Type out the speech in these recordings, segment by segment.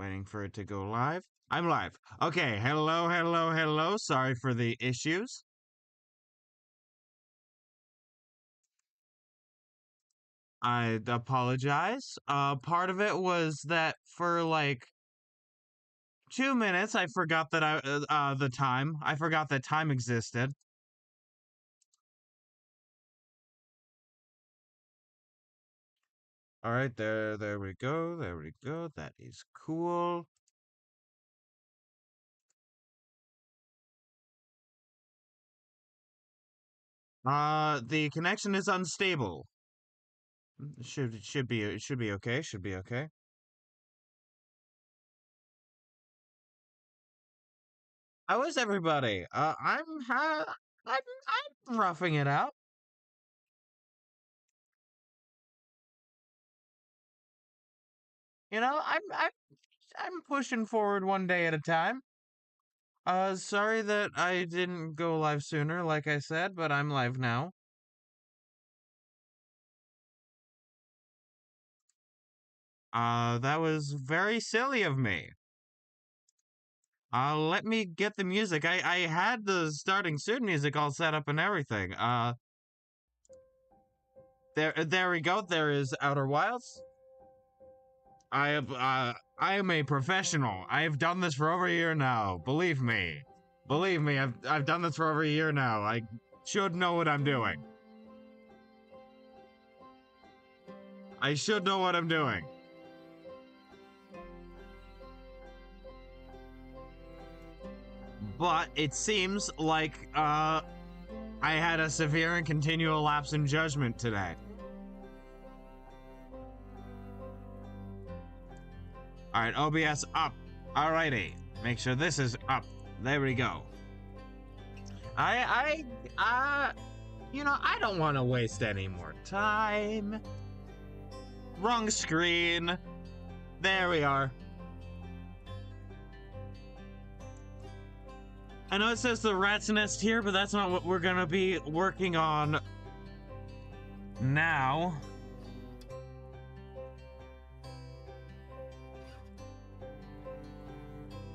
Waiting for it to go live. I'm live. Okay, hello, hello, hello. Sorry for the issues. I apologize. Part of it was that for like 2 minutes, I forgot that the time. I forgot that time existed. All right, there we go. There we go. That is cool. The connection is unstable. Should be okay. Should be okay. How is everybody? I'm roughing it out. You know, I'm pushing forward one day at a time. Sorry that I didn't go live sooner, like I said, but I'm live now. That was very silly of me. Let me get the music. I had the starting soon music all set up and everything. There we go. There is Outer Wilds. I am a professional. I have done this for over a year now. Believe me. Believe me, I've done this for over a year now. I should know what I'm doing. I should know what I'm doing. But it seems like, I had a severe and continual lapse in judgment today. Alright, OBS up. Alrighty. Make sure this is up. There we go. You know, I don't want to waste any more time. Wrong screen. There we are. I know it says the rat's nest here, but that's not what we're gonna be working on now.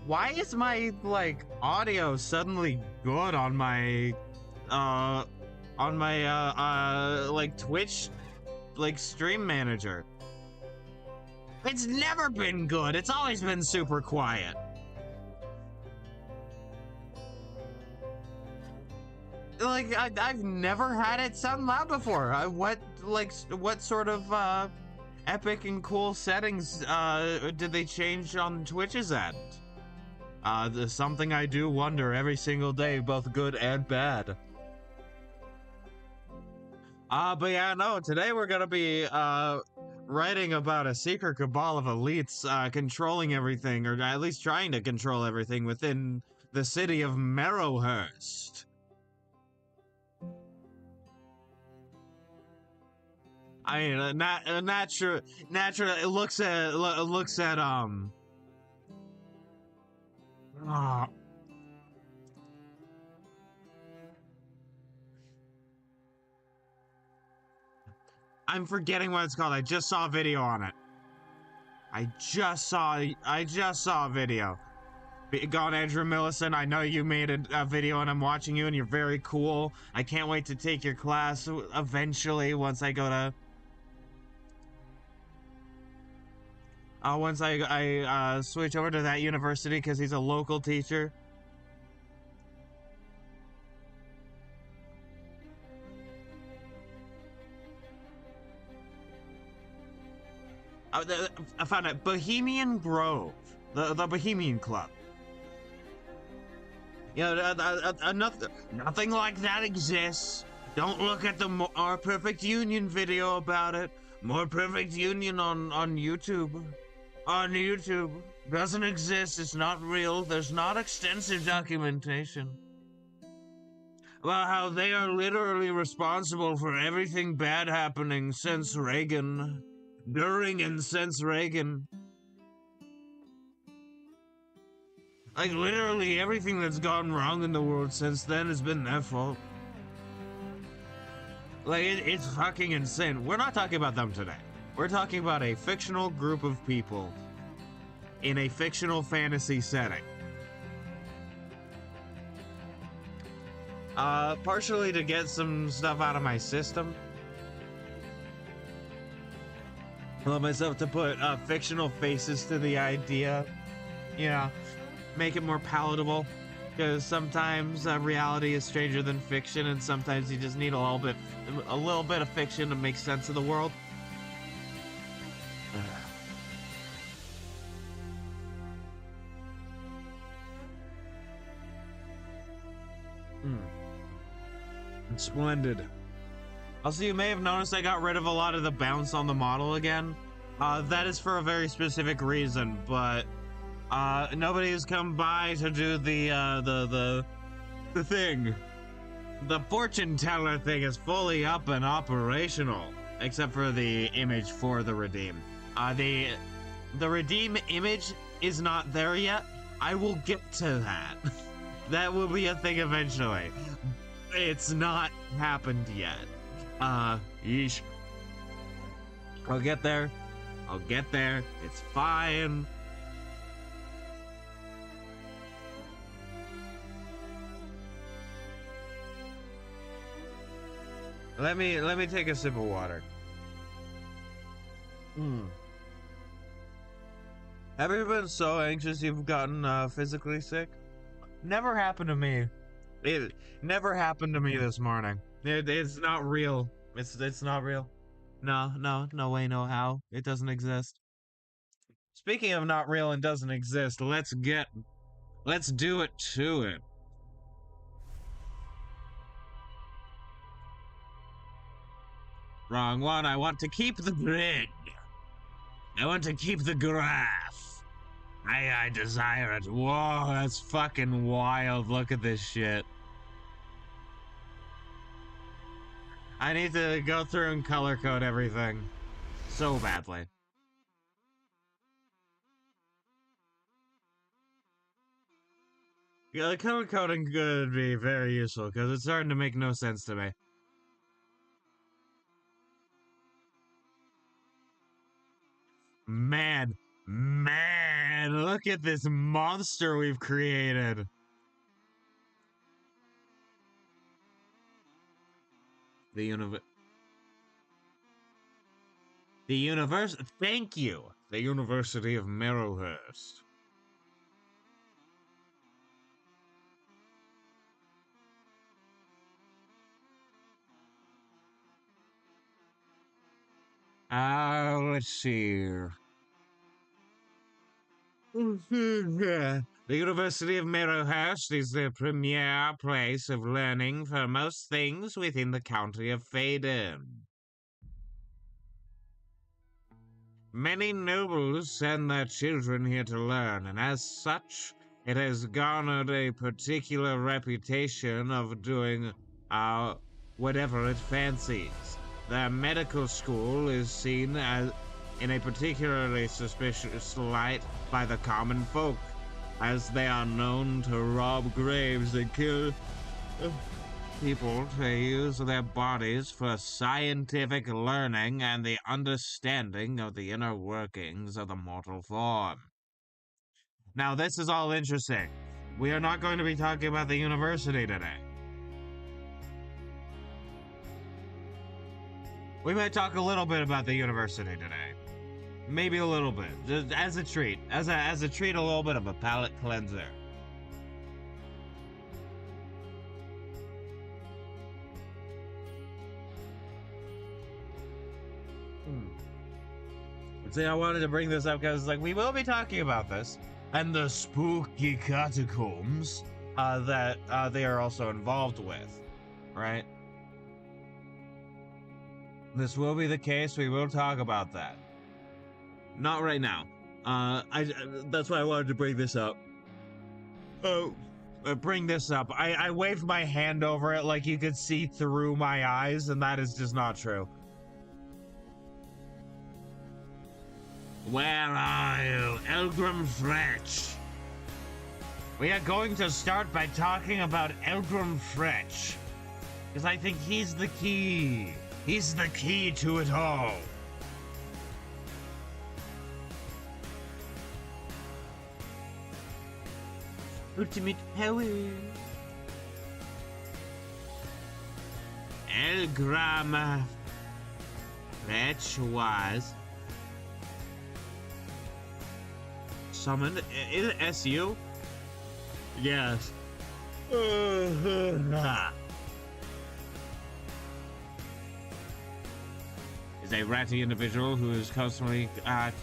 Why is my, like, audio suddenly good on my, like, Twitch, like, stream manager? It's never been good. It's always been super quiet. Like, I've never had it sound loud before. What sort of, epic and cool settings, did they change on Twitch's end? There's something I do wonder every single day, both good and bad. But yeah, no, today we're gonna be, writing about a secret cabal of elites, controlling everything, or at least trying to control everything within the city of Marrowhurst. I mean, naturally, it looks at, I'm forgetting what it's called. I just saw a video on it. I just saw a video. Gone Andrew Millicent, I know you made a video and I'm watching you and you're very cool. I can't wait to take your class eventually once I go to... once I switch over to that university because he's a local teacher. I found it. Bohemian Grove. The Bohemian Club. You know, nothing like that exists. Don't look at the More Perfect Union video about it. More Perfect Union on YouTube. On YouTube. Doesn't exist. It's not real. There's not extensive documentation about how they are literally responsible for everything bad happening since Reagan. During and since Reagan. Like, literally everything that's gone wrong in the world since then has been their fault. Like, it's fucking insane. We're not talking about them today. We're talking about a fictional group of people in a fictional fantasy setting. Partially to get some stuff out of my system. I want myself to put fictional faces to the idea, you know, make it more palatable. Because sometimes reality is stranger than fiction, and sometimes you just need a little bit of fiction to make sense of the world. Splendid. Also, you may have noticed I got rid of a lot of the bounce on the model again. That is for a very specific reason, but nobody has come by to do the thing. The fortune teller thing is fully up and operational, except for the image for the redeem. The redeem image is not there yet. I will get to that. That will be a thing eventually. It's not happened yet. Yeesh. I'll get there. I'll get there. It's fine. Let me take a sip of water. Have you been so anxious you've gotten physically sick? Never happened to me. It never happened to me this morning. It's not real. It's not real. No way, no how. It doesn't exist. Speaking of not real and doesn't exist, let's do it to it. Wrong one. I want to keep the grid. I want to keep the graph. I desire it. Whoa, that's fucking wild. Look at this shit. I need to go through and color code everything so badly. Yeah, the color coding could be very useful because it's starting to make no sense to me. Man, look at this monster we've created. The universe. Thank you. The University of Marrowhurst. Let's see. The University of Marrowhurst is the premier place of learning for most things within the county of Faden. Many nobles send their children here to learn, and as such, it has garnered a particular reputation of doing, whatever it fancies. Their medical school is seen as in a particularly suspicious light by the common folk, as they are known to rob graves and kill people to use their bodies for scientific learning and the understanding of the inner workings of the mortal form. Now, this is all interesting. We are not going to be talking about the university today. We might talk a little bit about the university today. Maybe a little bit, just as a treat. As a treat, a little bit of a palate cleanser. See, I wanted to bring this up because, like, we will be talking about this and the spooky catacombs that they are also involved with, right? This will be the case. We will talk about that. Not right now. That's why I wanted to bring this up. Bring this up. I waved my hand over it like you could see through my eyes, and that is just not true. Where are you, Elgrim Fretch? We are going to start by talking about Elgrim Fretch, because I think he's the key. He's the key to it all. ultimate power. Elgram Fetch was summoned. Is it SU? Yes. Is a ratty individual who is constantly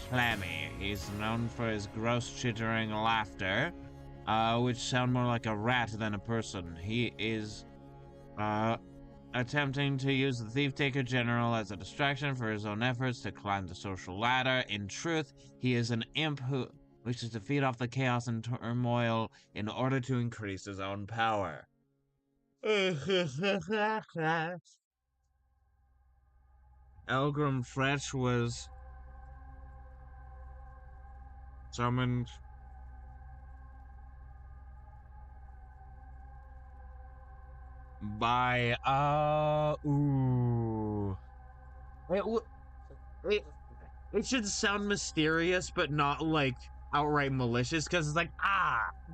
clammy. He's known for his gross chittering laughter, which sound more like a rat than a person. He is attempting to use the Thief-Taker General as a distraction for his own efforts to climb the social ladder. In truth, he is an imp who wishes to feed off the chaos and turmoil in order to increase his own power. Elgrim Fretch was summoned by it, it should sound mysterious but not like outright malicious, because it's like,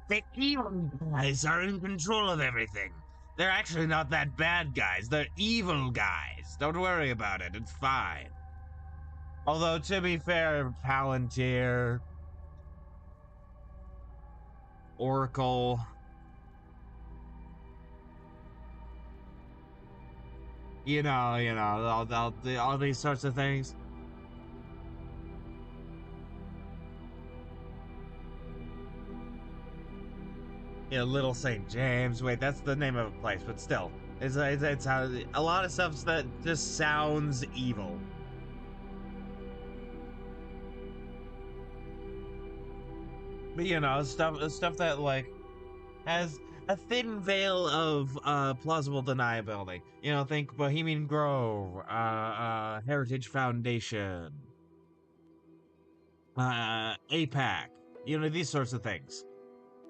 the evil guys are in control of everything. They're actually not that bad guys, they're evil guys. Don't worry about it, it's fine. Although, to be fair, Palantir, Oracle, all these sorts of things. Yeah, Little St. James. Wait, that's the name of a place, but still, it's how a lot of stuff that just sounds evil. But stuff that like has a thin veil of plausible deniability. Think Bohemian Grove, Heritage Foundation, APAC. These sorts of things.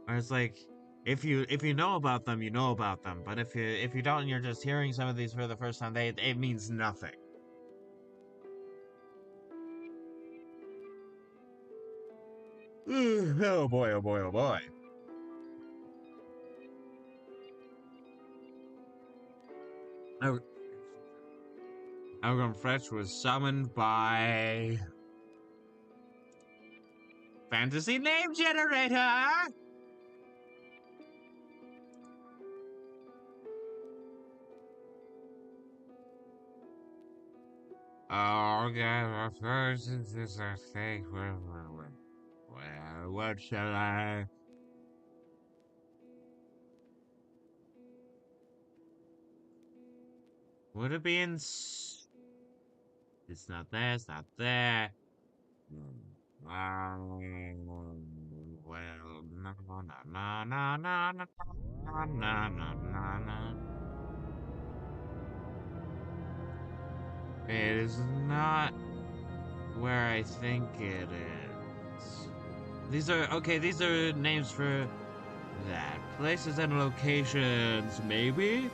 Where it's like, if you know about them, you know about them. But if you don't, and you're just hearing some of these for the first time, it means nothing. Oh boy! Oh boy! Oh boy! Algrim Fretch was summoned by Fantasy Name Generator. Oh, God, first is this a fake? Well, what shall I? Would it be in? It's not there. It's not there. Well, no, no, no, no, no, no, no, no, no, no. It is not where I think it is. These are names for that. Places and locations, maybe?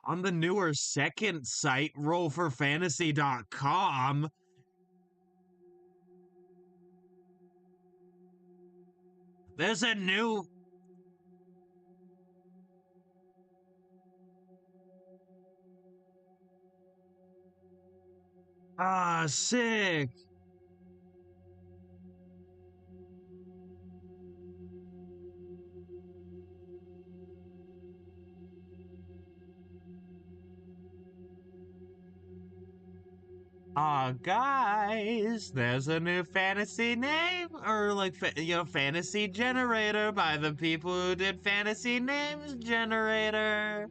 On the newer second site, rollforfantasy.com, there's a new... sick! Guys, there's a new fantasy name, or like, fantasy generator by the people who did Fantasy Names Generator.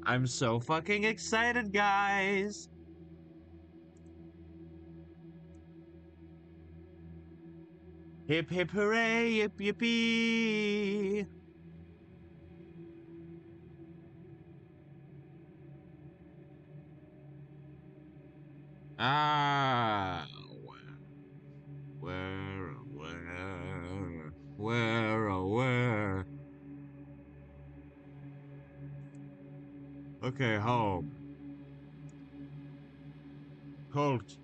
I'm so fucking excited, guys. Hip hip hooray, yip yippee. Ah, where, oh, where? Okay, home. Colt.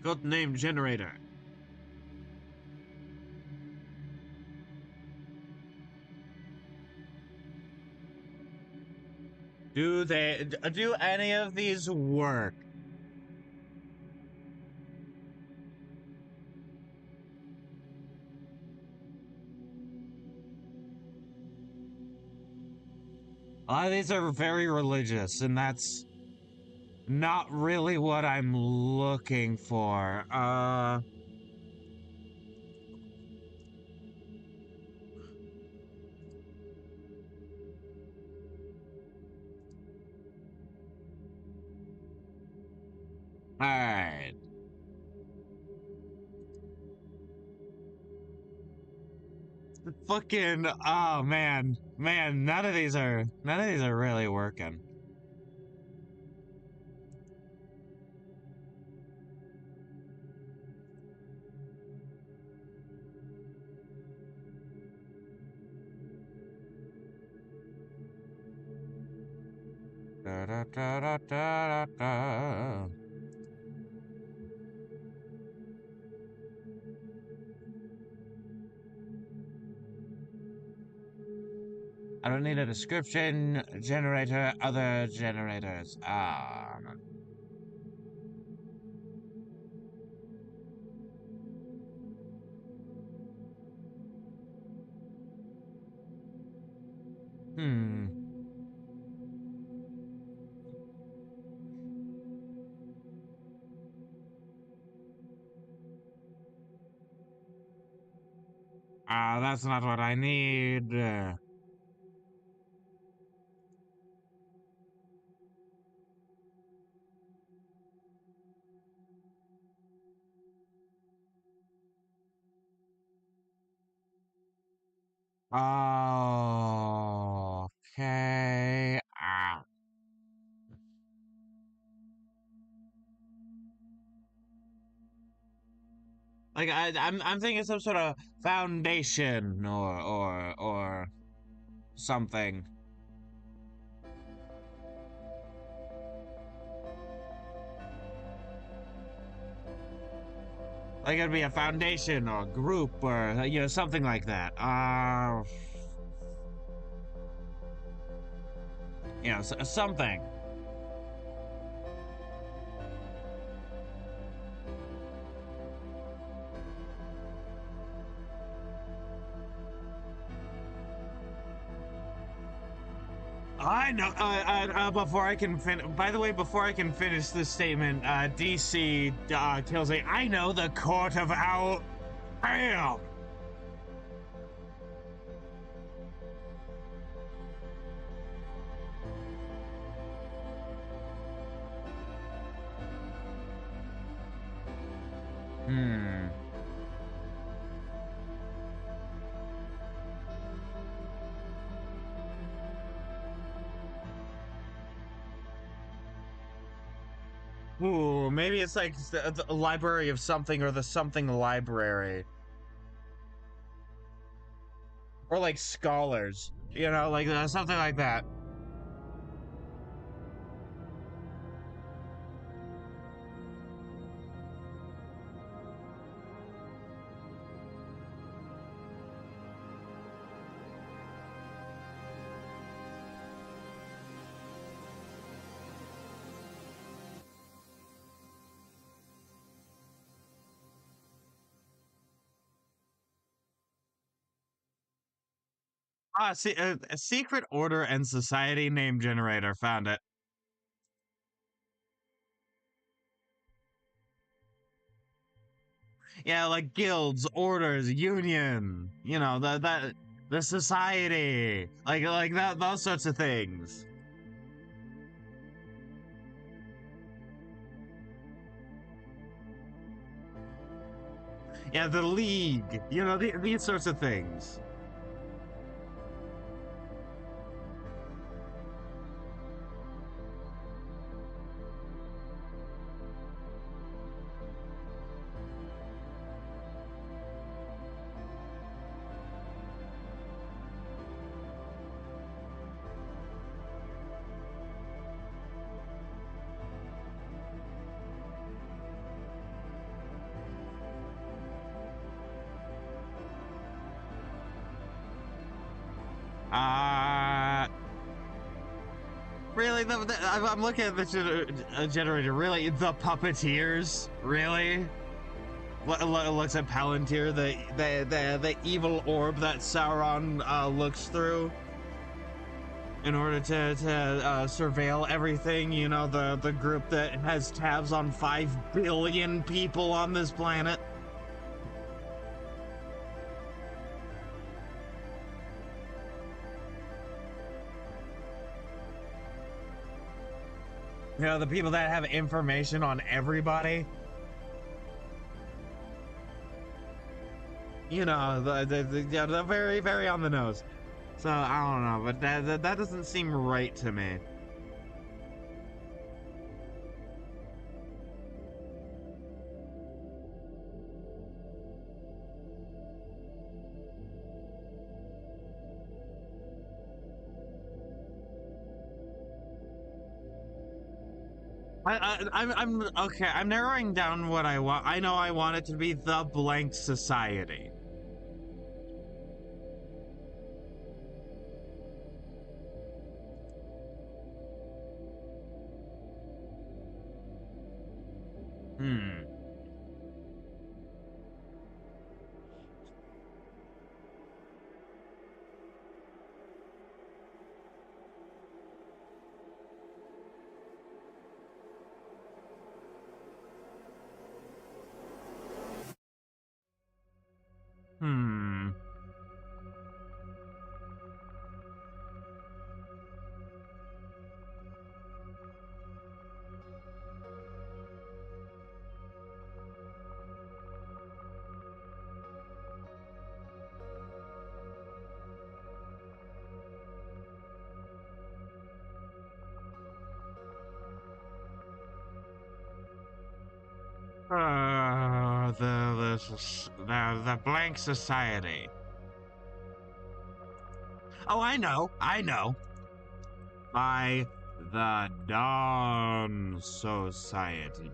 Code name generator. Do any of these work? A lot of these are very religious, and that's not really what I'm looking for. Alright. Fucking, oh man. Man, none of these are really working. Da, da, da, da, da, da. I don't need a description generator, other generators. Hmm. That's not what I need. Okay. Like I'm thinking some sort of foundation or something. Like it'd be a foundation or a group or something like that. Something. I know. Before I can finish. By the way, before I can finish this statement, DC tells me I know the Court of Owl. Bam. Hmm. Ooh, maybe it's like the library of something or the something library. Or like scholars. Like something like that. See, a secret order and society name generator. Found it. Yeah, like guilds, orders, union. The society, like that, those sorts of things. Yeah, the league. These sorts of things. Really? I'm looking at the generator. Really? The puppeteers? Really? Looks at Palantir, the evil orb that Sauron looks through in order to surveil everything. You know, the group that has tabs on 5 billion people on this planet. You know, the people that have information on everybody. You know, the very, very on the nose. So, I don't know, but that doesn't seem right to me. I'm okay. I'm narrowing down what I want. I know I want it to be the blank society. The blank society. Oh, I know. By the Dawn Society.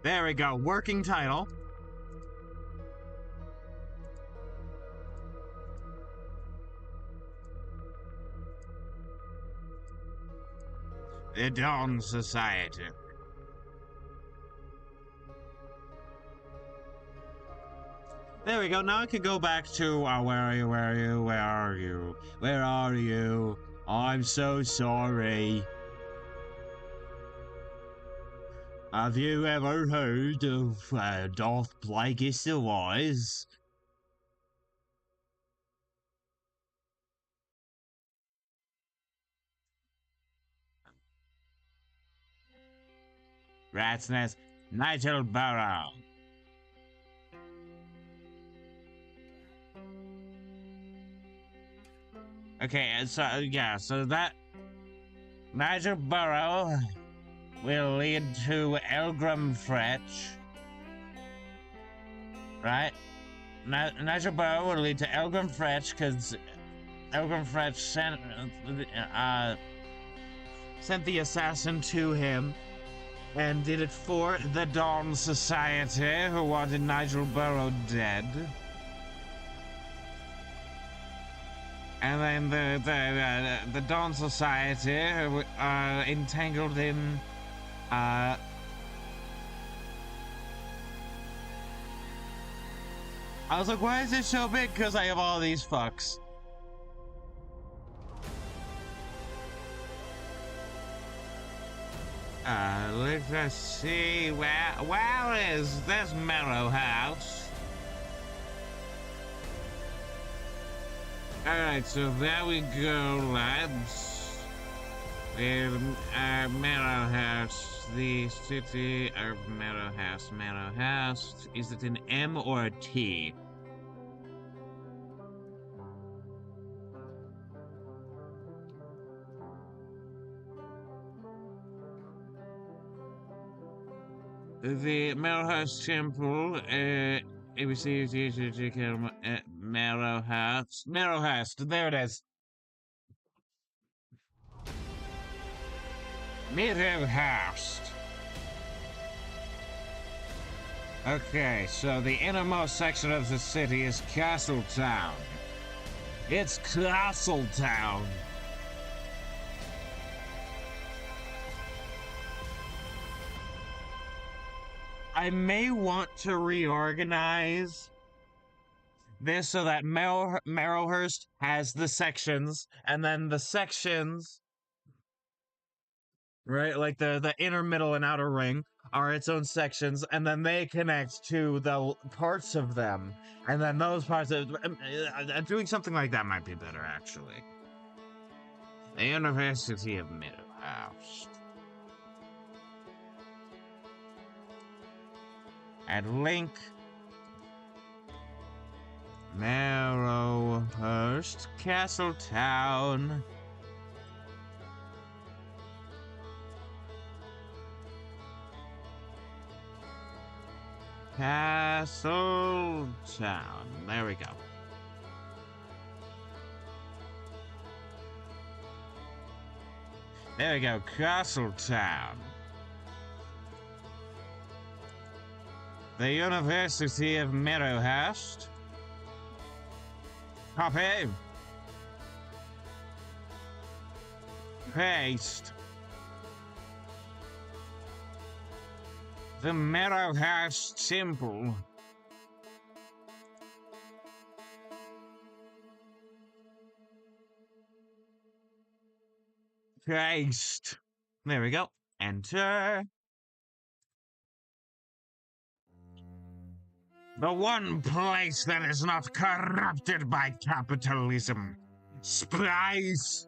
There we go. Working title. The Dawn Society. There we go. Now I could go back to, where are you? I'm so sorry. Have you ever heard of Darth Plagueis the Wise? Rat's Nest, Nigel Barrow. Okay, so that Nigel Burrow will lead to Elgrim Fretch, right? Nigel Burrow will lead to Elgrim Fretch because Elgrim Fretch sent the assassin to him and did it for the Dawn Society, who wanted Nigel Burrow dead. And then the Dawn Society entangled in I was like, why is it so big? Because I have all these fucks. Let's see, where is this Marrowhurst? Alright, so there we go, lads. Marrowhurst, the city of Marrowhurst. Marrowhurst, is it an M or a T? The Marrowhurst Temple, it receives Marrowhurst. Marrowhurst, there it is. Marrowhurst. Okay, so the innermost section of the city is Castletown. It's Castletown. I may want to reorganize this so that Marrowhurst has the sections, and then the sections, right, like the inner, middle, and outer ring are its own sections, and then they connect to the parts of them, and then those parts of doing something like that might be better, actually. The University of Marrowhurst. And link Marrowhurst Castletown. Castletown. There we go. There we go, Castletown. The University of Marrowhurst. Copy. Paste. The Marrowhurst symbol. Paste. There we go. Enter. The one place that is not corrupted by capitalism. Spice.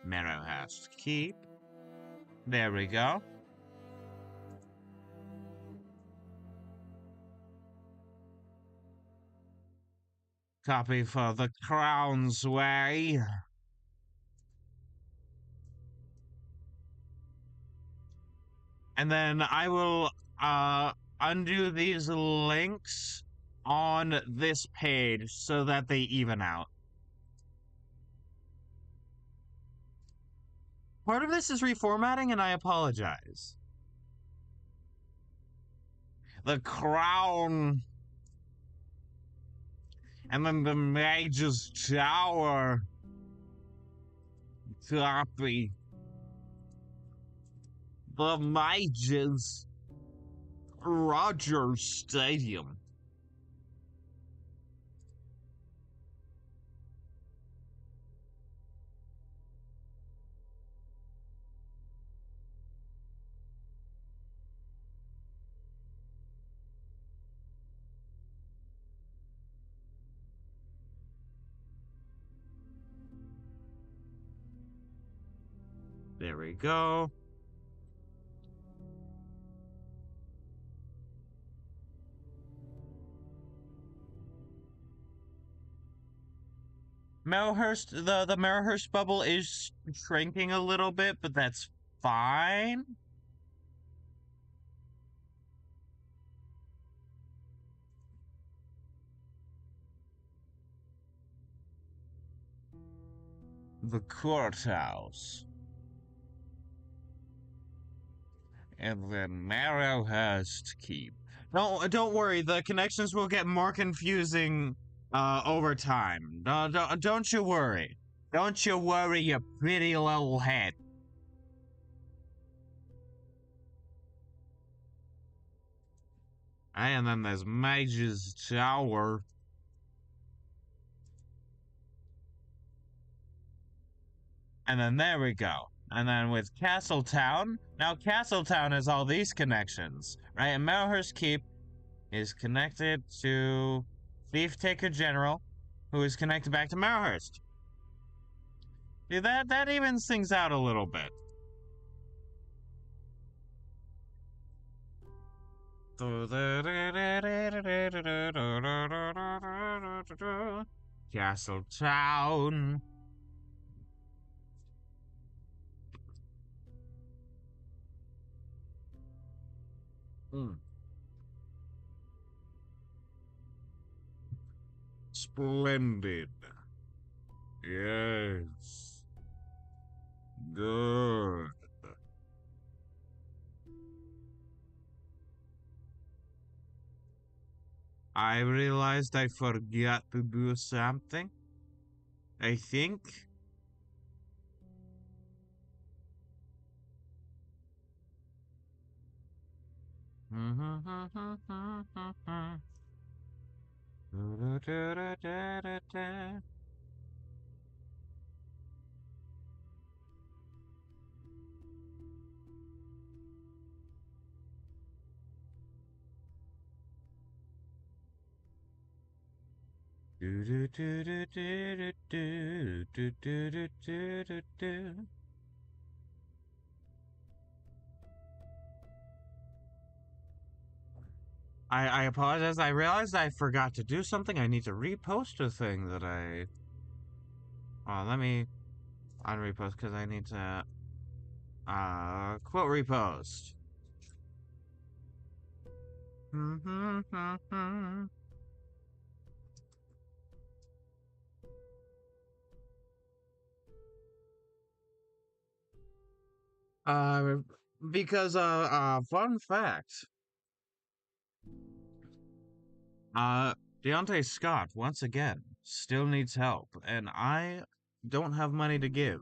Marrowhurst Keep. There we go. Copy for the Crown's Way. And then I will undo these links on this page so that they even out. Part of this is reformatting, and I apologize. The Crown. And then the Mage's Tower. Copy. The Mage's Rogers Stadium. There we go. Marrowhurst, the Marrowhurst bubble is shrinking a little bit, but that's fine. The courthouse. And then Marrowhurst Keep. Don't worry, the connections will get more confusing over time. Don't you worry. Don't you worry, you pretty little head. And then there's Mage's Tower. And then there we go. And then with Castletown, now Castletown has all these connections, right? And Marrowhurst Keep is connected to Thief Taker General, who is connected back to Marrowhurst. See, that evens things out a little bit. Castletown. Splendid. Yes. Good. I realized I forgot to do something. I think. I apologize. I realized I forgot to do something. I need to repost a thing that I. Oh, let me unrepost because I need to quote repost. Uh, because fun fact. Deontay Scott once again still needs help, and I don't have money to give,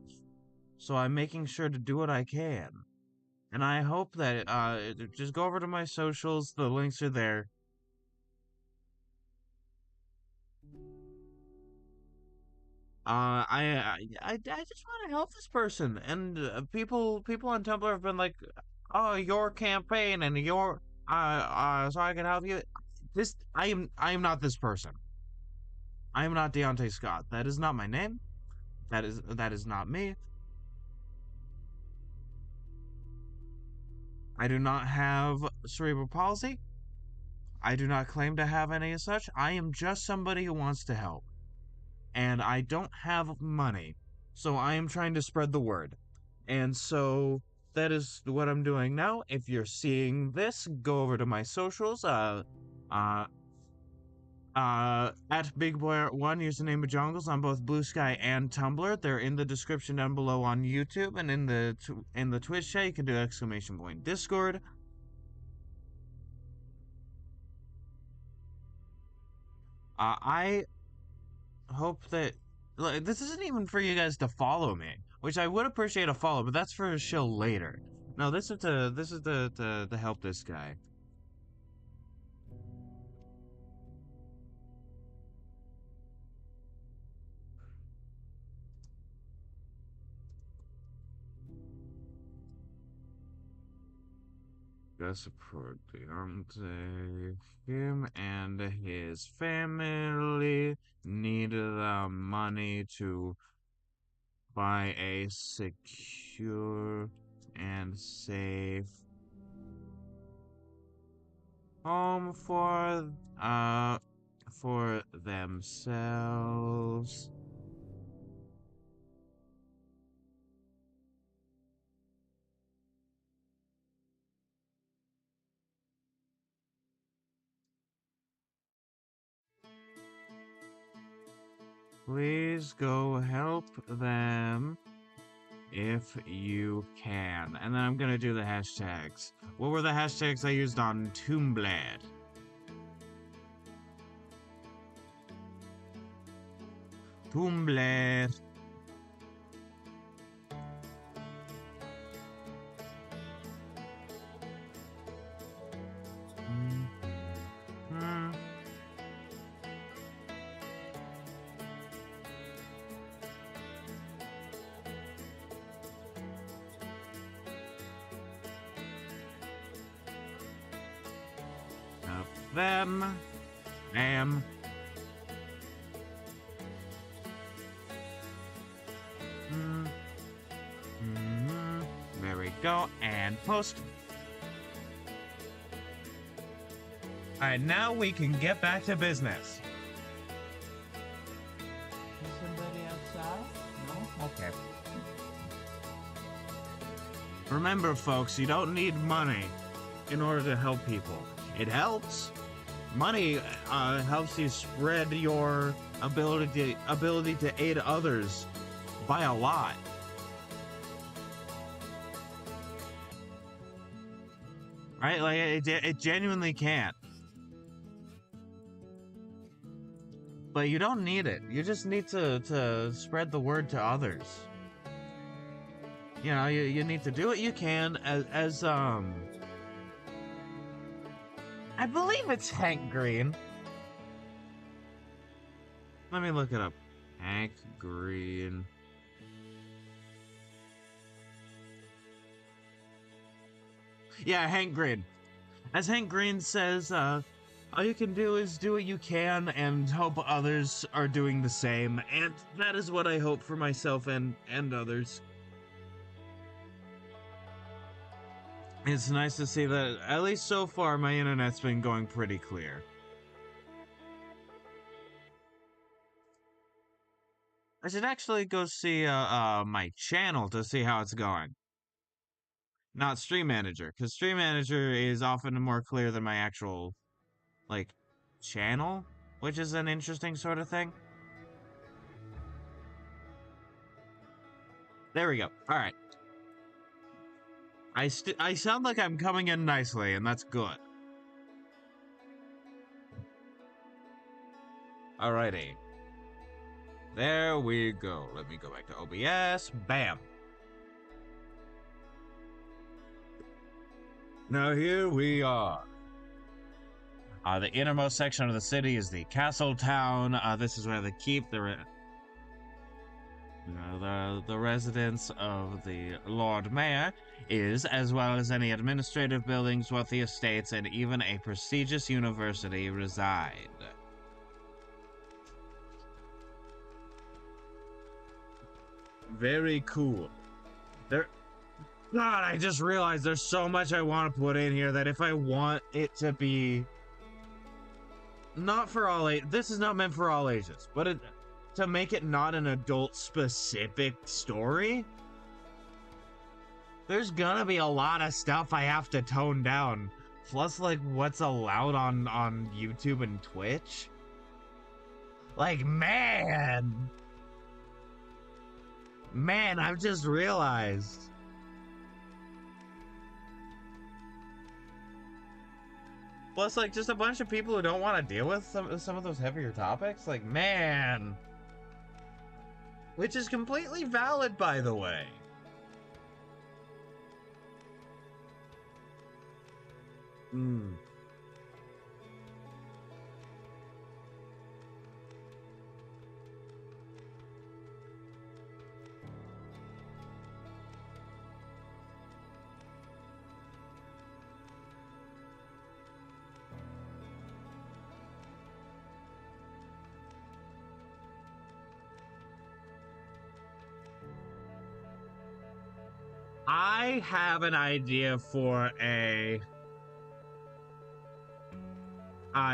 so I'm making sure to do what I can. And I hope that just go over to my socials. The links are there. I just want to help this person, and people on Tumblr have been like, "Oh, your campaign and your so I can help you." This I am not this person. I am not Deontay Scott. That is not my name. That is not me. I do not have cerebral palsy. I do not claim to have any as such. I am just somebody who wants to help, and I don't have money, so I am trying to spread the word. And so that is what I'm doing now. If you're seeing this, go over to my socials. Uh, at Big Boy One, username of Jungles on both Blue Sky and Tumblr. They're in the description down below on YouTube, and in the Twitch chat, you can do exclamation point Discord. I hope that like, this isn't even for you guys to follow me, which I would appreciate a follow, but that's for a show later. No, this is to help this guy. Gotta support Deontay. Him and his family need the money to buy a secure and safe home for themselves. Please go help them if you can. And then I'm gonna do the hashtags. What were the hashtags I used on Tombblad? Tombblad. Them. Bam. There we go. And post. Alright, now we can get back to business. Is somebody outside? No? Okay. Remember, folks, you don't need money in order to help people. It helps. Money helps you spread your ability to aid others by a lot. Right? Like it genuinely can. but you don't need it. You just need to spread the word to others. You know, you need to do what you can as I believe it's Hank Green. Let me look it up. Hank Green. Yeah, Hank Green. As Hank Green says, all you can do is do what you can and hope others are doing the same. And that is what I hope for myself and others. It's nice to see that, at least so far, my internet's been going pretty clear. I should actually go see my channel to see how it's going. Not Stream Manager, because Stream Manager is often more clear than my actual, like, channel, which is an interesting sort of thing. There we go. Alright. I sound like I'm coming in nicely, and that's good. Alrighty. There we go. Let me go back to OBS. Bam. Now here we are. The innermost section of the city is the castle town. This is where they keep the residence of the Lord Mayor is, as well as any administrative buildings, wealthy estates, and even a prestigious university reside. Very cool. God, I just realized there's so much I want to put in here that if I want it to be not for all age, this is not meant for all ages, but to make it not an adult-specific story, there's gonna be a lot of stuff I have to tone down. Plus, like, what's allowed on YouTube and Twitch. Like, man, I've just realized. Plus, like, just a bunch of people who don't want to deal with some of those heavier topics. Like, man. Which is completely valid, by the way. I have an idea for a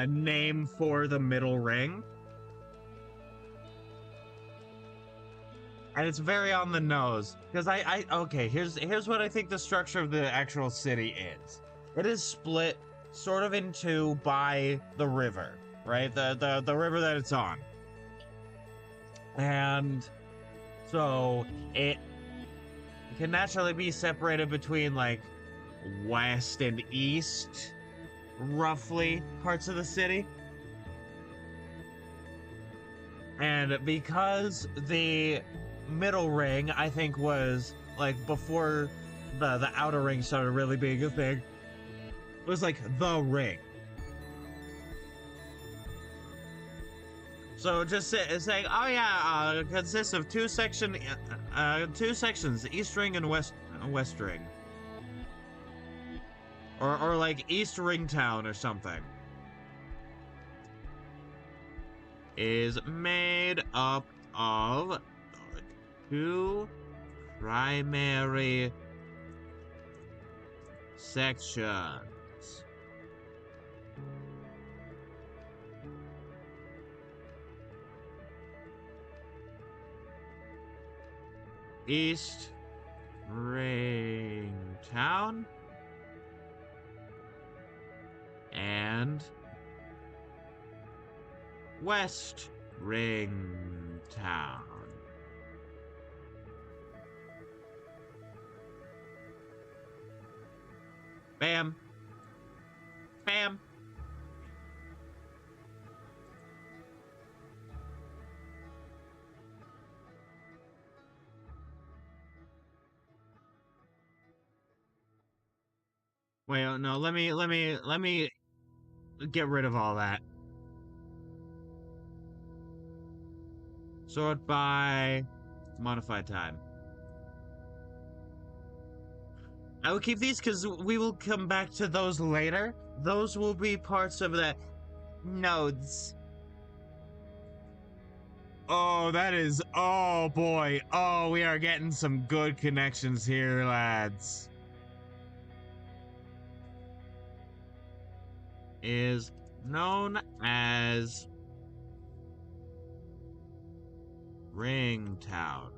name for the middle ring. And it's very on the nose. Because okay, here's what I think the structure of the actual city is. It is split sort of in two by the river, right? The river that it's on. And so it can naturally be separated between, like, west and east, roughly, parts of the city. And because the middle ring, I think, was, like, before the outer ring started really being a thing, it was, like, the ring. So just saying, oh yeah, consists of two sections, East Ring and West Ring, or like East Ring Town or something, is made up of two primary sections. East Ring Town and West Ring Town. Bam. Bam. Wait, no, let me get rid of all that. Sort by modified time. I will keep these because we will come back to those later. Those will be parts of the nodes. Oh, that is... Oh, boy. Oh, we are getting some good connections here, lads. Is known as Ringtown.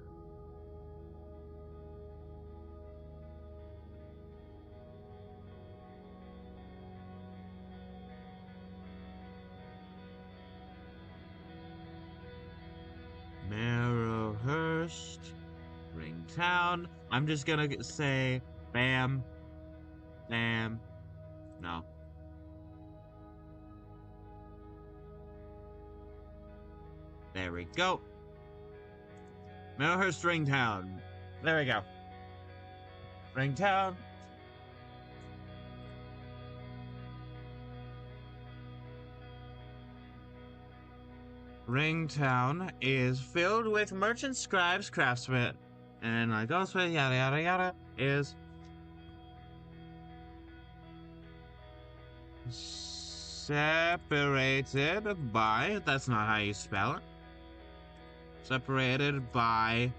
Marrowhurst, Ringtown. I'm just gonna say bam, bam, no. There we go. Marrowhurst, Ringtown. There we go. Ringtown. Ringtown is filled with merchants, scribes, craftsmen, and like also yada yada yada is separated by, that's not how you spell it, separated by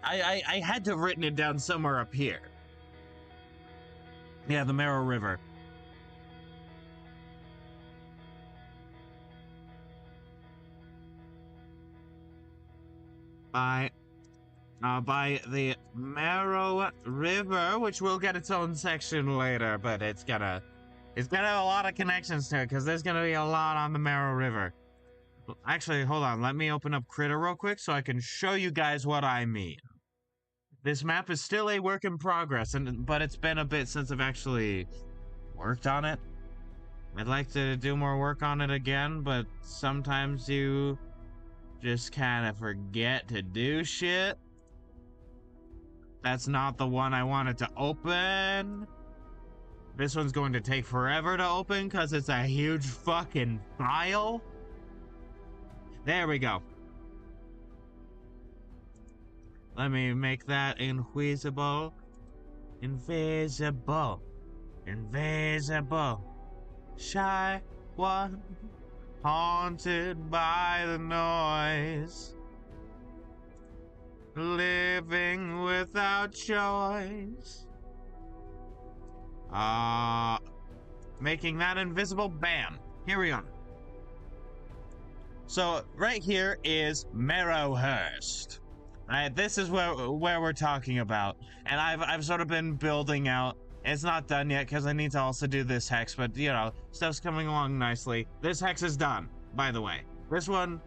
I had to have written it down somewhere up here. Yeah, the Marrow River. By the Marrow River, which will get its own section later, but it's gonna have a lot of connections to it because there's gonna be a lot on the Marrow River. Actually, hold on. Let me open up Critter real quick so I can show you guys what I mean. This map is still a work in progress, but it's been a bit since I've actually worked on it. I'd like to do more work on it again, but sometimes you just kind of forget to do shit. That's not the one I wanted to open. This one's going to take forever to open because it's a huge fucking file. There we go. Let me make that invisible. Invisible. Invisible. Shy one. Haunted by the noise. Living without choice. Making that invisible. Bam. Here we are. So right here is Marrowhurst. This is where we're talking about, and I've sort of been building out. It's not done yet because I need to also do this hex, but you know, stuff's coming along nicely. This hex is done, by the way. This one,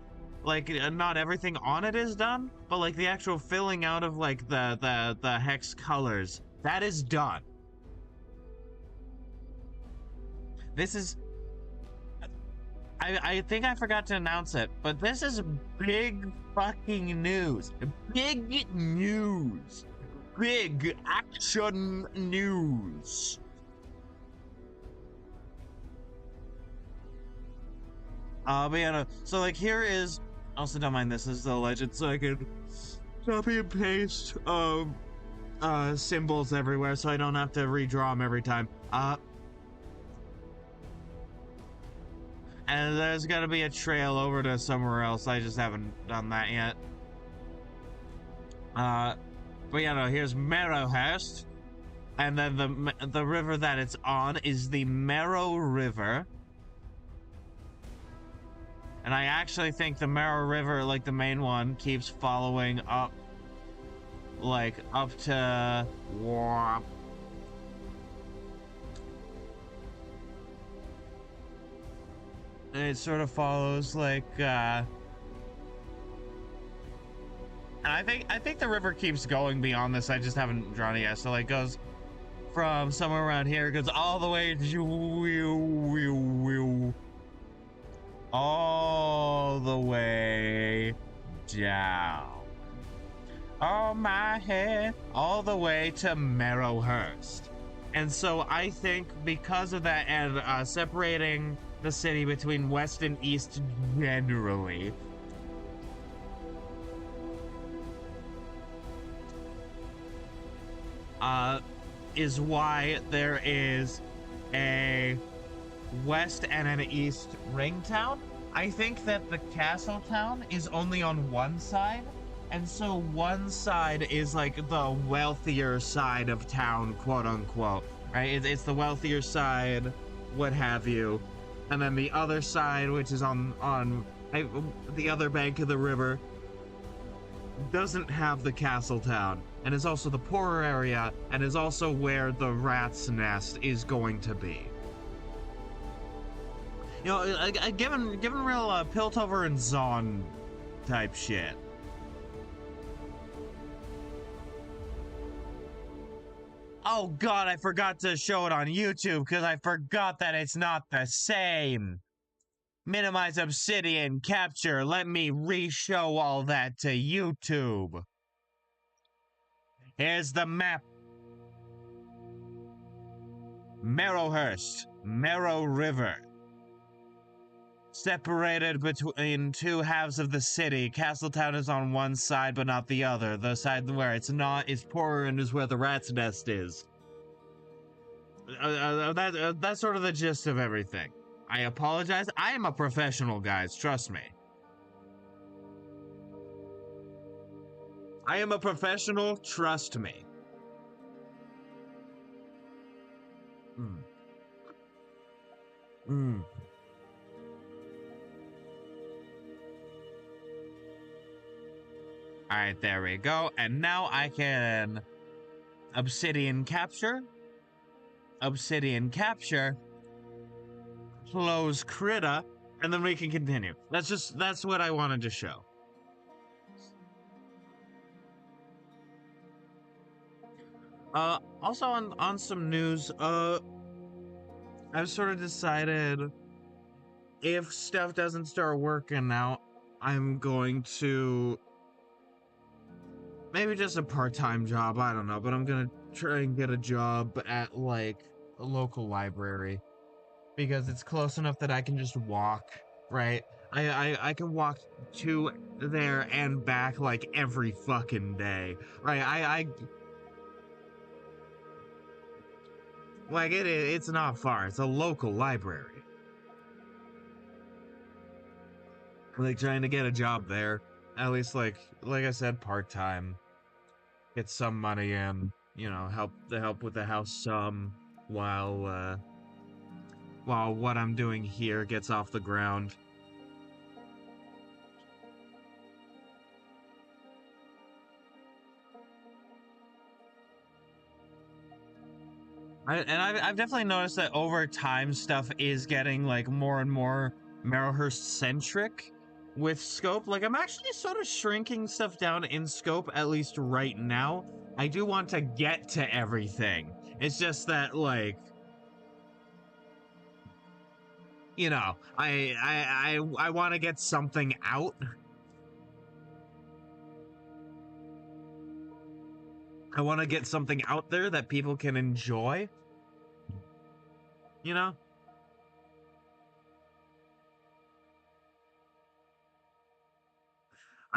like, not everything on it is done, but like the actual filling out of like the hex colors, that is done. This is, I think I forgot to announce it, but this is big fucking news. Big news. Big action news. But yeah, no, so like here is, also don't mind this is the legend, so I can copy and paste symbols everywhere so I don't have to redraw them every time. And there's gonna be a trail over to somewhere else. I just haven't done that yet. But yeah, no, here's Marrowhurst. And then the river that it's on is the Marrow River. And I actually think the Marrow River, like the main one, keeps following up, like, up to... It sort of follows like and I think the river keeps going beyond this. I just haven't drawn it yet. So like goes from somewhere around here, goes all the way all the way down. Oh, my head, all the way to Marrowhurst. And so I think because of that, and separating the city between west and east generally, is why there is a west and an east ring town. I think that the castle town is only on one side, and so one side is like the wealthier side of town, quote unquote, right? It's the wealthier side, what have you, and then the other side, which is on the other bank of the river, doesn't have the castle town, and is also the poorer area, and is also where the rat's nest is going to be. You know, given real Piltover and Zon type shit. Oh god, I forgot to show it on YouTube because I forgot that it's not the same. Minimize obsidian capture. Let me re-show all that to YouTube. Here's the map. Marrowhurst, Marrow River. Separated between two halves of the city. Castletown is on one side, but not the other. The side where it's not is poorer and is where the rat's nest is. That's sort of the gist of everything. I apologize. I am a professional, guys. Trust me. I am a professional. Trust me. Alright, there we go. And now I can obsidian capture, close Krita, and then we can continue. That's what I wanted to show. Also on some news, I've sort of decided if stuff doesn't start working out, I'm going to maybe just a part-time job, I don't know, but I'm gonna try and get a job at like a local library because it's close enough that I can just walk, right? I can walk to there and back like every fucking day, right? Like it's not far. It's a local library. Like trying to get a job there, at least like I said, part-time. Get some money in, you know, help with the house some while what I'm doing here gets off the ground. I've definitely noticed that over time stuff is getting like more and more Marrowhurst centric with scope. Like I'm actually sort of shrinking stuff down in scope, at least right now. I do want to get to everything. It's just that like, you know, I want to get something out. I want to get something out there that people can enjoy. You know?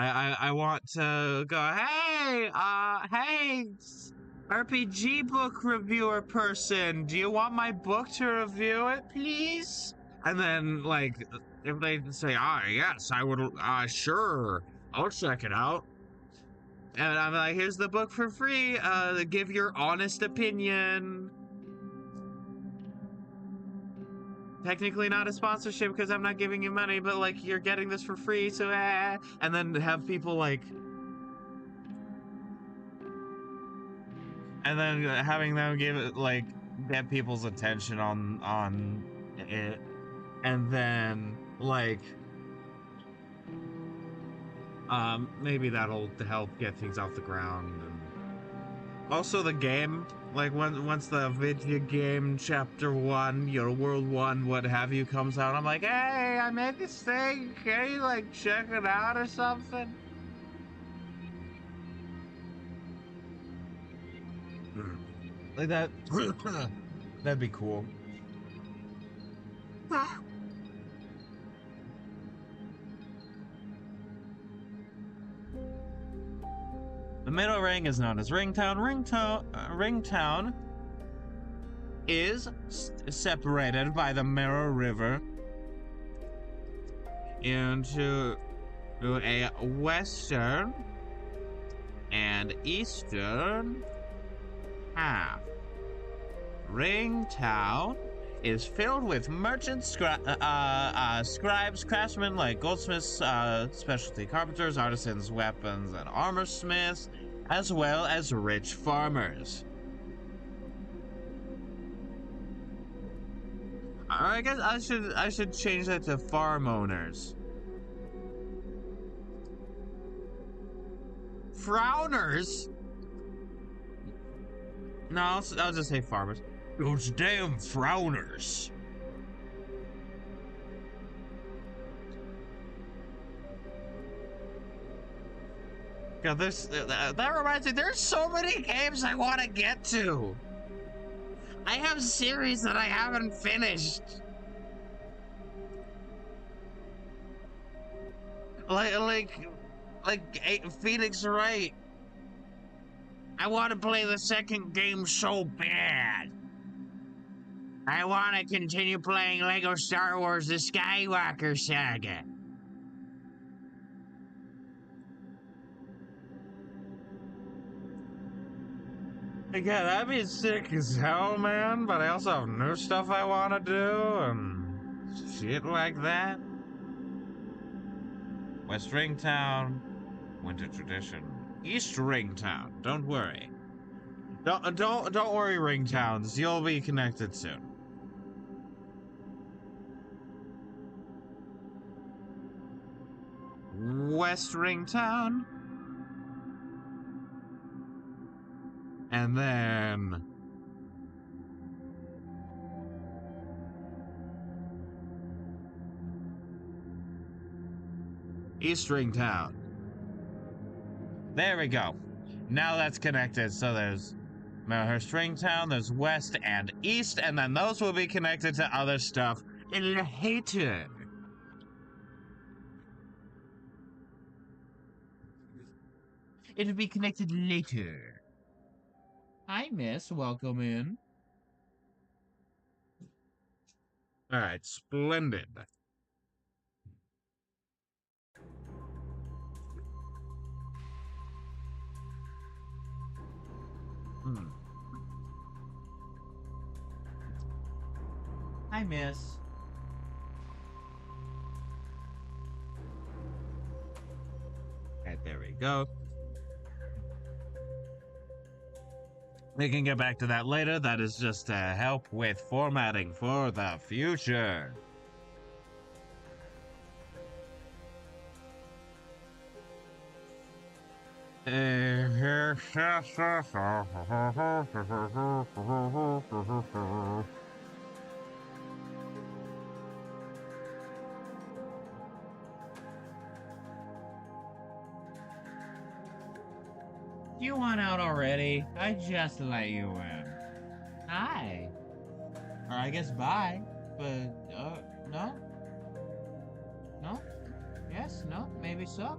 I want to go, hey, RPG book reviewer person, do you want my book to review it, please? And then, like, if they say, yes, I would, sure, I'll check it out. And I'm like, here's the book for free, give your honest opinion. Technically not a sponsorship because I'm not giving you money, but like you're getting this for free, so and then have people like, and then having them give it like get people's attention on it, and then like maybe that'll help get things off the ground. And also the game, like once the video game chapter 1, your world 1, what have you, comes out, I'm like, hey, I made this thing, can you like check it out or something? Like that. That'd be cool. The middle ring is known as Ringtown. Ringtown is separated by the Mirror River into a western and eastern half. Ringtown is filled with merchants, scribes, craftsmen like goldsmiths, specialty carpenters, artisans, weapons, and armor smiths, as well as rich farmers. I guess I should change that to farm owners. Frowners? No, I'll just say farmers. Those damn frowners. God, that reminds me, there's so many games I want to get to. I have series that I haven't finished. Like Phoenix Wright. I want to play the second game so bad. I want to continue playing Lego Star Wars The Skywalker Saga. Yeah, that'd be sick as hell, man, but I also have new stuff I want to do, and shit like that. West Ringtown, Winter Tradition. East Ringtown, don't worry. Don't worry, Ringtowns, you'll be connected soon. West Ringtown. And then East Ringtown. There we go. Now that's connected. So there's Marrowhurst Ringtown, there's West and East, and then those will be connected to other stuff later. It'll be connected later. Hi, miss. Welcome in. All right, splendid. Hi, miss. Right, there we go. We can get back to that later. That is just to help with formatting for the future. You want out already? I just let you in. Hi. Or I guess bye. But, no? No? Yes? No? Maybe so?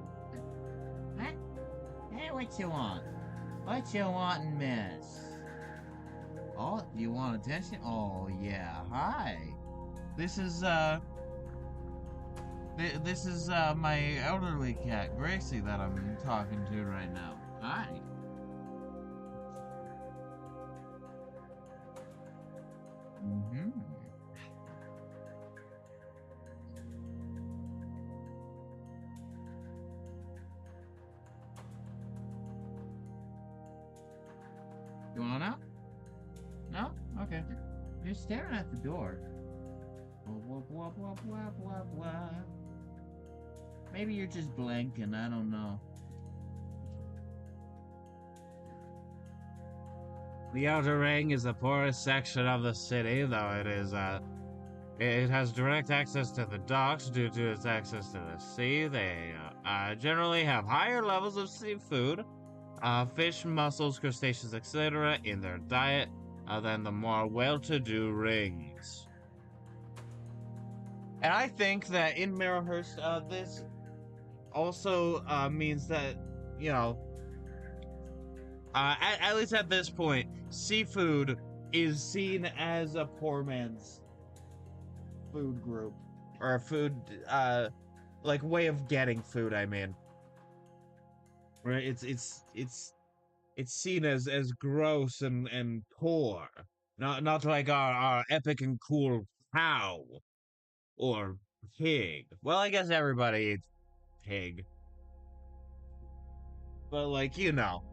Huh? Hey, what you want? What you wantin', miss? Oh, you want attention? Oh, yeah. Hi. This is my elderly cat, Gracie, that I'm talking to right now. Hi. You want out? No? Okay. You're staring at the door. Blah, blah, blah, blah, blah, blah. Maybe you're just blanking, I don't know. The outer ring is the poorest section of the city, though it has direct access to the docks due to its access to the sea. They generally have higher levels of seafood, fish, mussels, crustaceans, etc. in their diet than the more well-to-do rings. And I think that in Marrowhurst, this also means that, you know, at least at this point, seafood is seen as a poor man's food group. Or a food, like, way of getting food, I mean. Right? It's seen as gross and poor. Not like our epic and cool cow or pig. Well, I guess everybody eats pig. But like, you know,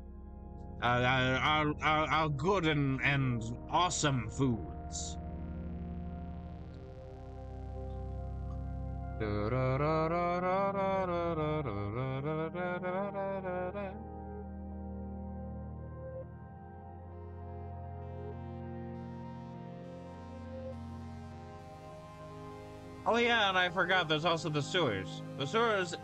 our good and awesome foods. Oh yeah, and I forgot there's also the sewers. The sewers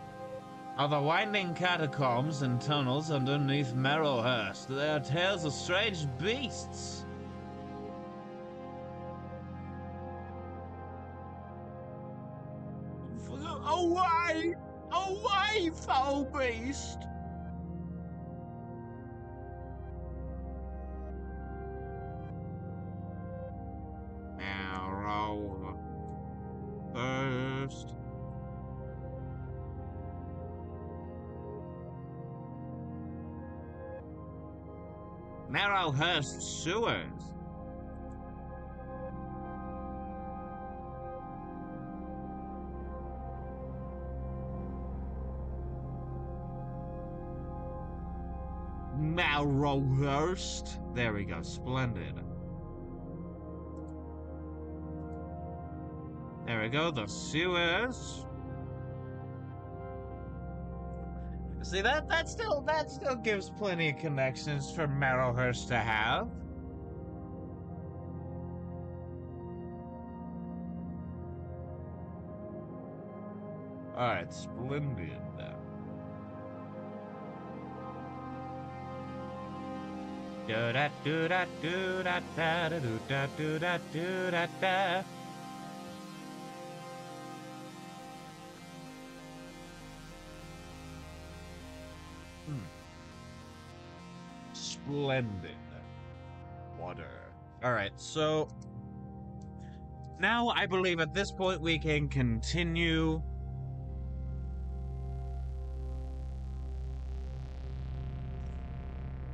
are the winding catacombs and tunnels underneath Marrowhurst. They are tales of strange beasts. Away! Away, foul beast! Marrowhurst. Marrowhurst sewers. Marrowhurst. There we go. Splendid. There we go. The sewers. See, that still gives plenty of connections for Marrowhurst to have. All right, splendid. Do da do da do da da do da do da do da da. Splendid. Water. Alright, so now I believe at this point we can continue.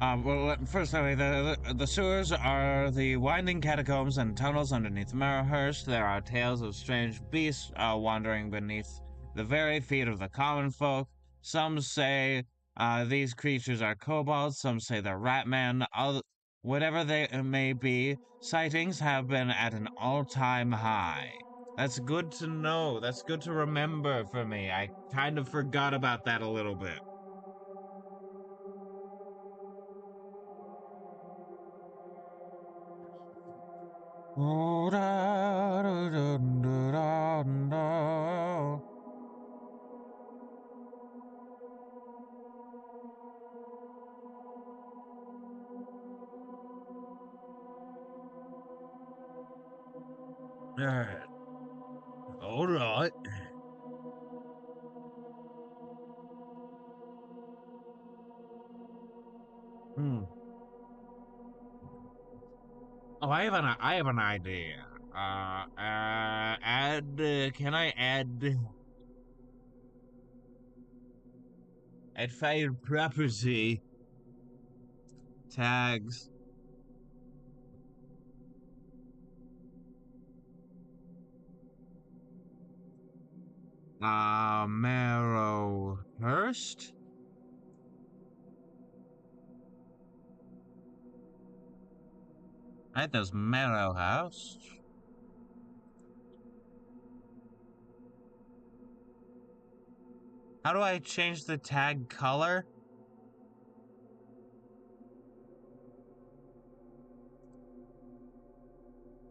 Well, first, the sewers are the winding catacombs and tunnels underneath Marrowhurst. There are tales of strange beasts wandering beneath the very feet of the common folk. Some say these creatures are kobolds, some say they're ratmen. Whatever they may be, sightings have been at an all-time high. That's good to know. That's good to remember for me. I kind of forgot about that a little bit. Oh, da, da, da, da, da, da. Alright. Alright. Hmm. Oh, I have an idea. Can I add failed property tags? Marrowhurst? Right, there's Marrowhurst. How do I change the tag color?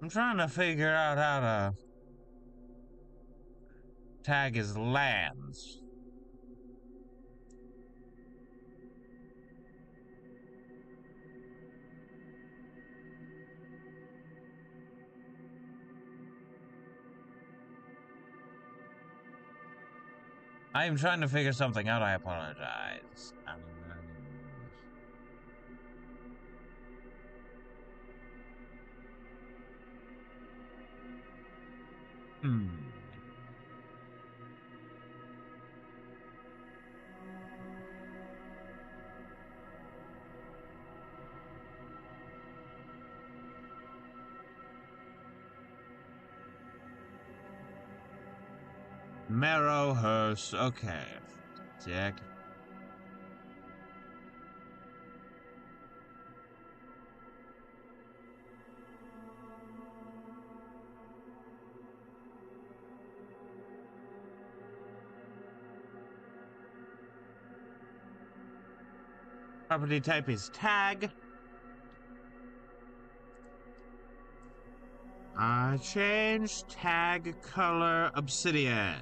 I'm trying to figure out how to tag his lands. I am trying to figure something out. I apologize. Hmm. Marrowhurst. Okay. Check. Property type is tag. Change tag color obsidian.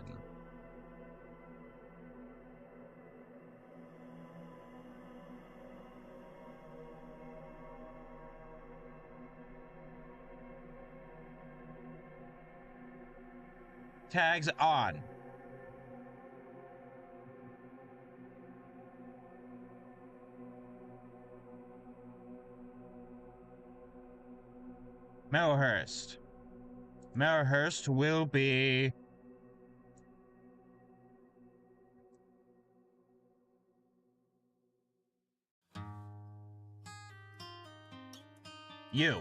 Tags on. Marrowhurst. Marrowhurst will be you.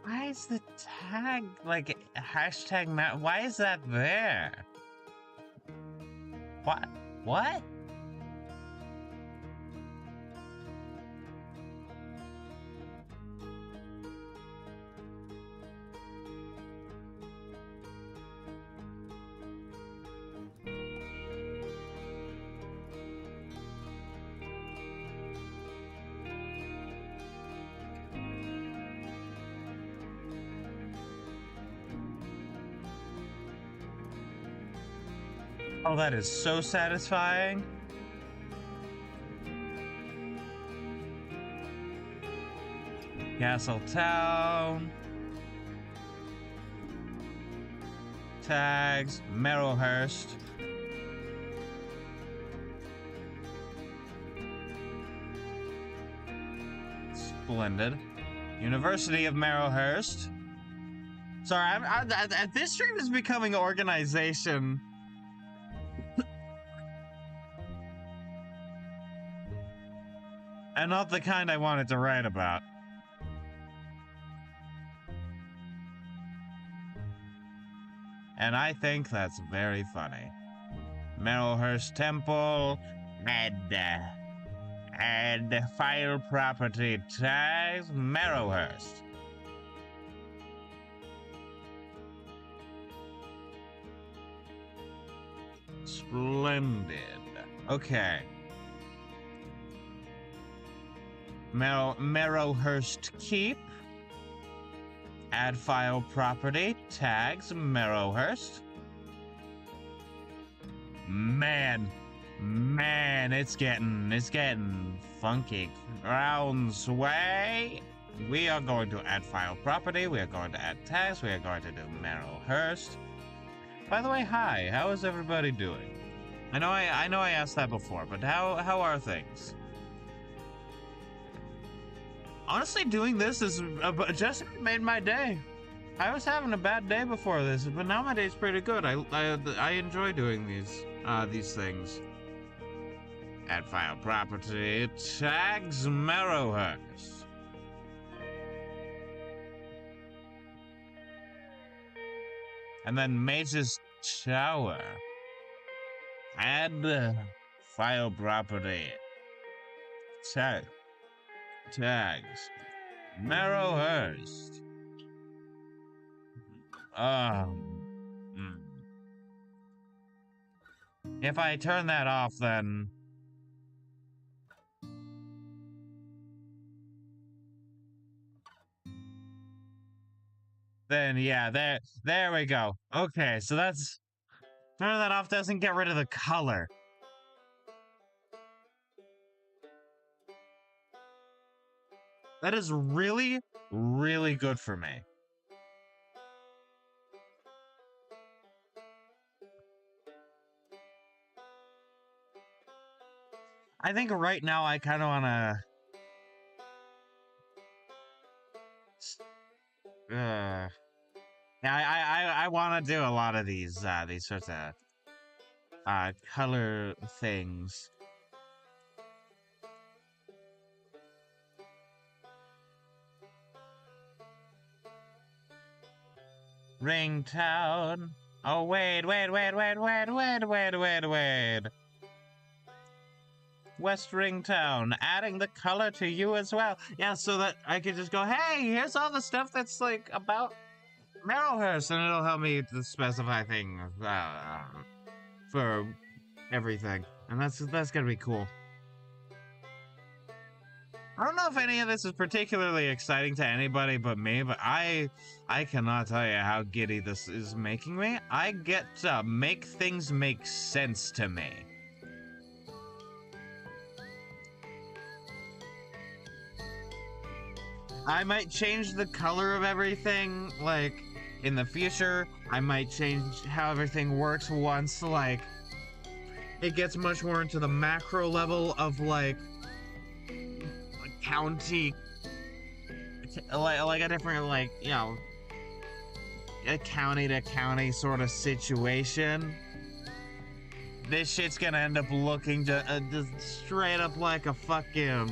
Why is the tag like hashtag why is that there? What? What? Oh, that is so satisfying. Castle Town. Tags. Marrowhurst. Splendid. University of Marrowhurst. Sorry, this stream is becoming organization. And not the kind I wanted to write about. And I think that's very funny. Marrowhurst Temple, add file property tags, Marrowhurst. Splendid. Okay. Marrowhurst Keep. Add file property, tags, Marrowhurst. Man, it's getting funky. Grounds way. We are going to add file property, we are going to add tags, we are going to do Marrowhurst. By the way, hi, how is everybody doing? I know I asked that before, but how are things? Honestly, doing this is just made my day. I was having a bad day before this, but now my day's pretty good. I enjoy doing these things. Add file property, tags, Marrowhurst. And then Mage's Tower. Add file property, tags, Marrowhurst. If I turn that off, then yeah, there we go. Okay, so that's Turning that off doesn't get rid of the color. That is really, really good for me. I think right now I kind of want to... Yeah, I want to do a lot of these sorts of color things. Ringtown. Oh, wait. West Ringtown, adding the color to you as well. Yeah, so that I could just go, hey, here's all the stuff that's, like, about Marrowhurst, and it'll help me to specify things for everything. And that's gonna be cool. I don't know if any of this is particularly exciting to anybody but me, but I cannot tell you how giddy this is making me. I get to make things make sense to me. I might change the color of everything, like, in the future. I might change how everything works once, like, it gets much more into the macro level of, like, county, like a different, like, you know, a county to county sort of situation. This shit's gonna end up looking just straight up like a fucking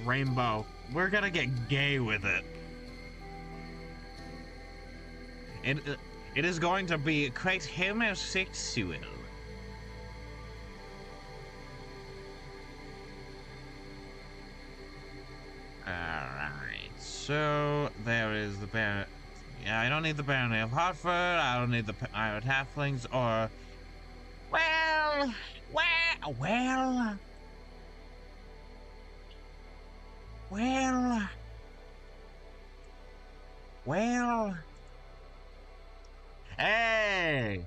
rainbow. We're gonna get gay with it. It is going to be quite homosexual. Alright, so there is the Baron. Yeah, I don't need the Barony of Hartford. I don't need the Pirate Halflings or. Well. Hey!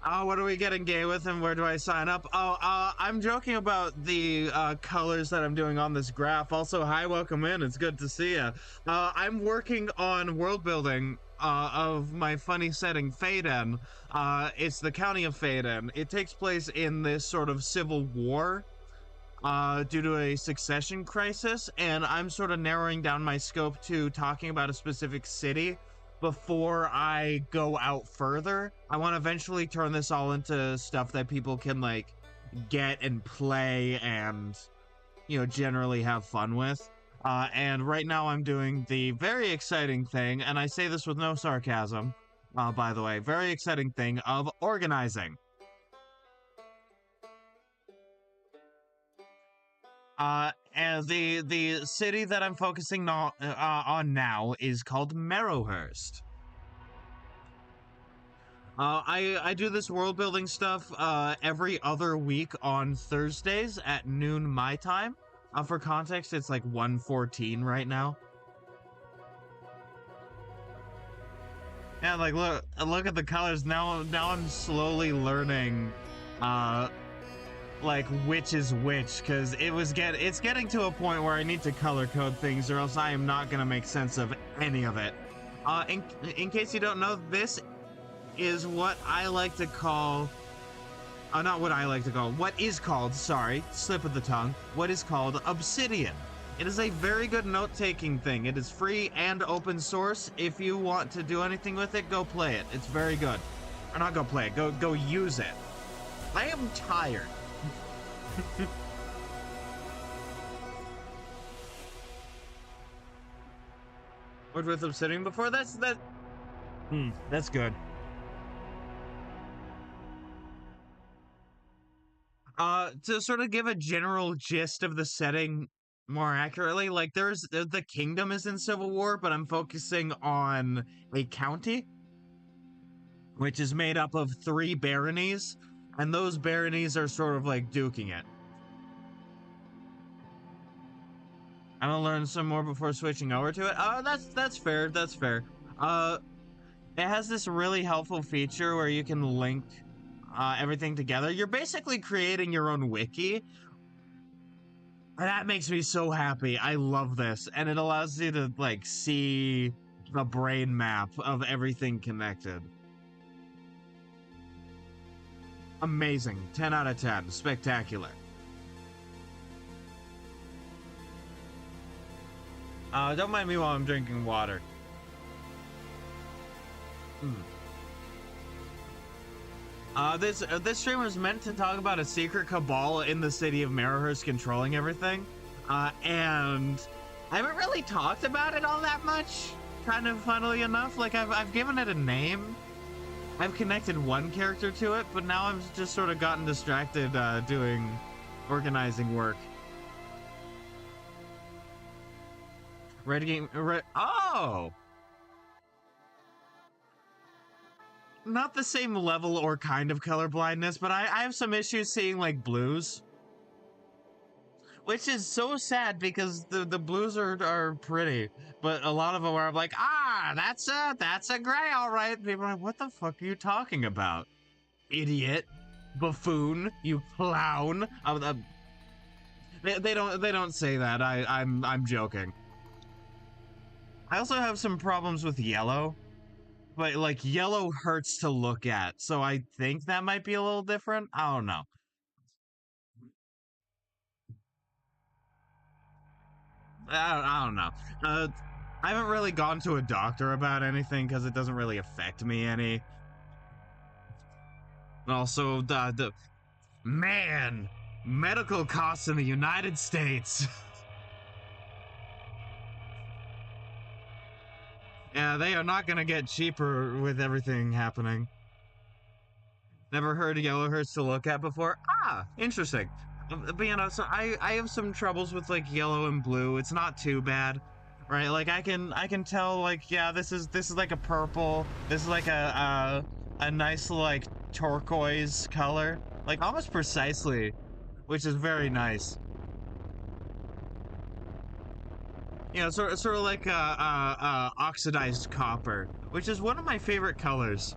Oh, what are we getting gay with and where do I sign up? Oh, I'm joking about the colors that I'm doing on this graph. Also, hi, welcome in. It's good to see you. I'm working on world building of my funny setting, Faden. It's the county of Faden. It takes place in this sort of civil war due to a succession crisis, and I'm sort of narrowing down my scope to talking about a specific city before I go out further. I want to eventually turn this all into stuff that people can, like, get and play and, you know, generally have fun with. And right now I'm doing the very exciting thing, and I say this with no sarcasm, by the way, very exciting thing of organizing. And the city that I'm focusing on now is called Marrowhurst. I do this world building stuff every other week on Thursdays at noon my time. For context, it's like 1:14 right now. Yeah, like look at the colors. Now I'm slowly learning like which is which, because it's getting to a point where I need to color code things or else I am not gonna make sense of any of it. In case you don't know, this is what I like to call not what I like to call, what is called, sorry, slip of the tongue, what is called Obsidian. It is a very good note-taking thing. It is free and open source. If you want to do anything with it, go play it. It's very good. Or not go play it, go use it. I am tired. Worked with Obsidian before? That's good. To sort of give a general gist of the setting more accurately, like the kingdom is in civil war, but I'm focusing on a county, which is made up of 3 baronies, and those baronies are sort of like duking it. I'm gonna learn some more before switching over to it. Oh, that's fair. That's fair. It has this really helpful feature where you can link everything together. You're basically creating your own wiki. That makes me so happy. I love this, and it allows you to like see the brain map of everything connected. Amazing. 10 out of 10. Spectacular. Don't mind me while I'm drinking water. This stream was meant to talk about a secret cabal in the city of Marrowhurst controlling everything, and I haven't really talked about it all that much. Kind of funnily enough, like I've given it a name. I've connected one character to it, but now I've just sort of gotten distracted doing organizing work. Red game, oh! Not the same level or kind of color blindness, but I have some issues seeing like blues. Which is so sad because the blues are pretty, but a lot of them are like, that's a gray, all right. People are like, what the fuck are you talking about? Idiot, buffoon, you clown. They don't say that. I'm joking. I also have some problems with yellow, but like yellow hurts to look at, so I think that might be a little different. I don't know. I don't know. I haven't really gone to a doctor about anything because it doesn't really affect me any. Also, the man, medical costs in the United States. Yeah, they are not gonna get cheaper with everything happening. Never heard of yellow hurts to look at before. Interesting. But you know, so I have some troubles with like yellow and blue. It's not too bad, right? Like I can tell like, yeah, this is like a purple. This is like a nice like turquoise color, like almost precisely, which is very nice. You know, sort of like oxidized copper, which is one of my favorite colors.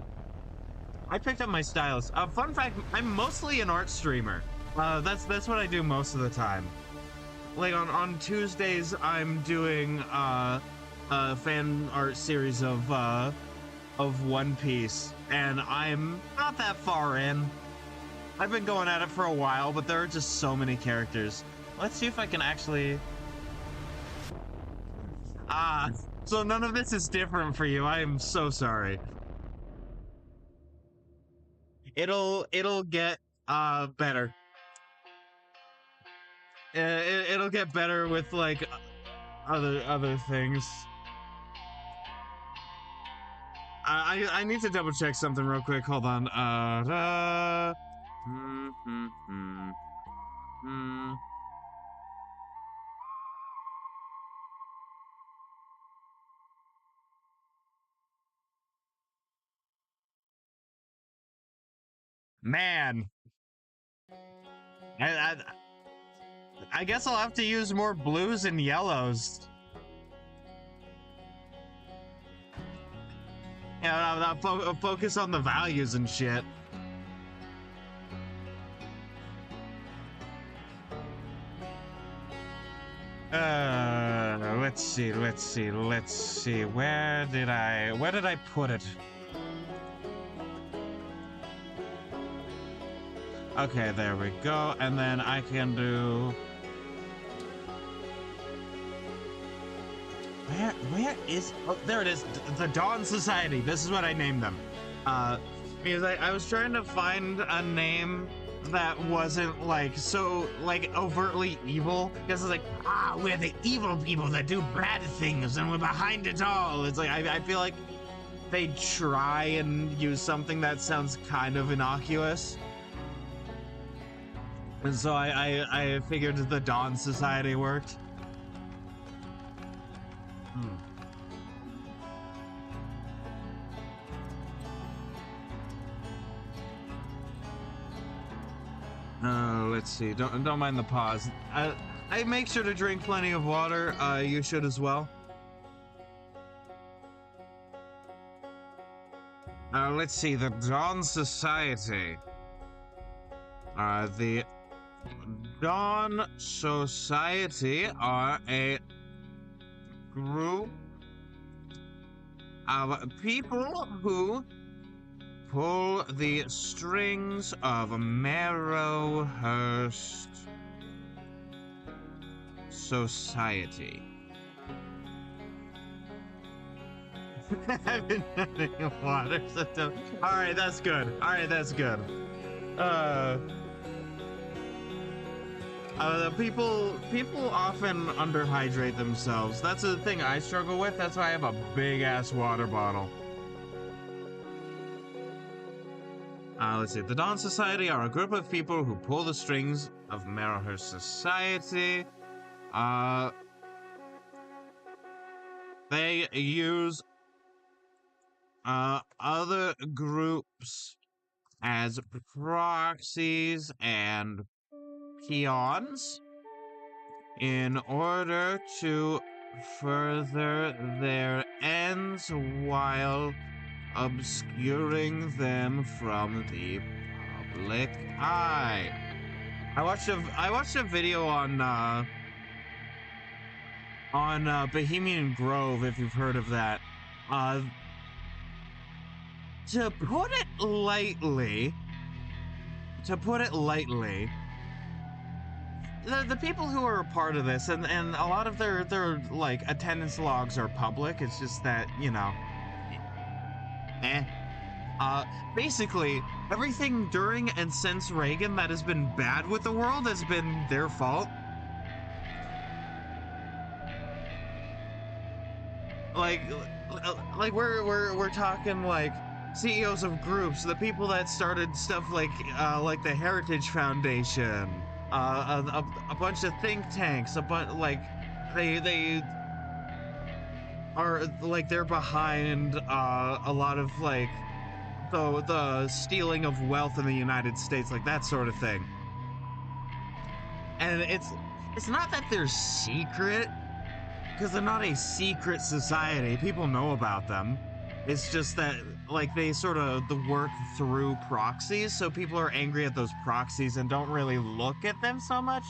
I picked up my stylus. Fun fact: I'm mostly an art streamer. That's what I do most of the time. Like on Tuesdays, I'm doing a fan art series of One Piece, and I'm not that far in. I've been going at it for a while, but there are just so many characters. Let's see if I can actually. So none of this is different for you. I am so sorry. It'll get better. It'll get better with like other things. I need to double check something real quick. Hold on. Man, I guess I'll have to use more blues and yellows. Yeah, I'll focus on the values and shit. Let's see. Where did I put it? Okay, there we go. And then I can do... Where is... Oh, there it is. The Dawn Society. This is what I named them. Because I was trying to find a name that wasn't like so like overtly evil, because it's like, we're the evil people that do bad things and we're behind it all. It's like I feel like they try and use something that sounds kind of innocuous. And so I figured the Dawn Society worked. Let's see. Don't mind the pause. I make sure to drink plenty of water. You should as well. Let's see, the Dawn Society. The Dawn Society are a group of people who pull the strings of Marrowhurst Society. I've been having water. Alright, that's good. Alright, that's good. People often underhydrate themselves. That's the thing I struggle with. That's why I have a big ass water bottle. Let's see. The Dawn Society are a group of people who pull the strings of Marrowhurst Society. They use other groups as proxies and peons in order to further their ends while obscuring them from the public eye. I watched a video on Bohemian Grove, if you've heard of that. To put it lightly, the people who are a part of this, and a lot of their like attendance logs are public. It's just that, you know, basically everything during and since Reagan that has been bad with the world has been their fault. Like we're talking like CEOs of groups, the people that started stuff like the Heritage Foundation, a bunch of think tanks, like they are like they're behind a lot of like the stealing of wealth in the United States, like that sort of thing. And it's not that they're secret, because they're not a secret society. People know about them. It's just that, like, they sort of work through proxies, so people are angry at those proxies and don't really look at them so much.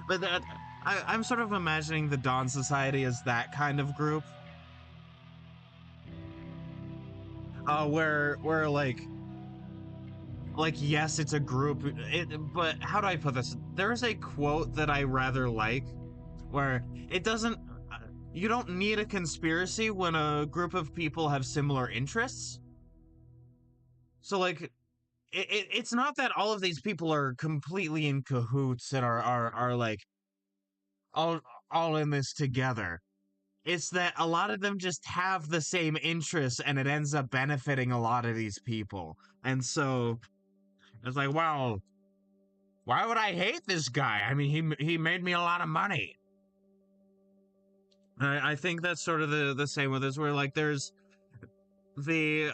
But I'm sort of imagining the Dawn Society as that kind of group. Where like, yes, it's a group, but how do I put this? There's a quote that I rather like, where it doesn't... You don't need a conspiracy when a group of people have similar interests. So, like, it's not that all of these people are completely in cahoots and are like, all in this together. It's that a lot of them just have the same interests, and it ends up benefiting a lot of these people. And so, it's like, well, why would I hate this guy? I mean, he made me a lot of money. I think that's sort of the same with this, where like there's the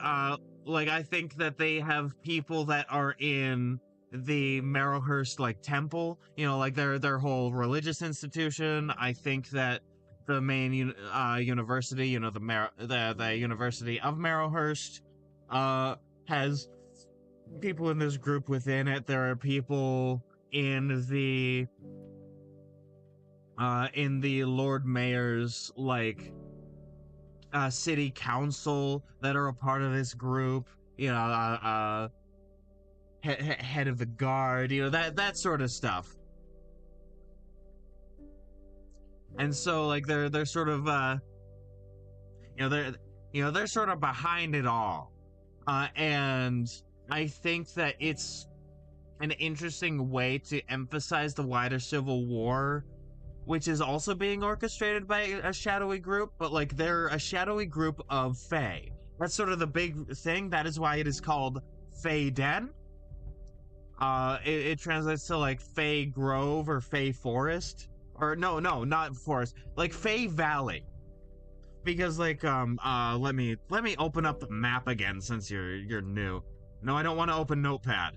like I think that they have people that are in the Marrowhurst like temple, you know, like their whole religious institution. I think that the main university, you know, the University of Marrowhurst, has people in this group within it. There are people in the Lord Mayor's like city council that are a part of this group, you know, head of the guard, you know, that sort of stuff. And so like they're sort of they're sort of behind it all. And I think that it's an interesting way to emphasize the wider Civil War, which is also being orchestrated by a shadowy group, but like they're a shadowy group of Fae. That's sort of the big thing. That is why it is called Fae Den. It translates to like Fae Grove or Fae Forest, or no, not forest, like Fae Valley. Because like let me open up the map again since you're new. No, I don't want to open Notepad.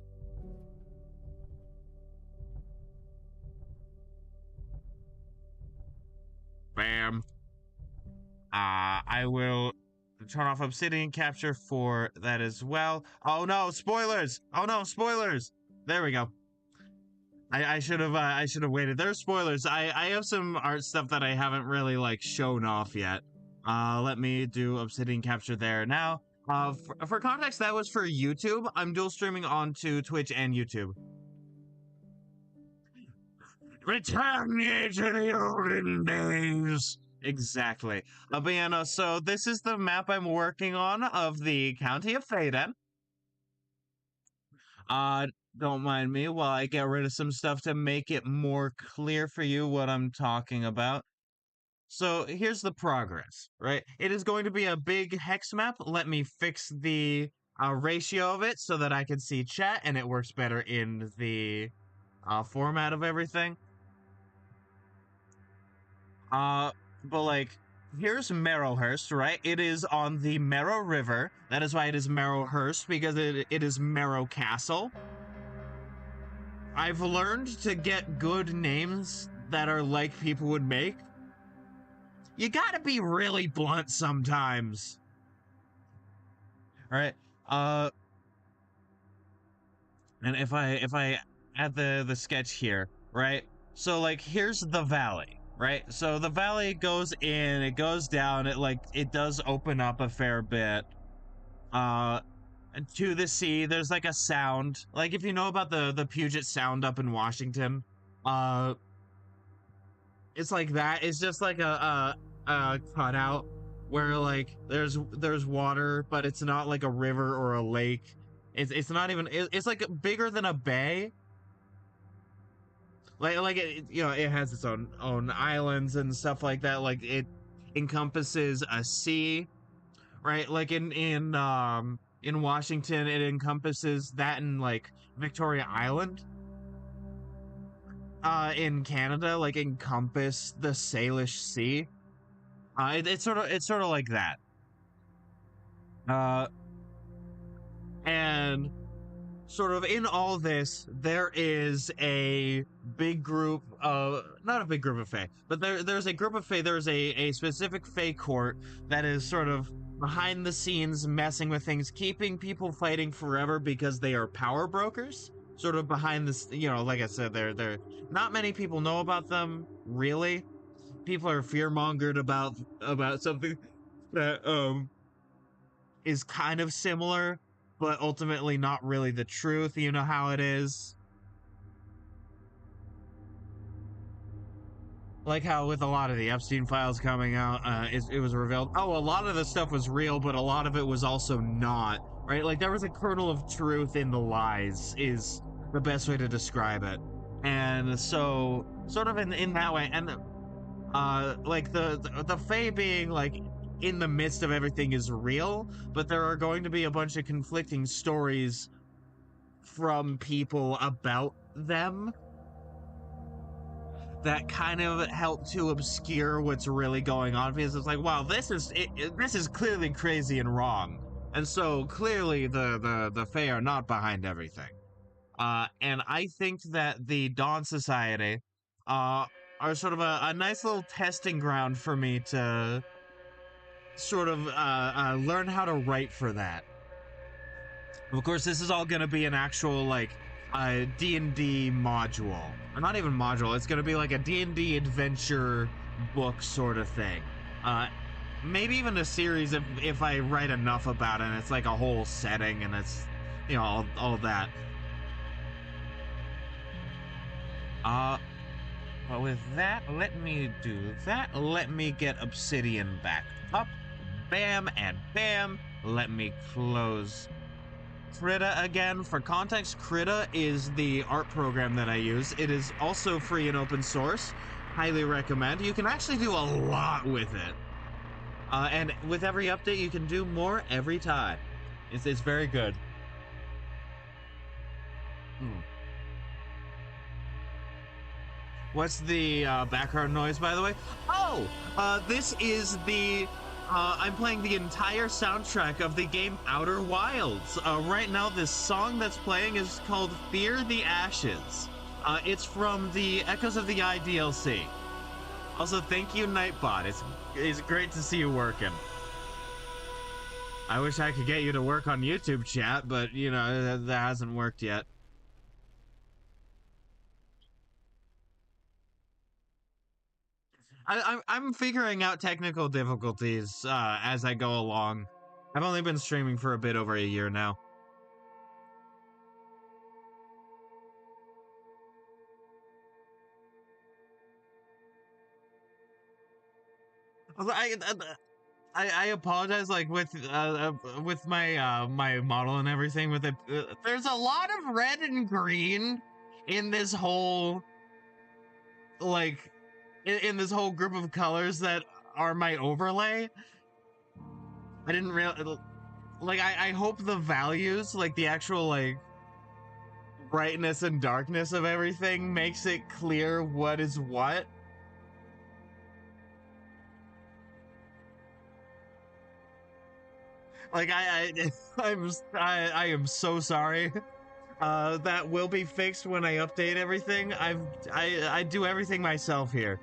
Bam. I will turn off obsidian capture for that as well. Oh no, spoilers! Oh no, spoilers! There we go. I should have waited. There's spoilers. I have some art stuff that I haven't really like shown off yet. Let me do obsidian capture there now. For context, that was for YouTube. I'm dual streaming onto Twitch and YouTube. Return me to the olden days. Exactly. But yeah, no, so this is the map I'm working on of the County of Faden. Don't mind me while I get rid of some stuff to make it more clear for you what I'm talking about. So here's the progress, right? It is going to be a big hex map. Let me fix the ratio of it so that I can see chat and it works better in the format of everything. But like, here's Marrowhurst, right? It is on the Marrow River. That is why it is Marrowhurst, because it is Marrow Castle. I've learned to get good names that are like people would make. You gotta be really blunt sometimes. Alright, and if I add the sketch here, right? So like, here's the valley. Right, so the valley goes in, it goes down, it does open up a fair bit. To the sea, there's like a sound. Like if you know about the Puget Sound up in Washington, it's like that. It's just like a cutout where like there's water, but it's not like a river or a lake. It's not even. It's like bigger than a bay. Like it, you know, it has its own islands and stuff like that. Like it encompasses a sea, right? Like in Washington, it encompasses that in like Victoria Island. In Canada, like encompass the Salish Sea. It's sort of like that. And sort of in all this, there is a big group of, not a big group of Fae, but there's a group of Fae, there's a specific Fae court that is sort of behind the scenes messing with things, keeping people fighting forever because they are power brokers. Sort of behind this, you know, like I said, they're not many people know about them, really. People are fear-mongered about something that is kind of similar, but ultimately not really the truth. You know how it is. Like how with a lot of the Epstein files coming out, it was revealed, oh, a lot of the stuff was real, but a lot of it was also not, right? Like there was a kernel of truth in the lies, is the best way to describe it. And so, sort of in that way, and like the Fae being like in the midst of everything is real, but there are going to be a bunch of conflicting stories from people about them that kind of help to obscure what's really going on, because it's like, wow, this is clearly crazy and wrong, and so clearly the Fae are not behind everything. And I think that the Dawn Society are sort of a nice little testing ground for me to sort of learn how to write for that. Of course, this is all going to be an actual like D&D module, or not even module. It's going to be like a D&D adventure book sort of thing. Maybe even a series if I write enough about it. And it's like a whole setting, and it's, you know, all that. But with that, let me do that. Let me get Obsidian back up. Bam and bam. Let me close Krita again. For context, Krita is the art program that I use. It is also free and open source. Highly recommend. You can actually do a lot with it. And with every update, you can do more every time. It's very good. What's the background noise, by the way? Oh, this is the, I'm playing the entire soundtrack of the game Outer Wilds. Right now, this song that's playing is called Fear the Ashes. It's from the Echoes of the Eye DLC. Also, thank you, Nightbot. It's great to see you working. I wish I could get you to work on YouTube chat, but you know that hasn't worked yet. I'm figuring out technical difficulties as I go along. I've only been streaming for a bit over a year now. I apologize, like with my my model and everything with it. There's a lot of red and green in this whole like in this whole group of colors that are my overlay. I didn't real like I hope the values, like the actual like brightness and darkness of everything makes it clear what is what. Like I am so sorry. That will be fixed when I update everything. I do everything myself here.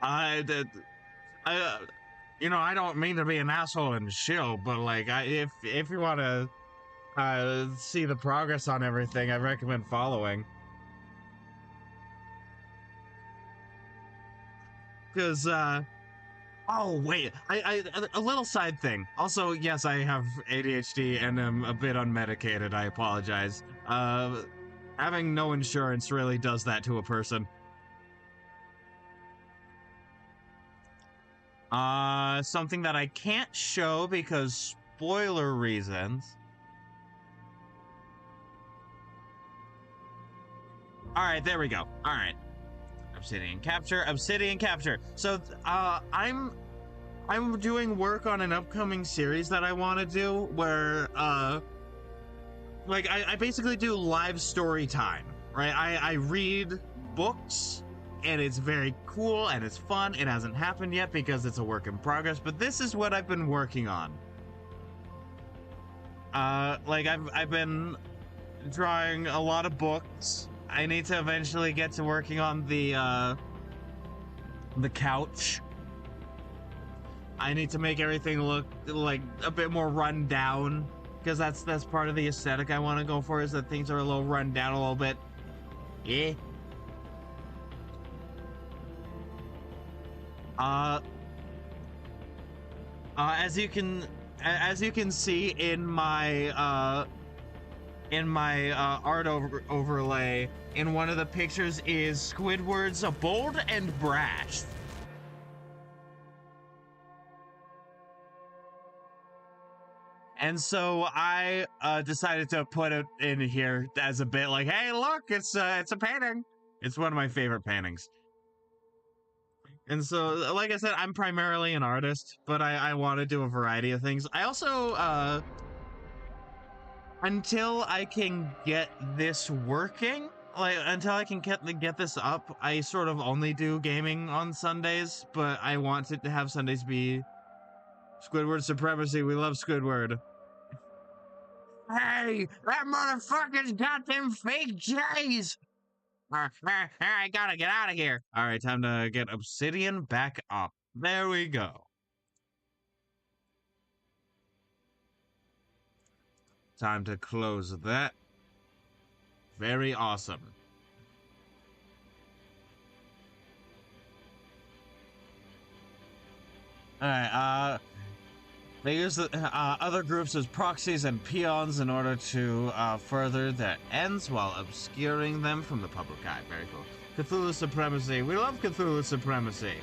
I you know, I don't mean to be an asshole and shill, but like if you want to see the progress on everything, I recommend following. Because oh wait, a little side thing. Also, yes, I have ADHD and am a bit unmedicated. I apologize. Having no insurance really does that to a person. Something that I can't show because spoiler reasons. All right, there we go. All right. Obsidian capture. So, I'm doing work on an upcoming series that I want to do where, like, I basically do live story time, right? I read books, and it's very cool, and it's fun. It hasn't happened yet because it's a work in progress, but this is what I've been working on. Like, I've been drawing a lot of books. I need to eventually get to working on the couch. I need to make everything look like a bit more run down, because that's part of the aesthetic I want to go for, is that things are a little run down a little bit. Yeah. As you can see in my art overlay, in one of the pictures is Squidward's bold and brash. And so I decided to put it in here as a bit like, hey, look, it's a painting. It's one of my favorite paintings. And so, like I said, I'm primarily an artist, but I want to do a variety of things. I also, until I can get this working, like, until I can get this up, I sort of only do gaming on Sundays, but I want it to have Sundays be Squidward supremacy. We love Squidward. Hey, that motherfucker's got them fake J's! I gotta get out of here. All right, time to get obsidian back up. There we go. Time to close that. Very awesome. All right, they use the, other groups as proxies and peons in order to further their ends while obscuring them from the public eye. Very cool. Cthulhu supremacy. We love Cthulhu supremacy.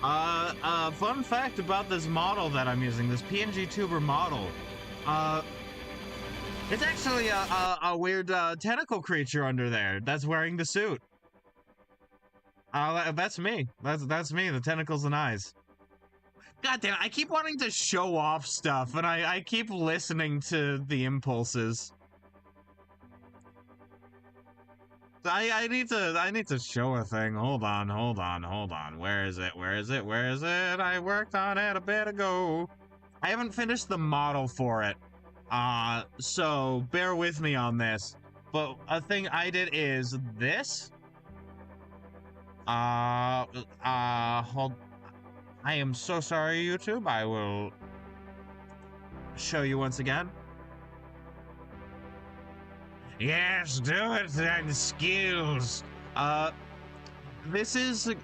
Fun fact about this model that I'm using, this PNG tuber model. It's actually a weird tentacle creature under there that's wearing the suit. That's me. That's me. The tentacles and eyes. God damn it, I keep wanting to show off stuff, and I keep listening to the impulses. I need to show a thing. Hold on. Where is it? I worked on it a bit ago. I haven't finished the model for it. So bear with me on this. But a thing I did is this. Hold. I am so sorry, YouTube. I will show you once again. Yes, do it then, skills. This is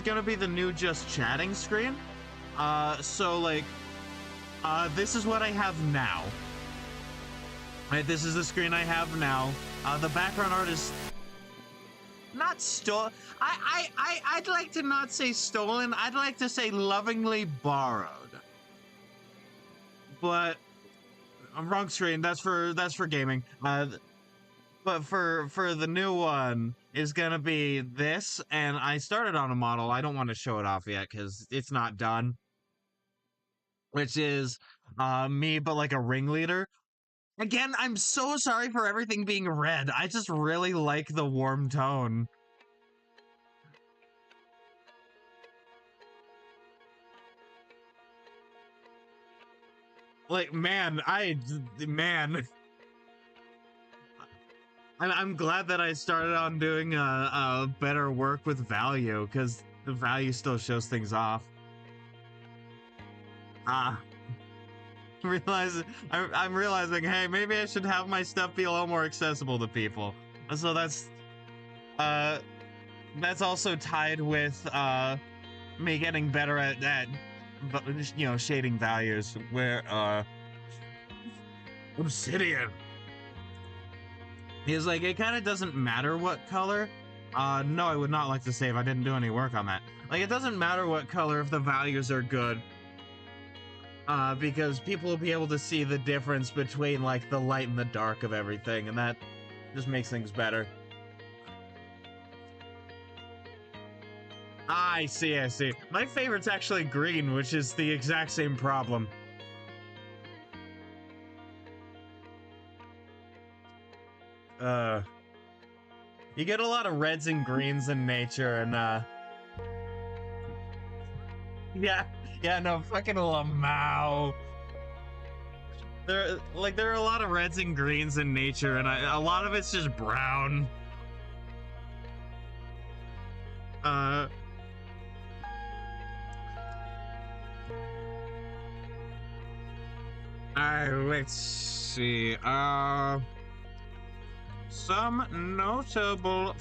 gonna be the new just chatting screen. So like, this is what I have now. Right, this is the screen I have now. The background art is not stolen. I'd like to not say stolen. I'd like to say lovingly borrowed. But wrong screen. That's for gaming. But for the new one is gonna be this, and I started on a model. I don't want to show it off yet because it's not done. Which is me, but like a ringleader. Again, I'm so sorry for everything being red. I just really like the warm tone. Like, man, I'm glad that I started on doing a better work with value, because the value still shows things off. I'm realizing, hey, maybe I should have my stuff be a little more accessible to people. So that's also tied with me getting better at you know, shading values. Where obsidian. He's like, it kind of doesn't matter what color. No, I would not like to save. I didn't do any work on that. Like, it doesn't matter what color if the values are good. Because people will be able to see the difference between, like, the light and the dark of everything, and that just makes things better. I see. My favorite's actually green, which is the exact same problem. You get a lot of reds and greens in nature, and, Yeah, no, fucking Lamau. There are a lot of reds and greens in nature, and a lot of it's just brown. Let's see. Some notable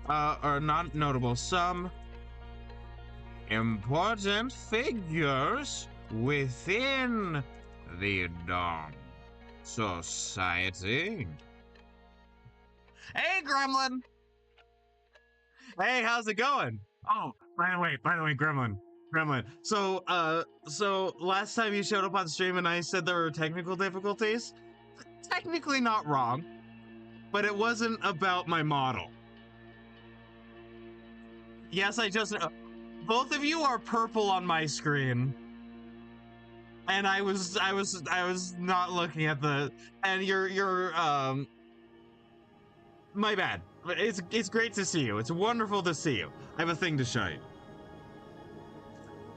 or not notable, some important figures within the Dawn Society. Hey, Gremlin! Hey, how's it going? Oh, by the way, Gremlin. So last time you showed up on stream and I said there were technical difficulties. Technically not wrong, but it wasn't about my model. Yes, both of you are purple on my screen, and I was not looking at and you're my bad. It's great to see you. It's wonderful to see you. I have a thing to show you.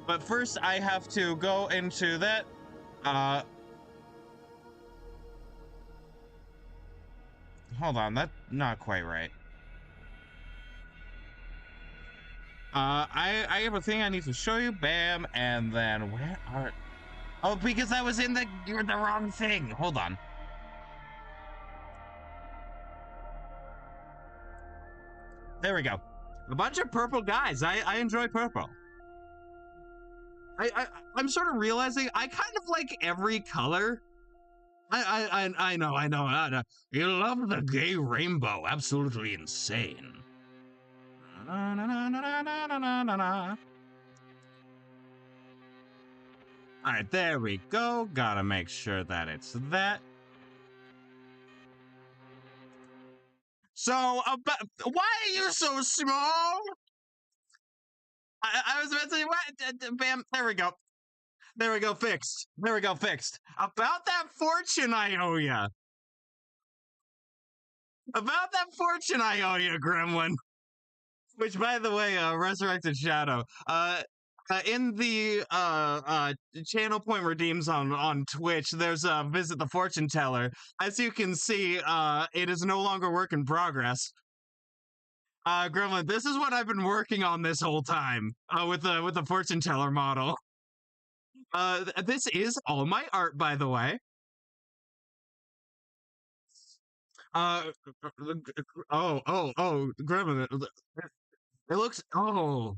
But first, I have to go into that. Hold on, that's not quite right. I have a thing I need to show you. Bam, and then where are? Oh, because I was in the wrong thing. Hold on. There we go. A bunch of purple guys. I enjoy purple. I'm sort of realizing I kind of like every color. I know. You love the gay rainbow. Absolutely insane. Na, na, na, na, na, na, na, na. All right, there we go. Gotta make sure that it's that. So, why are you so small? I was about to say, what? Bam, there we go. Fixed. About that fortune I owe ya. Gremlin. Which, by the way, Resurrected Shadow, In the channel point redeems on Twitch, there's visit the fortune teller. As you can see, it is no longer work in progress. Gremlin, this is what I've been working on this whole time with the fortune teller model. This is all my art, by the way. Oh, Gremlin, it looks, oh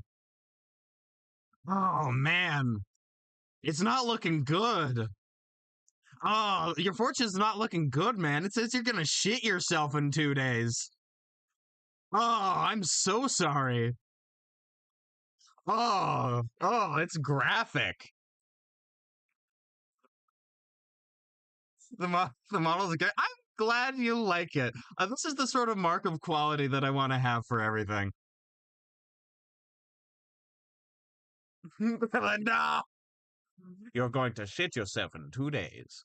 man, it's not looking good. Oh, your fortune's not looking good, man. It says you're gonna shit yourself in 2 days. Oh, I'm so sorry. It's graphic. The model's good. I'm glad you like it. This is the sort of mark of quality that I want to have for everything. No! You're going to shit yourself in 2 days.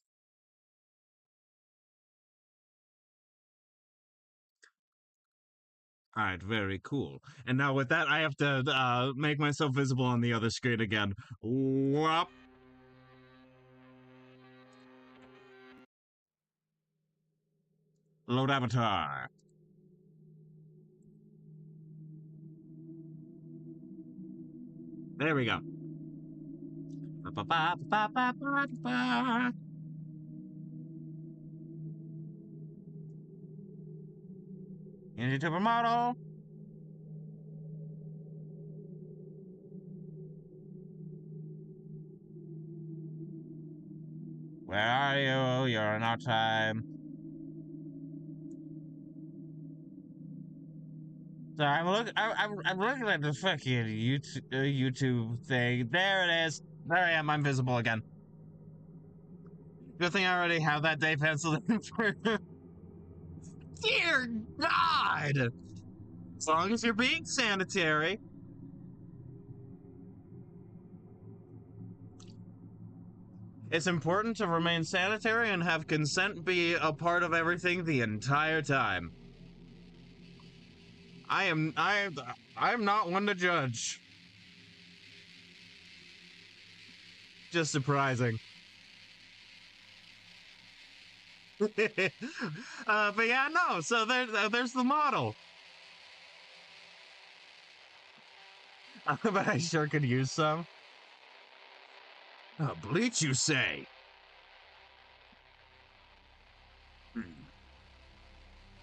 All right, very cool. And now with that, I have to make myself visible on the other screen again. Whoop. Load avatar. There we go. YouTuber model. Where are you? You're in our time. So I'm looking at the fucking YouTube thing. There it is. There I am. I'm visible again. Good thing I already have that day penciled in for. Dear God! As long as you're being sanitary. It's important to remain sanitary and have consent be a part of everything the entire time. I'm not one to judge. Just surprising. But yeah, no. So there's the model. But I sure could use some. Bleach, you say?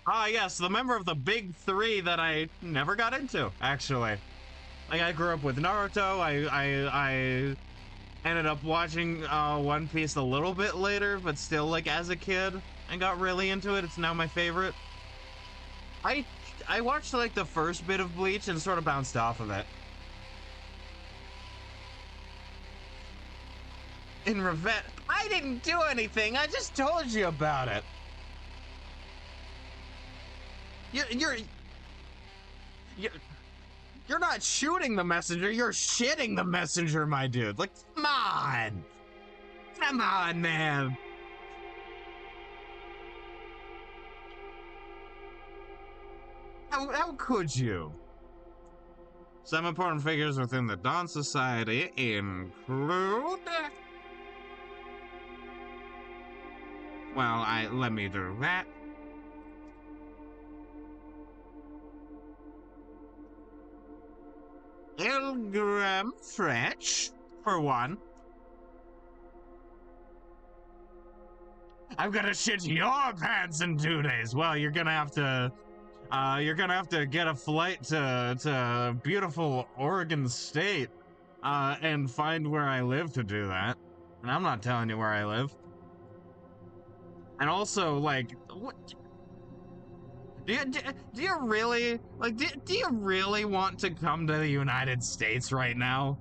Ah, yes, the member of the big three that I never got into, actually. Like, I grew up with Naruto. I ended up watching One Piece a little bit later, but still, like, as a kid, I got really into it. It's now my favorite. I watched, like, the first bit of Bleach and sort of bounced off of it. In revenge, I didn't do anything. I just told you about it. You're not shooting the messenger. You're shitting the messenger, my dude. Like, come on, man. How could you? Some important figures within the Dawn Society include. Well, let me do that. Ilgram French, for one. I'm gonna shit your pants in 2 days. Well, you're gonna have to get a flight to beautiful Oregon State, and find where I live to do that. And I'm not telling you where I live. And also, like, what? Do you really, like, do you really want to come to the United States right now?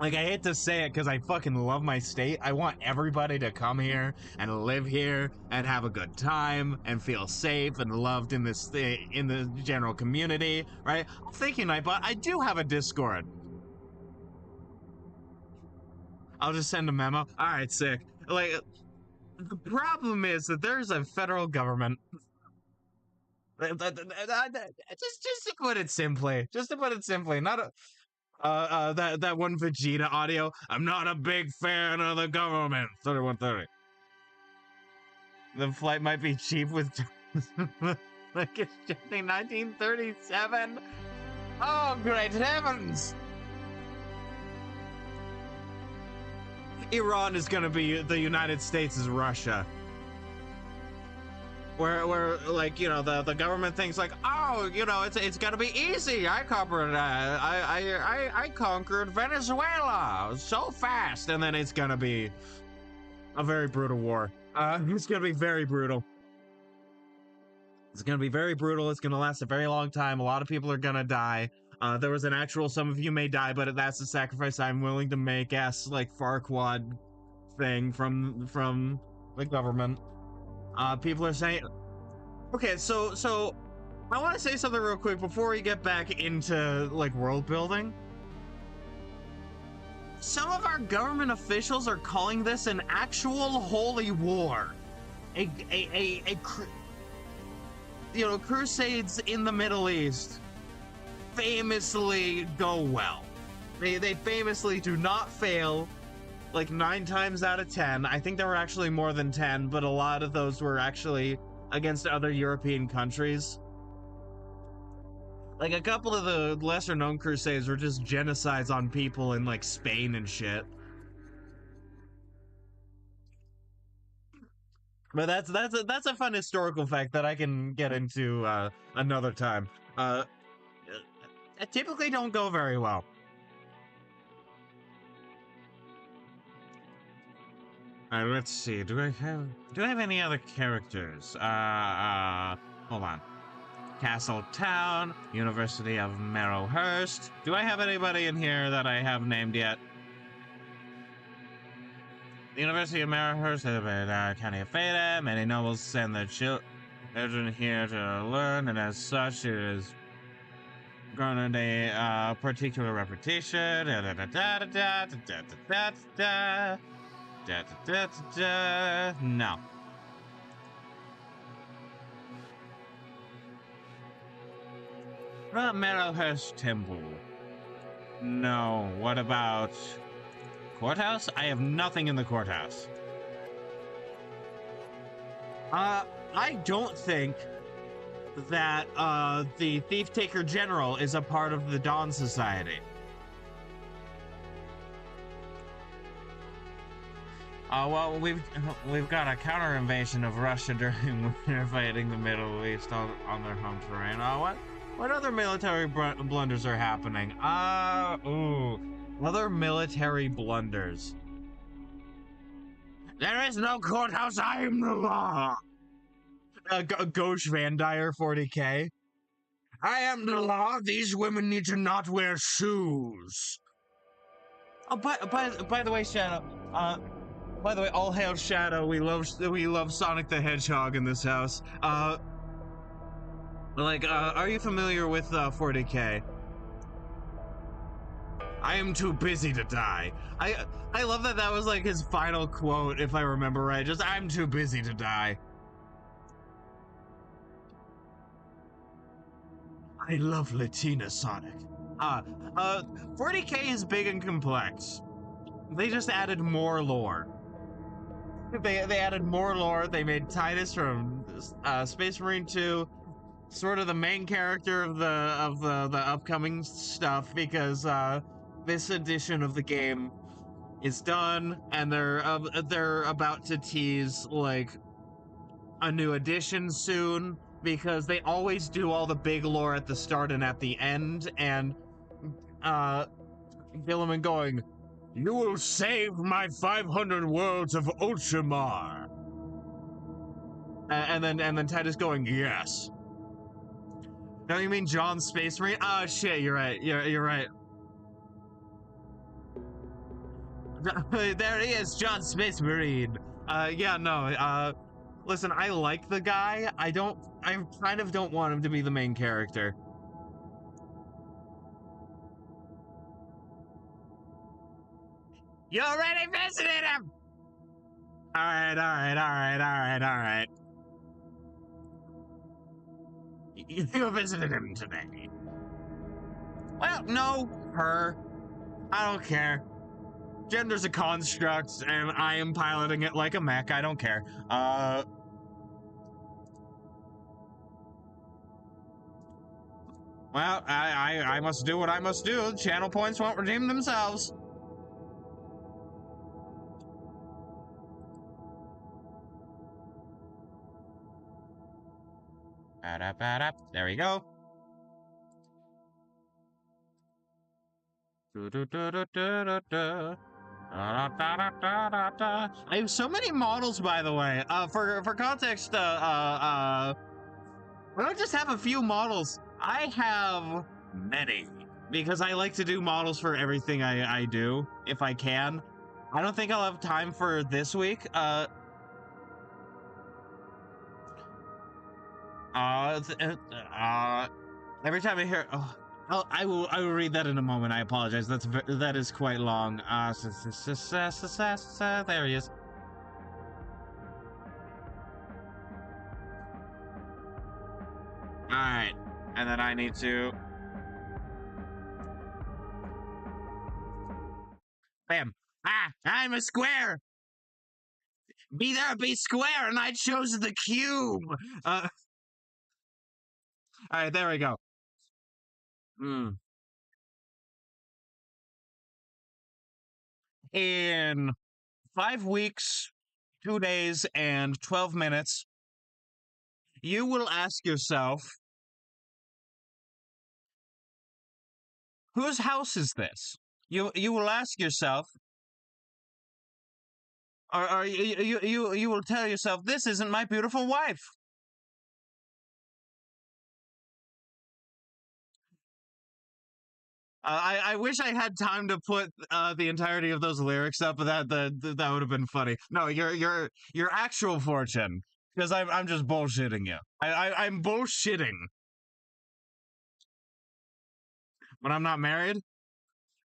Like, I hate to say it because I fucking love my state. I want everybody to come here and live here and have a good time and feel safe and loved in this in the general community, right? I'm thinking I do have a Discord. I'll just send a memo. All right, sick. Like, the problem is that there's a federal government Just to put it simply, not a that one Vegeta audio. I'm not a big fan of the government. 3130. The flight might be cheap with like it's just 1937. Oh, great heavens! Iran is gonna be the United States is Russia. Where like, you know, the government thinks like, oh, you know, it's gonna be easy. I conquered Venezuela so fast, and then it's gonna be a very brutal war. It's gonna be very brutal. It's gonna be very brutal. It's gonna last a very long time. A lot of people are gonna die. There was an actual, some of you may die, but that's the sacrifice I'm willing to make, as like Farquad thing from the government. People are saying, okay, so I want to say something real quick before we get back into like world building. Some of our government officials are calling this an actual holy war. You know, crusades in the Middle East famously go well. They famously do not fail. Like 9 times out of 10. I think there were actually more than 10, but a lot of those were actually against other European countries. Like a couple of the lesser known crusades were just genocides on people in like Spain and shit. But that's a fun historical fact that I can get into another time. Typically don't go very well. Let's see. Do I have any other characters? Hold on. Castle Town, University of Marrowhurst. Do I have anybody in here that I have named yet? The University of Marrowhurst, County of Fada. Many nobles send their children here to learn, and as such, it is garnered a particular reputation. No. Marrowhurst Temple. No. What about courthouse? I have nothing in the courthouse. I don't think that the Thief Taker General is a part of the Dawn Society. Well, we've got a counter invasion of Russia during winter fighting the Middle East on their home terrain. What other military blunders are happening? Other military blunders. There is no courthouse. I am the law. Ghosh Van Dyer 40K. I am the law. These women need to not wear shoes. Oh, by the way, Shadow. By the way, all hail Shadow. We love Sonic the Hedgehog in this house. Are you familiar with 40K? I am too busy to die. I love that was like his final quote, if I remember right. Just, I'm too busy to die. I love Latina Sonic. 40K is big and complex. They just added more lore. They added more lore. They made Titus from Space Marine 2 sort of the main character of the upcoming stuff, because this edition of the game is done, and they're about to tease like a new edition soon, because they always do all the big lore at the start and at the end, and Gilliman going, "You will save my 500 worlds of Ultramar." And then Titus going, "Yes." Don't you mean John Space Marine? Oh shit, you're right. You're right. There he is, John Space Marine. Yeah, no, listen, I like the guy. I kind of don't want him to be the main character. You already visited him! Alright. You visited him today. Well, no, her. I don't care. Gender's a construct, and I am piloting it like a mech. I don't care. Well, I must do what I must do. Channel points won't redeem themselves. There we go. I have so many models, by the way. For context, I don't just have a few models. I have many because I like to do models for everything I do if I can. I don't think I'll have time for this week. Every time I hear, I will read that in a moment. I apologize. That is quite long. There he is. All right, and then I need to. Bam! I'm a square. Be there, be square, and I chose the cube. All right, there we go. In 5 weeks, 2 days, and 12 minutes, you will ask yourself, whose house is this? You will ask yourself, or you will tell yourself, this isn't my beautiful wife. I wish I had time to put the entirety of those lyrics up, but that would have been funny. No, your actual fortune, because I'm just bullshitting you. I'm bullshitting. But I'm not married.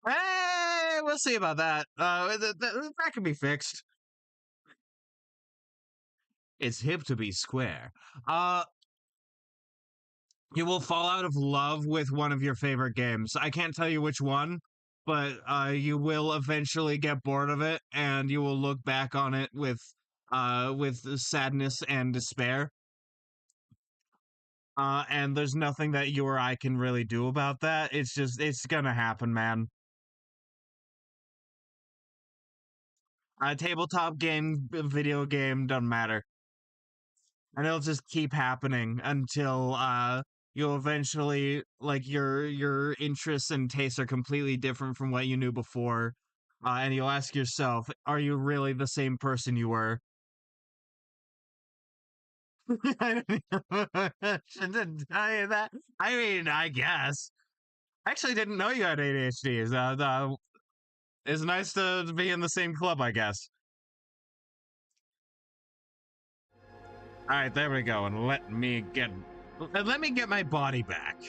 Hey, we'll see about that. That can be fixed. It's hip to be square. You will fall out of love with one of your favorite games. I can't tell you which one, but you will eventually get bored of it, and you will look back on it with sadness and despair. And there's nothing that you or I can really do about that. It's gonna happen, man. Tabletop game, video game, doesn't matter. And it'll just keep happening until you'll eventually, like, your interests and tastes are completely different from what you knew before, and you'll ask yourself, are you really the same person you were? Shouldn't tell you that. I mean, I guess. I actually didn't know you had ADHD. It's nice to be in the same club, I guess. All right, there we go. And let me get my body back.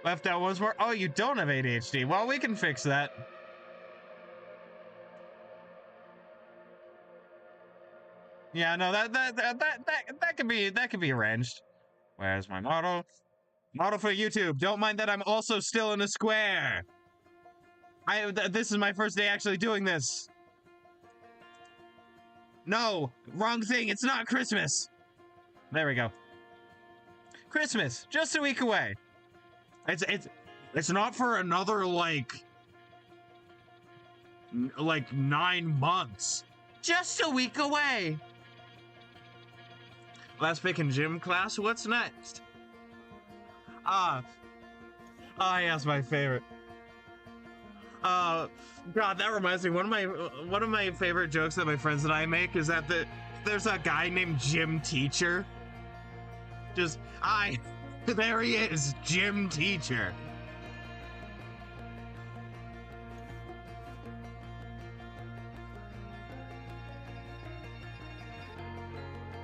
Left out once more. Oh, you don't have ADHD. Well, we can fix that. Yeah, no, that could be arranged. Where's my model? Model for YouTube. Don't mind that I'm also still in a square. This is my first day actually doing this. No, wrong thing. It's not Christmas. There we go. Christmas, just a week away. It's not for another like 9 months. Just a week away. Last pick in gym class. What's next? Yes, my favorite. God, that reminds me. One of my favorite jokes that my friends and I make is that there's a guy named Gym Teacher. There he is, Gym Teacher.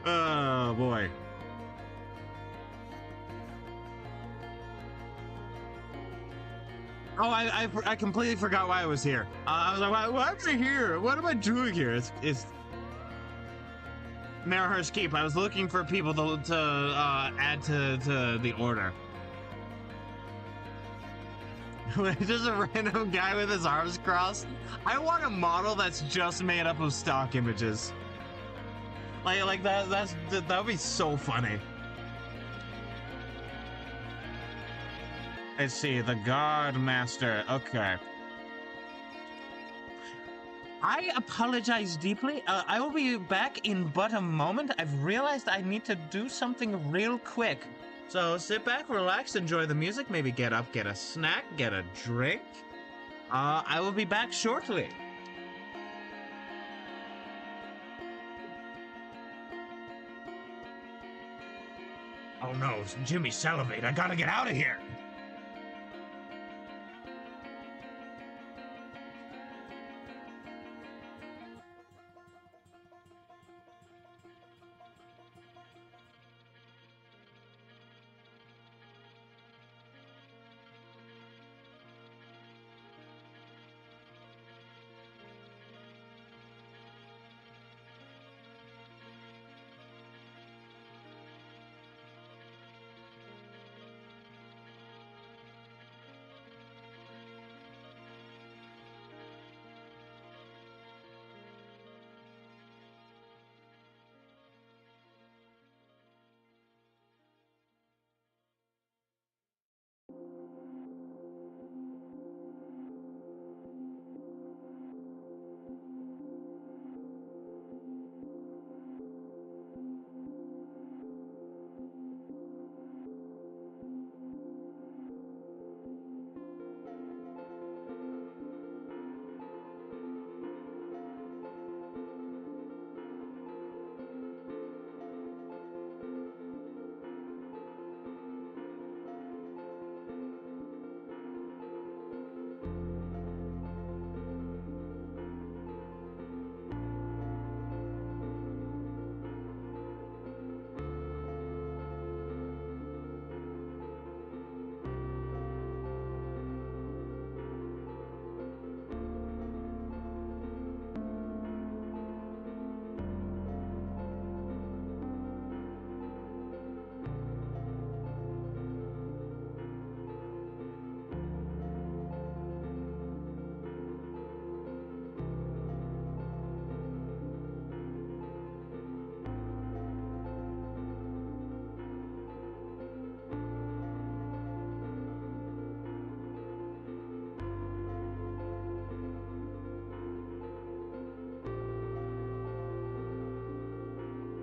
Oh boy. Oh, I completely forgot why I was here. I was like, why am I here? What am I doing here? It's Marrowhurst Keep. I was looking for people to add to the order. Just a random guy with his arms crossed. I want a model that's just made up of stock images. Like that would be so funny. Let's see, the Guard Master. Okay. I apologize deeply. I will be back in but a moment. I've realized I need to do something real quick. So sit back, relax, enjoy the music, maybe get up, get a snack, get a drink. I will be back shortly. Oh no, Jimmy salivate. I gotta get out of here.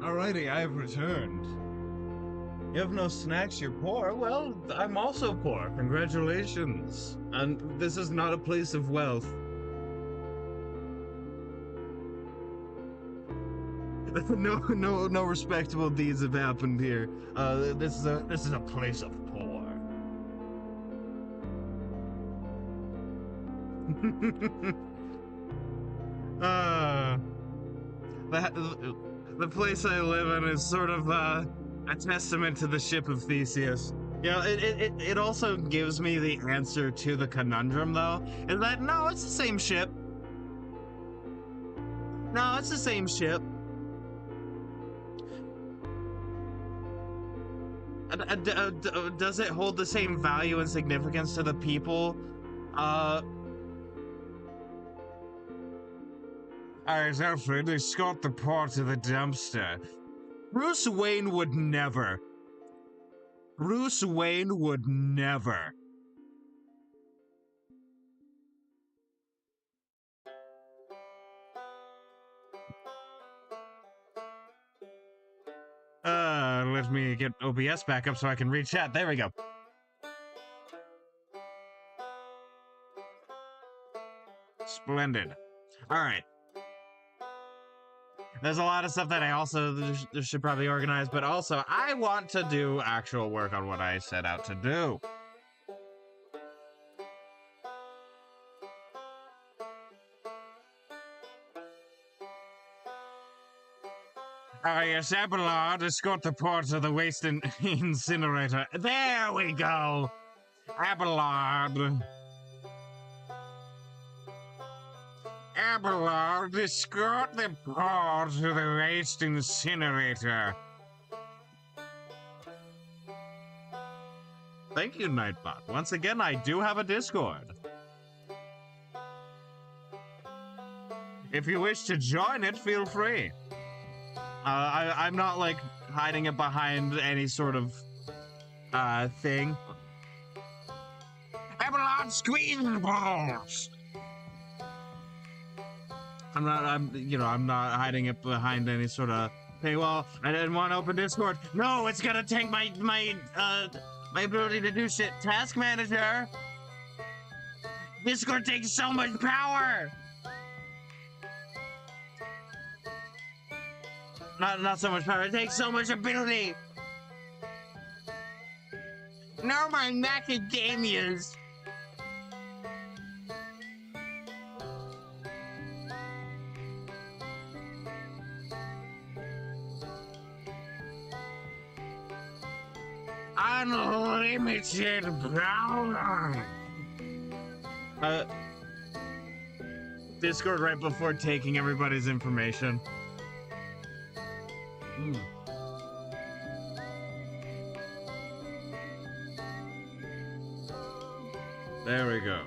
Alrighty, I've returned. You have no snacks, you're poor? Well, I'm also poor. Congratulations. And this is not a place of wealth. No respectable deeds have happened here. This is a place of poor. The place I live in is sort of a testament to the ship of Theseus. You know, it also gives me the answer to the conundrum, though, is that no, it's the same ship. No, it's the same ship. Does it hold the same value and significance to the people? Alright, Alfred, escort the poor to the dumpster. Bruce Wayne would never. Bruce Wayne would never. Let me get OBS back up so I can read chat. There we go. Splendid. Alright. There's a lot of stuff that I also should probably organize, but also I want to do actual work on what I set out to do. Yes, Abelard, escort the poor to the waste incinerator. There we go! Abelard. Abelard, escort the poor to the waste incinerator. Thank you, Nightbot. Once again, I do have a Discord. If you wish to join it, feel free. I'm not, like, hiding it behind any sort of, thing. Abelard, squeeze the balls! I'm not hiding it behind any sort of paywall. I didn't want to open Discord. No, it's gonna take my ability to do shit. Task manager! Discord takes so much power! Not so much power, it takes so much ability! No more macadamias! Unlimited power! Discord right before taking everybody's information. There we go.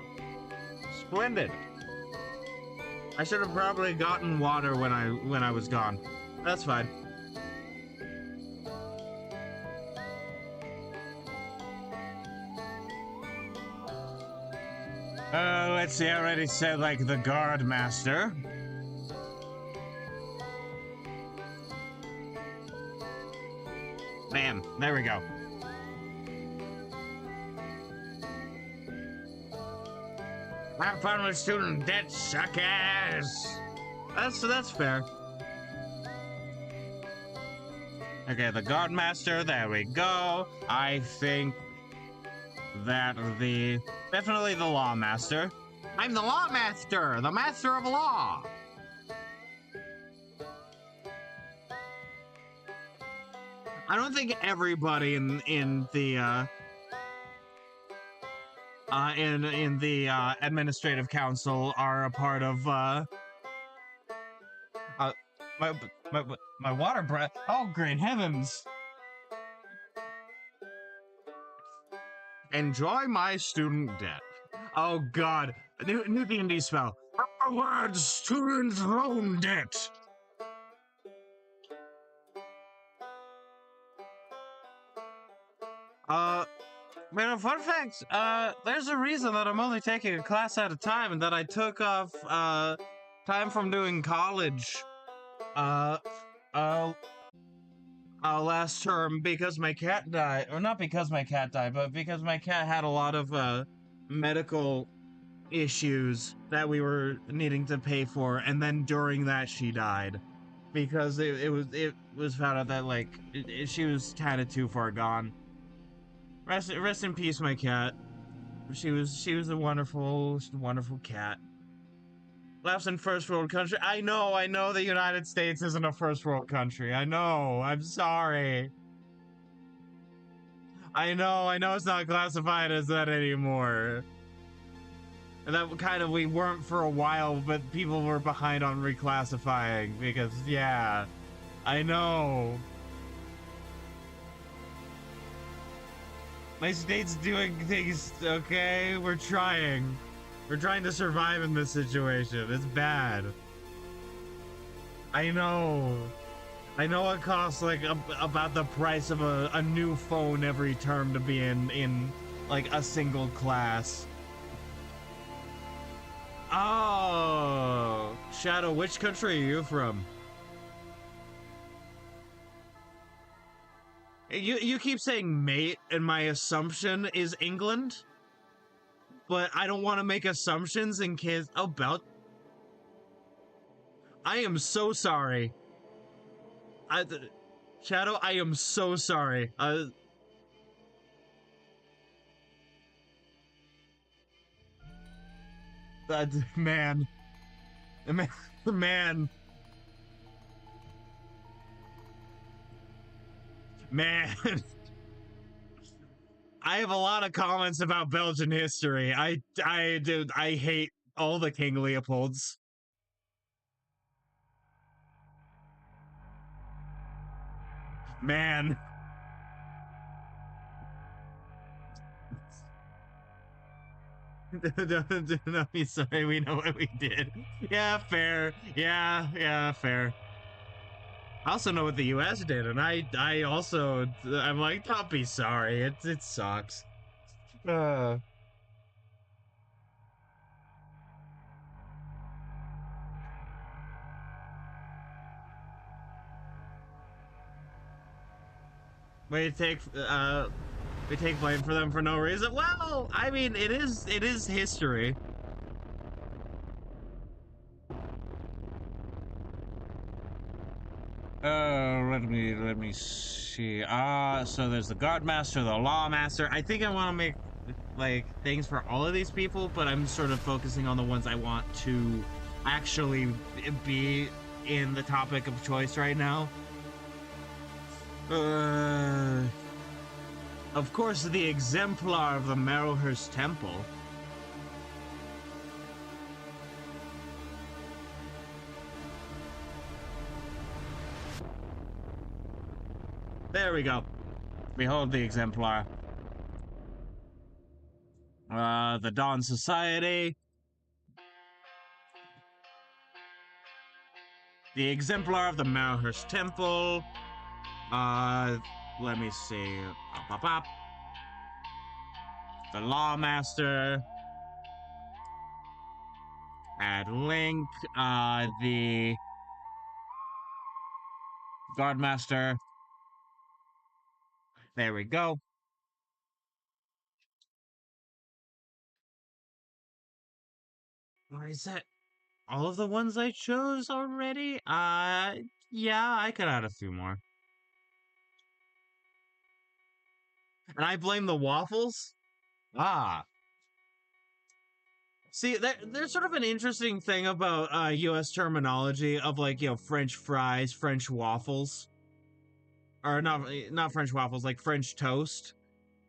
Splendid. I should have probably gotten water when I was gone. That's fine. Let's see, I already said, like, the guard master. Bam, there we go. Have fun with student debt, suckers! That's fair. Okay, the guard master, there we go. I think that definitely the law master. I'm the law master, the master of law. I don't think everybody in the administrative council are a part of my water breath. Oh, great heavens! Enjoy my student debt. Oh God, new D&D spell. Words, student loan debt. Man, fun fact, there's a reason that I'm only taking a class at a time and that I took off, time from doing college, last term because my cat died. Or not because my cat died, but because my cat had a lot of, medical issues that we were needing to pay for, and then during that she died. Because it was found out that, like, she was kinda too far gone. Rest in peace, my cat. She was a wonderful cat. Laughs in first world country. I know the United States isn't a first world country. I know, I'm sorry. I know it's not classified as that anymore. And that kind of, we weren't for a while, but people were behind on reclassifying because, yeah, I know. My state's doing things, okay? We're trying. We're trying to survive in this situation. It's bad. I know. I know it costs, like, about the price of a new phone every term to be in, like, a single class. Oh! Shadow, which country are you from? You keep saying mate, and my assumption is England, but I don't want to make assumptions in case. Oh, I am so sorry. Shadow, I am so sorry. Man, I have a lot of comments about Belgian history. I hate all the King Leopolds. Man. Don't be sorry, we know what we did. Yeah, fair. Yeah, fair. I also know what the US did, and I also, I'm like, don't be sorry, it sucks. We take blame for them for no reason. Well, I mean, it is history. Let me see. So there's the guard master, the law master. I think I want to make like things for all of these people, but I'm sort of focusing on the ones I want to actually be in the topic of choice right now. Of course, the exemplar of the Marrowhurst Temple. There we go. Behold the exemplar. The Dawn Society. The exemplar of the Marrowhurst Temple. Let me see. The Lawmaster. Add link. The Guardmaster. There we go. Or is that all of the ones I chose already? Yeah, I could add a few more. And I blame the waffles? Ah. See, there's sort of an interesting thing about US terminology of like, you know, French fries, French waffles. Or not French waffles, like French toast.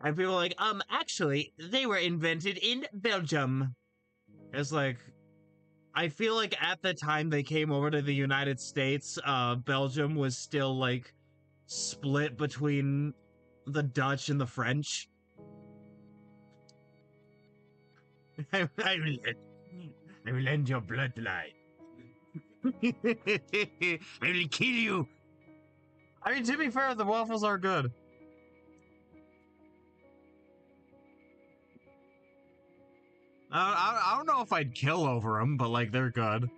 And people are like, actually, they were invented in Belgium. It's like, I feel like at the time they came over to the United States, Belgium was still like split between the Dutch and the French. I will end your bloodline. I will kill you. I mean, to be fair, the waffles are good. I don't know if I'd kill over them, but like they're good.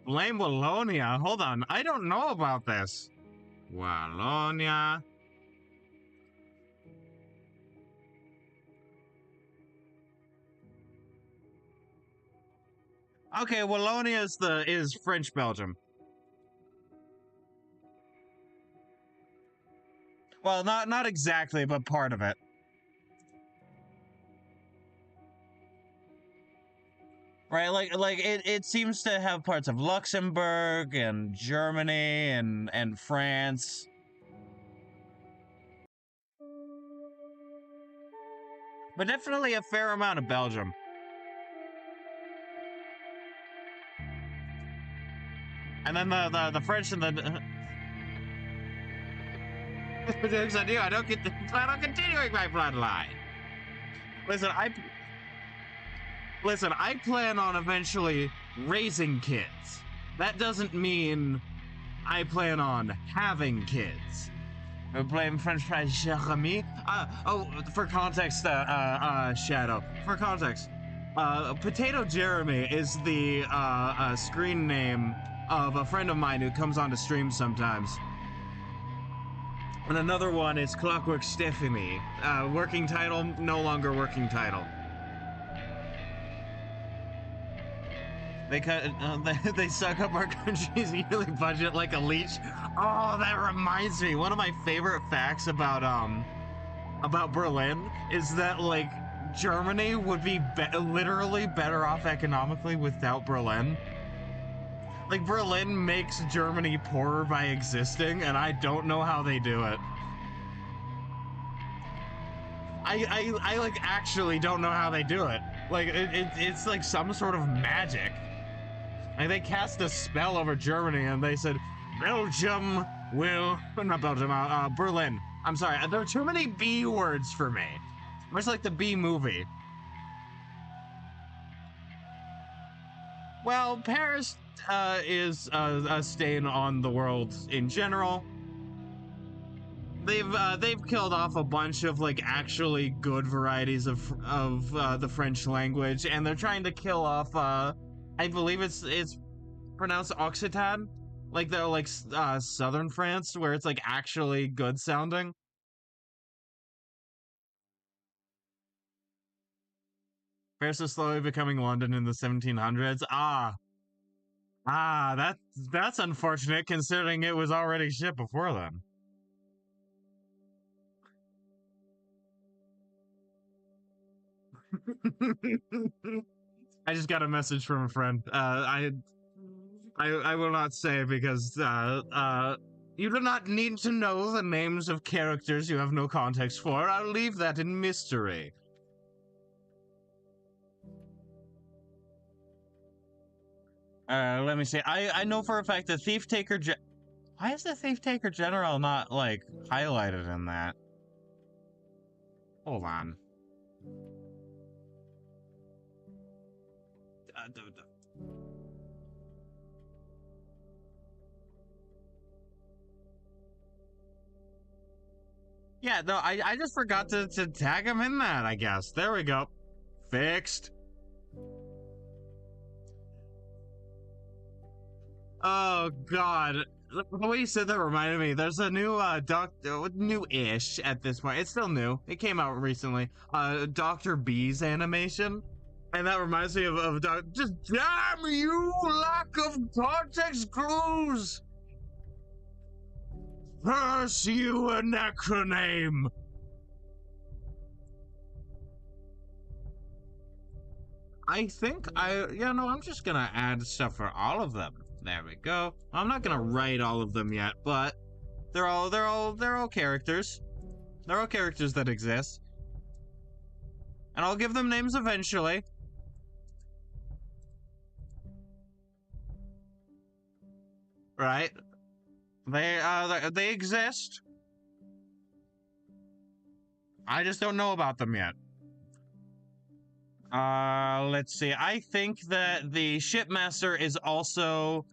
Blame Wallonia. Hold on, I don't know about this. Wallonia. Okay, Wallonia is French Belgium. Well, not exactly, but part of it. Right, like it seems to have parts of Luxembourg and Germany and France. But definitely a fair amount of Belgium. And then the French and the jokes on you. I don't plan on continuing my bloodline. Listen, I plan on eventually raising kids. That doesn't mean I plan on having kids. We're playing French fries, cher ami. For context, Shadow. For context, Potato Jeremy is the screen name of a friend of mine who comes on to stream sometimes. And another one is Clockwork Stephanie. Working title, no longer working title. They suck up our country's yearly budget like a leech. Oh, that reminds me. One of my favorite facts about Berlin is that like Germany would be literally better off economically without Berlin. Like Berlin makes Germany poorer by existing, and I don't know how they do it. I like actually don't know how they do it. Like it's like some sort of magic. Like they cast a spell over Germany and they said, Belgium not Belgium, Berlin. I'm sorry, there are too many B words for me. Much like the B movie. Well, Paris is a stain on the world in general. They've killed off a bunch of like actually good varieties of the French language, and they're trying to kill off I believe it's pronounced Occitan, like they're like southern France, where it's like actually good sounding. Paris is slowly becoming London in the 1700s. That's unfortunate considering it was already shit before then. I just got a message from a friend. I will not say because you do not need to know the names of characters you have no context for. I'll leave that in mystery. Let me see. I know for a fact the Thief Taker why is the Thief Taker General not, like, highlighted in that? Hold on. Yeah, no, I just forgot to tag him in that, I guess. There we go. Fixed. Oh, God. The way you said that reminded me, there's a new, new-ish at this point. It's still new. It came out recently. Dr. B's animation. And that reminds me of just damn you, lack of context clues! Curse you, a necroname! I think I'm just gonna add stuff for all of them. There we go. I'm not gonna write all of them yet, but they're all characters. They're all characters that exist. And I'll give them names eventually. Right? They exist. I just don't know about them yet. Let's see. I think that the Shipmaster is also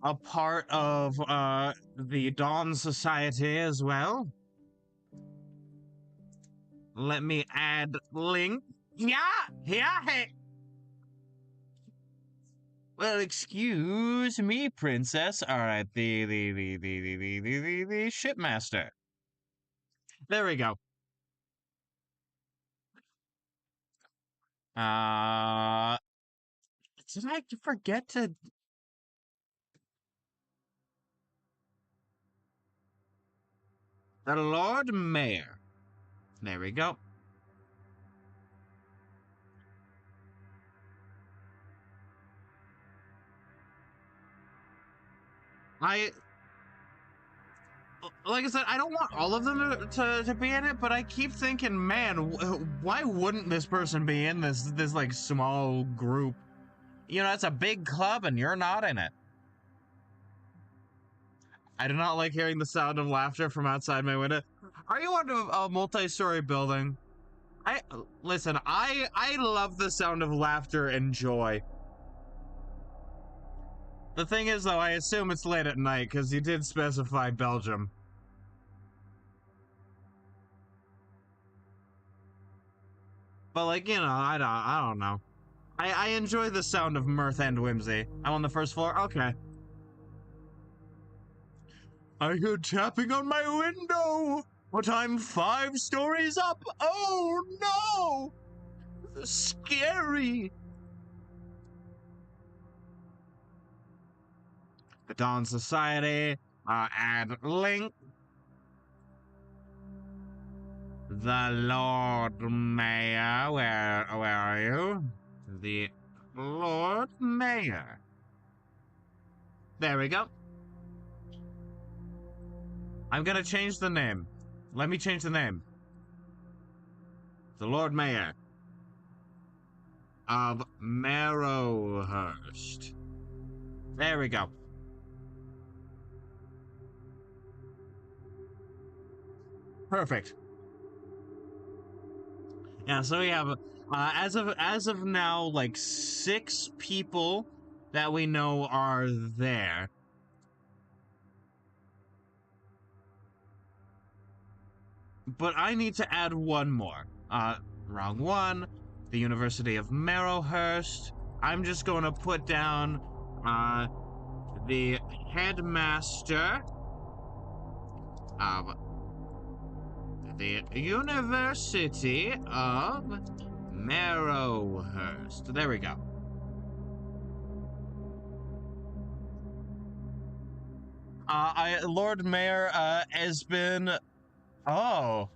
a part of, the Dawn Society as well. Let me add link. Yeah! Hey! Well, excuse me, princess. Alright, the Shipmaster. There we go. Did I forget to... The Lord Mayor. There we go. Like I said, I don't want all of them to be in it, but I keep thinking, man, why wouldn't this person be in this like small group? You know, it's a big club and you're not in it. I do not like hearing the sound of laughter from outside my window. Are you on a multi-story building? Listen, I love the sound of laughter and joy. The thing is, though, I assume it's late at night, because you did specify Belgium. But, like, you know, I don't know. I enjoy the sound of mirth and whimsy. I'm on the first floor? Okay. I hear tapping on my window, but I'm 5 stories up. Oh, no! Scary! The Dawn Society, add link. The Lord Mayor, where are you? The Lord Mayor. There we go. I'm gonna change the name. Let me change the name. The Lord Mayor of Marrowhurst. There we go. Perfect. Yeah, so we have, as of now, like 6 people that we know are there. But I need to add one more. Wrong one. The University of Marrowhurst. I'm just going to put down, the headmaster of the University of Marrowhurst. There we go. Lord Mayor, has been... Oh.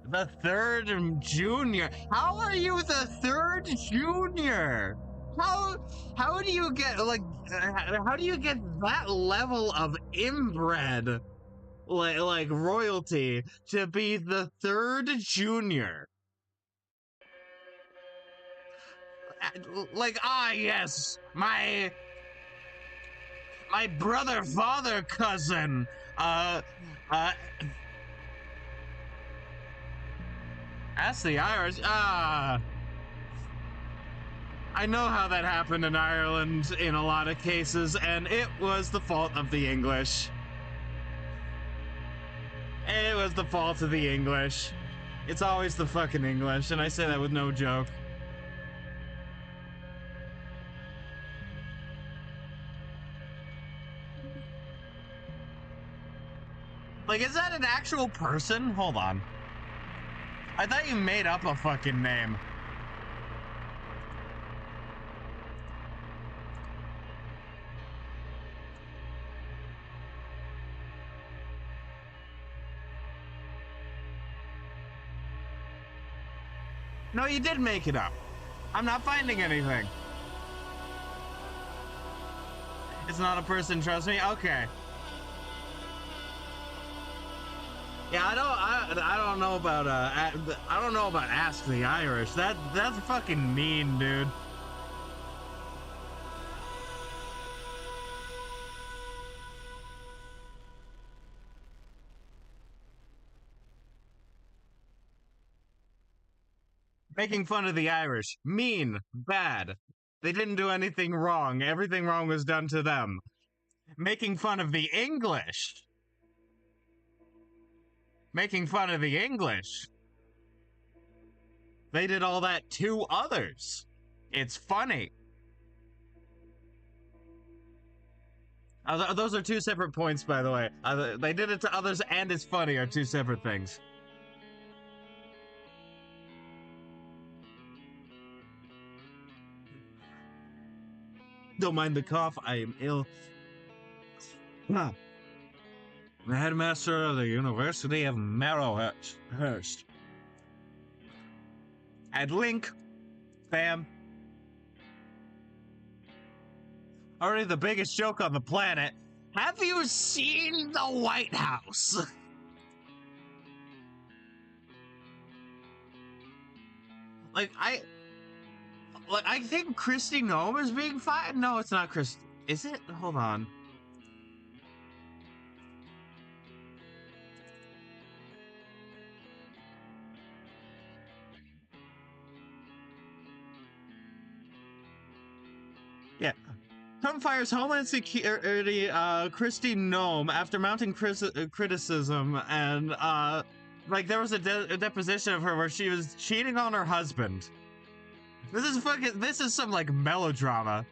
The 3rd junior. How are you the 3rd junior? How do you get, like, how do you get that level of inbred, like royalty, to be the 3rd junior? Like, yes, my brother, father, cousin, ask the Irish. I know how that happened in Ireland in a lot of cases, and it was the fault of the English. It was the fault of the English. It's always the fucking English, and I say that with no joke. Like, is that an actual person? Hold on. I thought you made up a fucking name. No, you did make it up. I'm not finding anything. It's not a person, trust me? Okay. Yeah, I don't know about I don't know about Ask the Irish. That's fucking mean, dude. Making fun of the Irish. Mean. Bad. They didn't do anything wrong. Everything wrong was done to them. Making fun of the English. Making fun of the English. They did all that to others. It's funny. Those are 2 separate points, by the way. They did it to others and it's funny are 2 separate things. Don't mind the cough, I am ill. The headmaster of the University of Marrowhurst. Add link. Bam. Already the biggest joke on the planet. Have you seen the White House? I think Christy Gnome is being fired. No, it's not Christy. Is it? Hold on. Yeah. Trump fires Homeland Security, Christy Gnome after mounting criticism, and, like, there was a deposition of her where she was cheating on her husband. This is some, like, melodrama.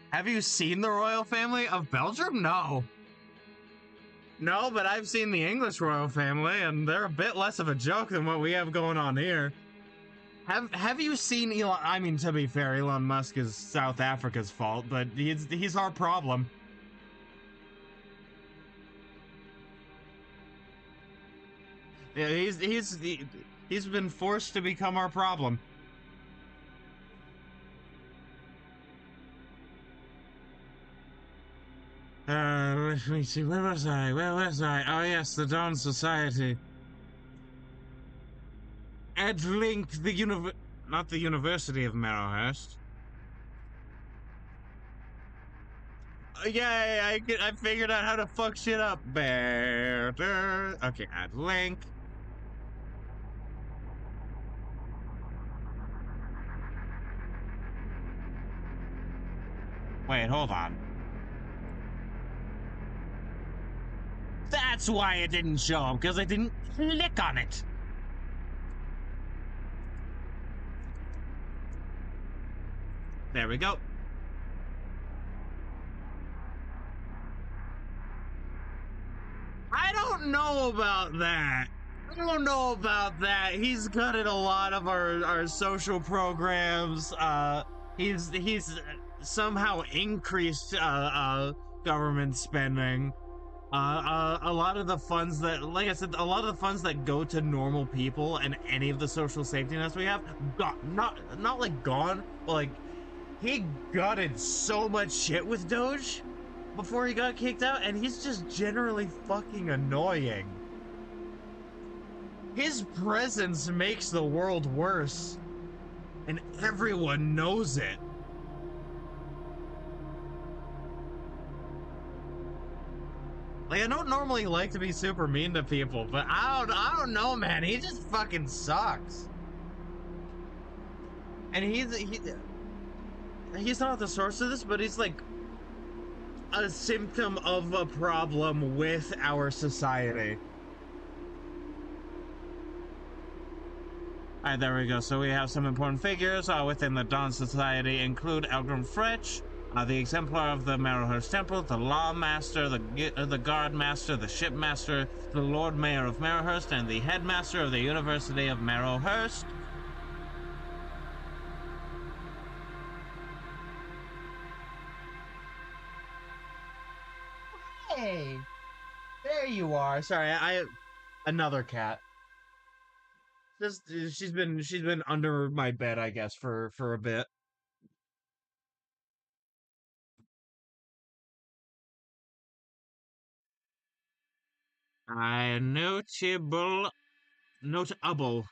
Have you seen the royal family of Belgium? No. No, but I've seen the English royal family, and they're a bit less of a joke than what we have going on here. Have you seen Elon? I mean, to be fair, Elon Musk is South Africa's fault, but he's our problem. Yeah, he's been forced to become our problem. Let me see, where was I? Oh yes, the Dawn Society. Add link not the University of Marrowhurst. Yeah, I figured out how to fuck shit up. Okay, add link. Wait, hold on. That's why it didn't show up, because I didn't click on it. There we go. I don't know about that. I don't know about that. He's gutted a lot of our social programs. He's somehow increased government spending. A lot of the funds that, like I said, a lot of the funds that go to normal people and any of the social safety nets we have got not like gone, but like he gutted so much shit with Doge before he got kicked out, and he's just generally fucking annoying. His presence makes the world worse, and everyone knows it. Like, I don't normally like to be super mean to people, but I don't know, man. He just fucking sucks. And he's not the source of this, but he's like a symptom of a problem with our society. Alright, there we go. So we have some important figures within the Dawn Society include Elgrim Fretch, the Exemplar of the Marrowhurst Temple, the Lawmaster, the Guard Master, the Shipmaster, the Lord Mayor of Marrowhurst, and the Headmaster of the University of Marrowhurst. Hey, there you are. Sorry, another cat. Just she's been under my bed, I guess, for a bit. Notable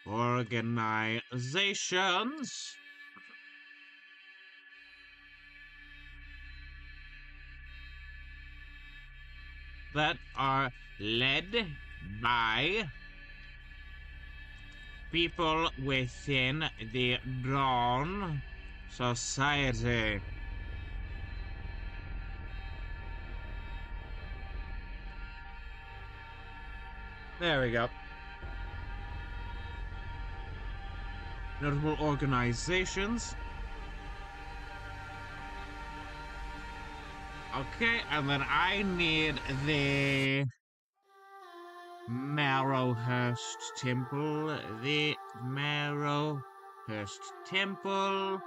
organizations that are led by people within the Dawn Society. There we go. Notable organizations. Okay, and then I need the Marrowhurst Temple. The Marrowhurst Temple.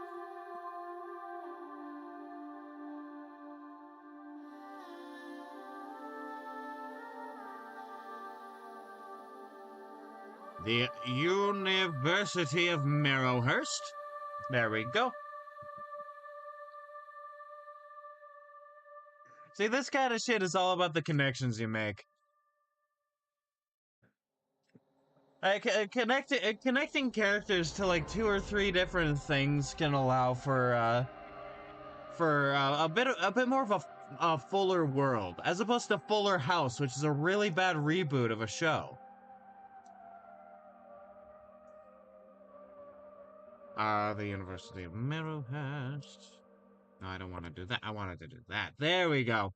The University of Marrowhurst. There we go. See, this kind of shit is all about the connections you make. Connecting characters to like 2 or 3 different things can allow for a bit more of a fuller world, as opposed to Fuller House, which is a really bad reboot of a show. The University of Marrowhurst. No, I don't want to do that. I wanted to do that. There we go.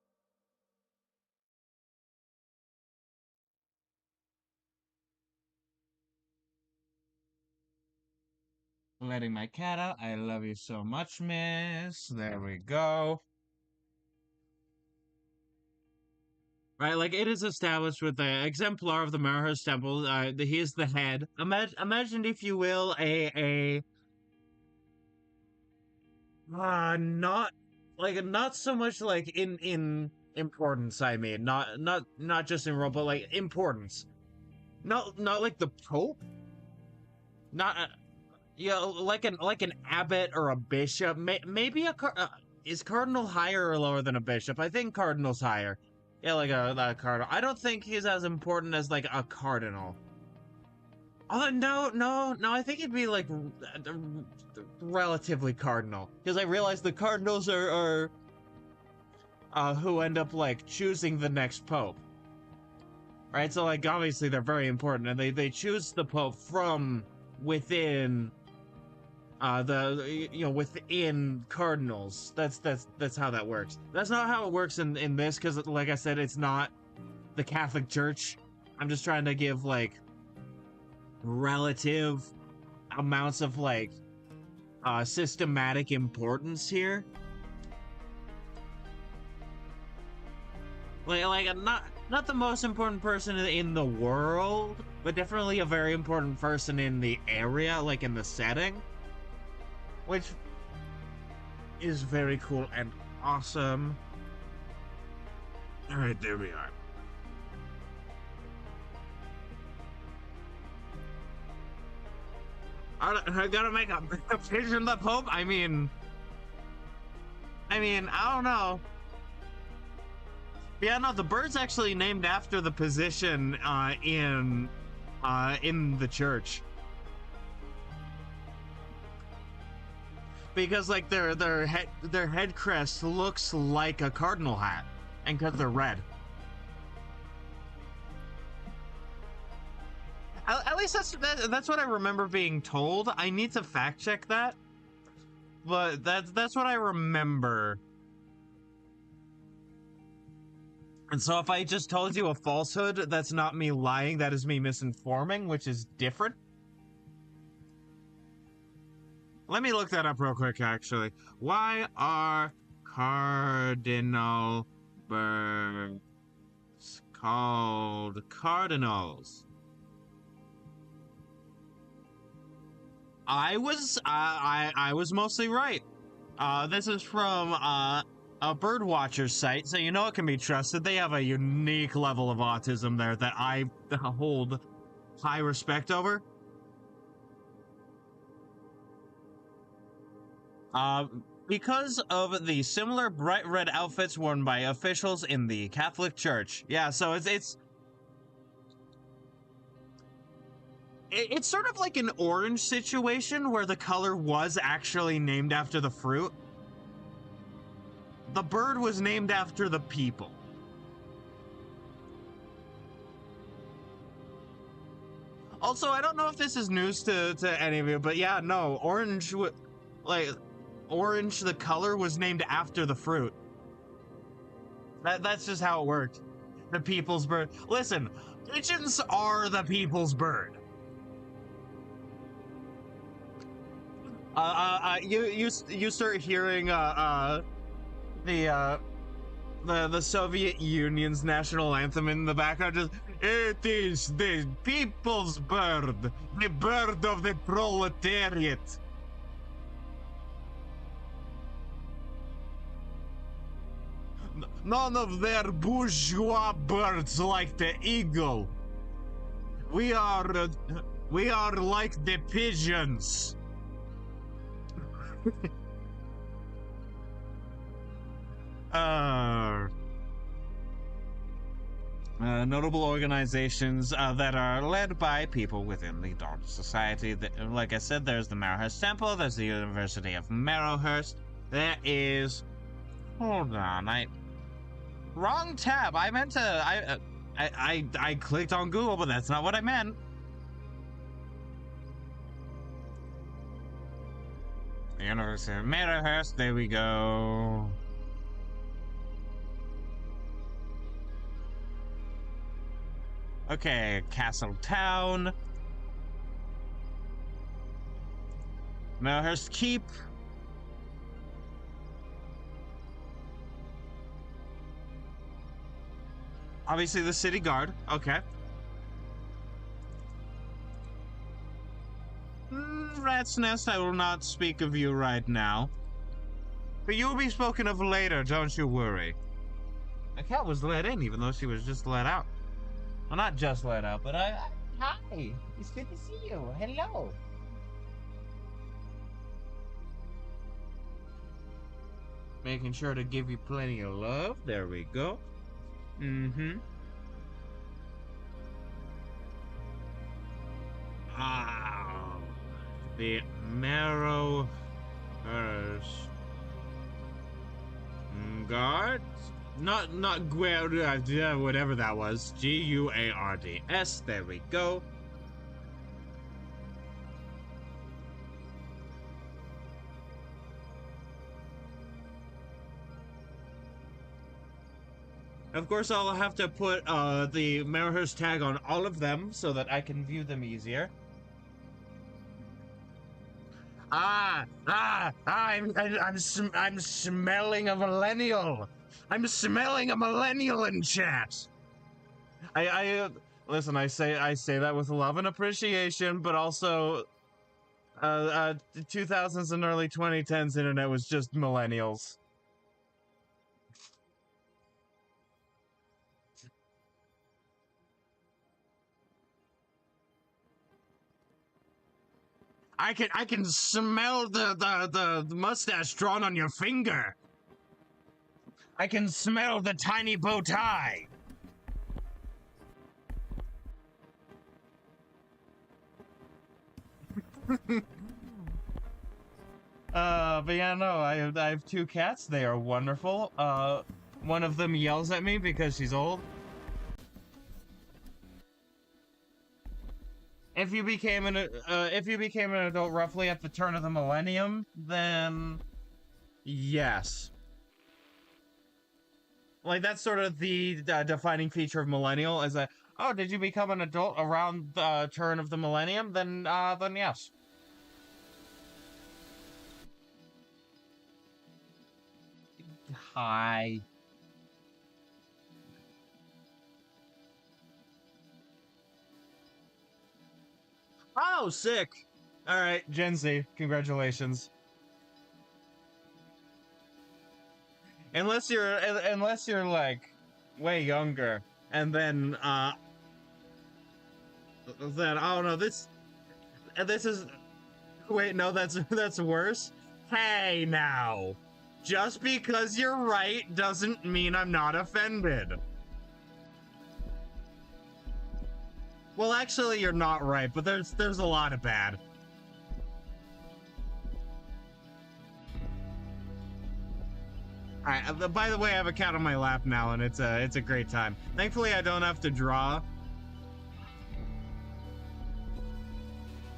Letting my cat out. I love you so much, miss. There we go. Right, like it is established with the Exemplar of the Marrowhurst Temple. He is the head. Imagine, if you will, not so much like in importance. I mean, not just in role, but like importance. Not like the Pope. Not yeah, like an abbot or a bishop. Maybe is cardinal higher or lower than a bishop? I think cardinal's higher. Yeah, like a cardinal. I don't think he's as important as like a cardinal. Oh no! I think it'd be like relatively cardinal, because I realize the cardinals are who end up like choosing the next pope. Right, so like obviously they're very important, and they choose the pope from within within cardinals. That's how that works. That's not how it works in this, because like I said, it's not the Catholic Church. I'm just trying to give like relative amounts of like systematic importance here. Like not the most important person in the world, but definitely a very important person in the area, like in the setting, which is very cool and awesome. All right, there we are. I gotta make a vision of the Pope. I mean, I don't know. Yeah, no, the bird's actually named after the position in the church, because like their head crest looks like a cardinal hat, and because they're red. At least that's what I remember being told. I need to fact check that, but that's what I remember. And so if I just told you a falsehood, that's not me lying, that is me misinforming, which is different. Let me look that up real quick, actually. Why are cardinal birds called cardinals? I was mostly right. This is from a bird watcher site, so you know it can be trusted. They have a unique level of autism there that I hold high respect over. Because of the similar bright red outfits worn by officials in the Catholic Church. Yeah, so it's sort of like an orange situation where the color was actually named after the fruit. The bird was named after the people. Also, I don't know if this is news to any of you, but yeah, no, orange, the color was named after the fruit. That's just how it worked. The people's bird. Listen, pigeons are the people's bird. You start hearing the Soviet Union's national anthem in the background. Just, it is the people's bird, the bird of the proletariat. None of their bourgeois birds like the eagle. We are like the pigeons. Notable organizations that are led by people within the Dark Society. Like I said, there's the Marrowhurst Temple, there's the University of Marrowhurst. There is... Hold on, wrong tab. I meant to... I clicked on Google, but that's not what I meant. University of Marrowhurst, there we go. Okay, Castle Town. Marrowhurst Keep. Obviously the City Guard, okay. Rat's Nest, I will not speak of you right now. But you will be spoken of later, don't you worry. The cat was let in, even though she was just let out. Well, not just let out, but hi! It's good to see you. Hello! Making sure to give you plenty of love. There we go. Mm-hmm. Ah, the Marrowhurst Guards? Not Guards, whatever that was. Guards. There we go. Of course, I'll have to put the Marrowhurst tag on all of them so that I can view them easier. I'm smelling a millennial. I'm smelling a millennial in chat. Listen. I say that with love and appreciation, but also, 2000s and early 2010s internet was just millennials. I can smell the mustache drawn on your finger. I can smell the tiny bow tie. But yeah, no, I have two cats. They are wonderful. One of them yells at me because she's old. If you became an adult roughly at the turn of the millennium, then yes. Like, that's sort of the defining feature of millennial, is that, oh, did you become an adult around the turn of the millennium? Then yes. Hi. Oh, sick. All right, Gen Z, congratulations. Unless you're like way younger, and then oh no, this is, wait, no, that's worse. Hey now, just because you're right doesn't mean I'm not offended. Well, actually, you're not right, but there's a lot of bad. Alright, by the way, I have a cat on my lap now, and it's a great time. Thankfully, I don't have to draw.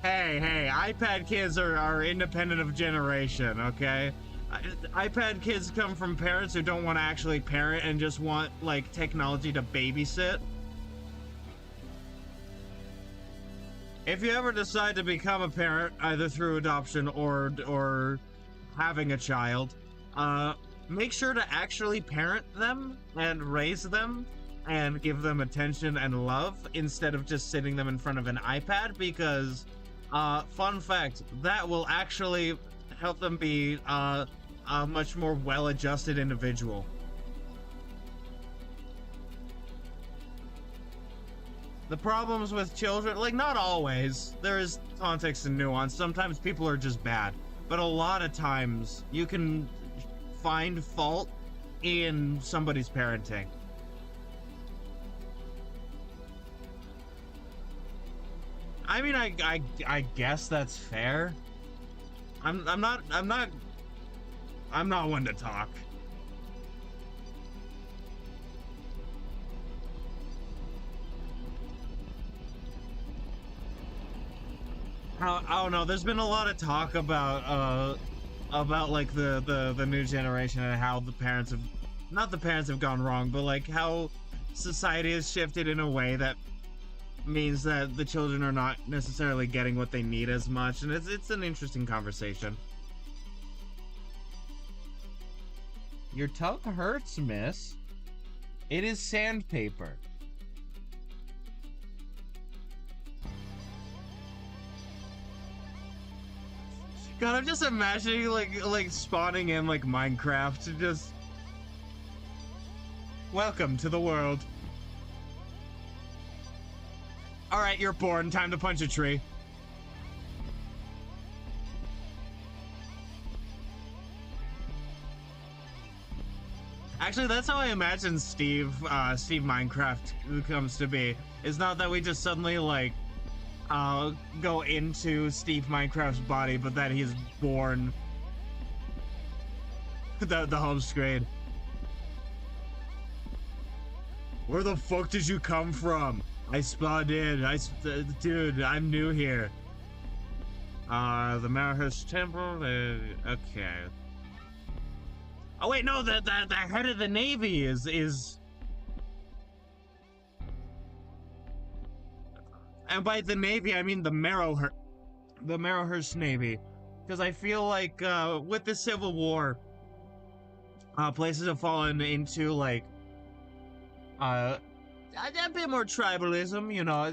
Hey, iPad kids are independent of generation, okay? iPad kids come from parents who don't want to actually parent and just want, like, technology to babysit. If you ever decide to become a parent, either through adoption or having a child, make sure to actually parent them and raise them and give them attention and love instead of just sitting them in front of an iPad, because, fun fact, that will actually help them be a much more well-adjusted individual. The problems with children, like, not always. There is context and nuance. Sometimes people are just bad. But a lot of times, you can find fault in somebody's parenting. I mean, I guess that's fair. I'm not one to talk. I don't know. There's been a lot of talk about like the new generation and how the parents have, not the parents have gone wrong, but like how society has shifted in a way that means that the children are not necessarily getting what they need as much, and it's an interesting conversation. Your tongue hurts, miss. It is sandpaper. God, I'm just imagining like spawning in like Minecraft, just welcome to the world. All right, you're born. Time to punch a tree. Actually, that's how I imagine Steve Minecraft comes to be. It's not that we just suddenly like go into Steve Minecraft's body, but that he's born the home screen. Where the fuck did you come from? I spawned in. Dude, I'm new here. The Marrowhurst Temple. Okay. Oh wait, no, the head of the Navy is And by the Navy, I mean the Marrowhurst Navy. Because I feel like, with the Civil War, places have fallen into, like, a bit more tribalism, you know.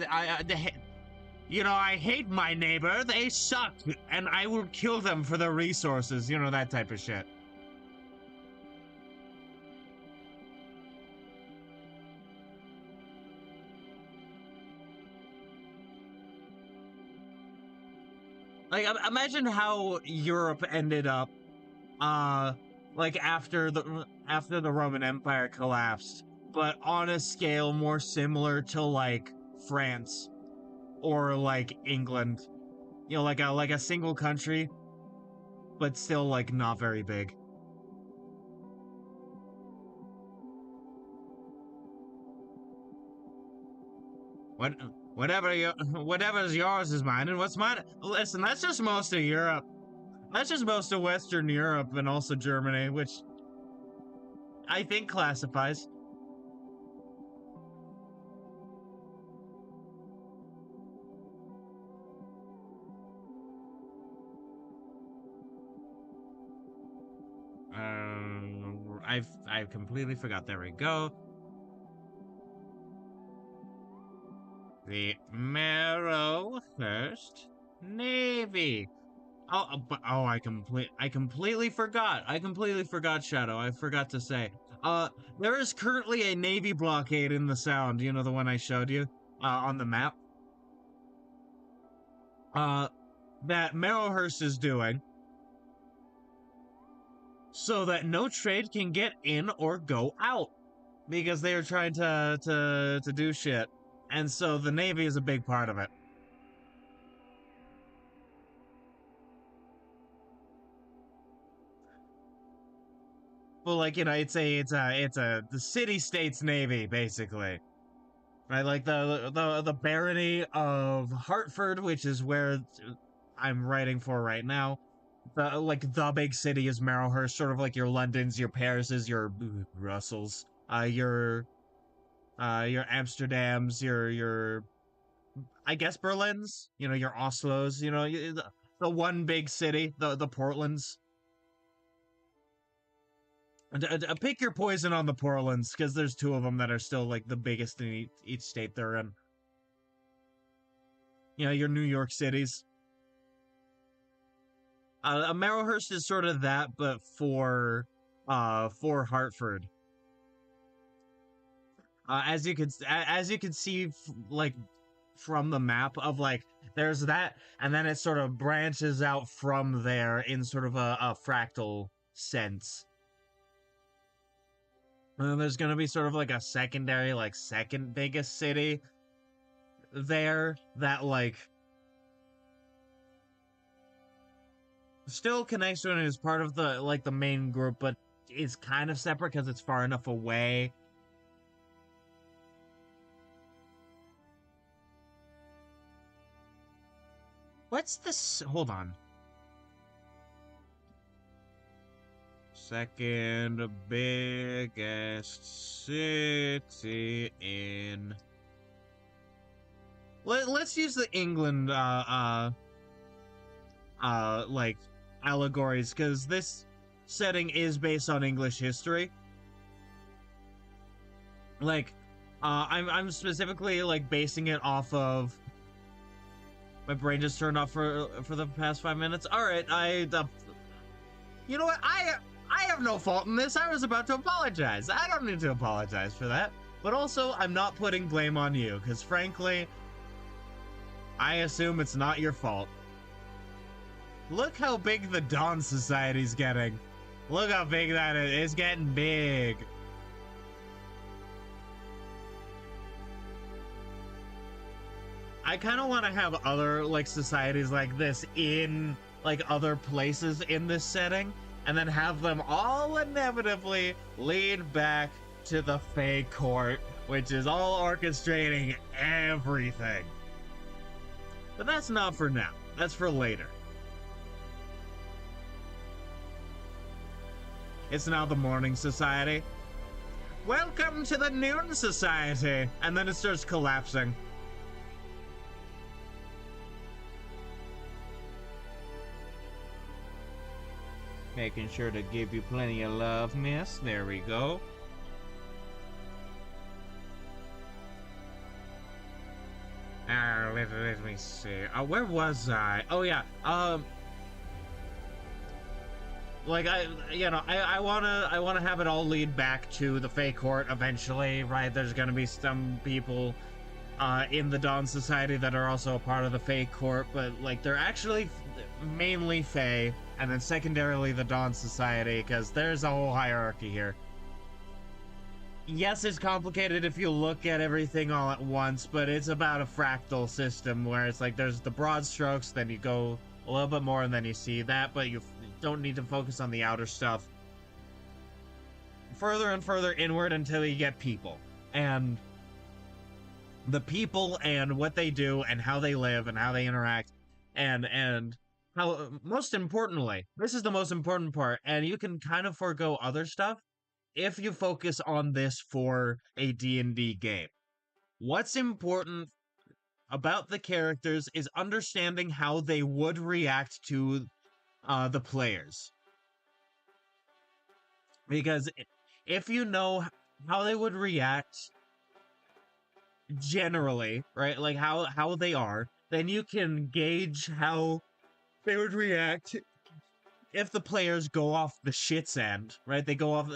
I hate my neighbor, they suck, and I will kill them for their resources, you know, that type of shit. Like, imagine how Europe ended up, like after the Roman Empire collapsed, but on a scale more similar to like France or like England, you know, like a single country, but still like not very big. What? Whatever's yours is mine, and what's mine? Listen, that's just most of Europe. That's just most of Western Europe and also Germany, which I think classifies. I've completely forgot. There we go. The Marrowhurst Navy. I completely forgot. I completely forgot, Shadow. I forgot to say. There is currently a Navy blockade in the Sound. You know, the one I showed you, on the map. That Marrowhurst is doing, so that no trade can get in or go out, because they are trying to do shit. And so the Navy is a big part of it. Well, like, you know, it's the city-state's Navy, basically. Right, like the barony of Hartford, which is where I'm writing for right now. The big city is Marrowhurst, sort of like your Londons, your Parises, your Russells, your Amsterdams, your I guess Berlins, you know, your Oslos, you know, the one big city, the Portlands. Pick your poison on the Portlands, because there's two of them that are still like the biggest in each state they're in. You know, your New York cities. Marrowhurst is sort of that, but for Hartford. As you can see, like, from the map of, like, there's that, and then it sort of branches out from there in sort of a fractal sense. There's gonna be sort of like a secondary, like, second biggest city there that, like, still connects to it and is part of the, like, the main group, but is kind of separate because it's far enough away. What's this? Hold on. Second biggest city in... Let's use the England, like, allegories, because this setting is based on English history. Like, I'm specifically, like, basing it off of... My brain just turned off for the past 5 minutes. Alright, you know what? I have no fault in this. I was about to apologize. I don't need to apologize for that. But also, I'm not putting blame on you, because frankly, I assume it's not your fault. Look how big the Dawn Society's getting. Look how big that is. It's getting big. I kind of want to have other, like, societies like this in, like, other places in this setting, and then have them all inevitably lead back to the Fae Court, which is all orchestrating everything. But that's not for now. That's for later. It's now the Morning Society. Welcome to the Noon Society! And then it starts collapsing. Making sure to give you plenty of love, miss. There we go. Let me see. Where was I? Oh yeah. Like I wanna have it all lead back to the Fey Court eventually, right? There's gonna be some people in the Dawn Society that are also a part of the Fey Court, but like they're actually mainly Fey, and then secondarily the Dawn Society, because there's a whole hierarchy here. Yes, it's complicated if you look at everything all at once, but it's about a fractal system where it's like there's the broad strokes, then you go a little bit more, and then you see that, but you don't need to focus on the outer stuff. Further and further inward until you get people. And the people and what they do and how they live and how they interact and how, most importantly, this is the most important part, and you can kind of forego other stuff if you focus on this for a D&D game. What's important about the characters is understanding how they would react to the players. Because if you know how they would react generally, right, like how they are, then you can gauge how they would react if the players go off the shit's end, right? They go off,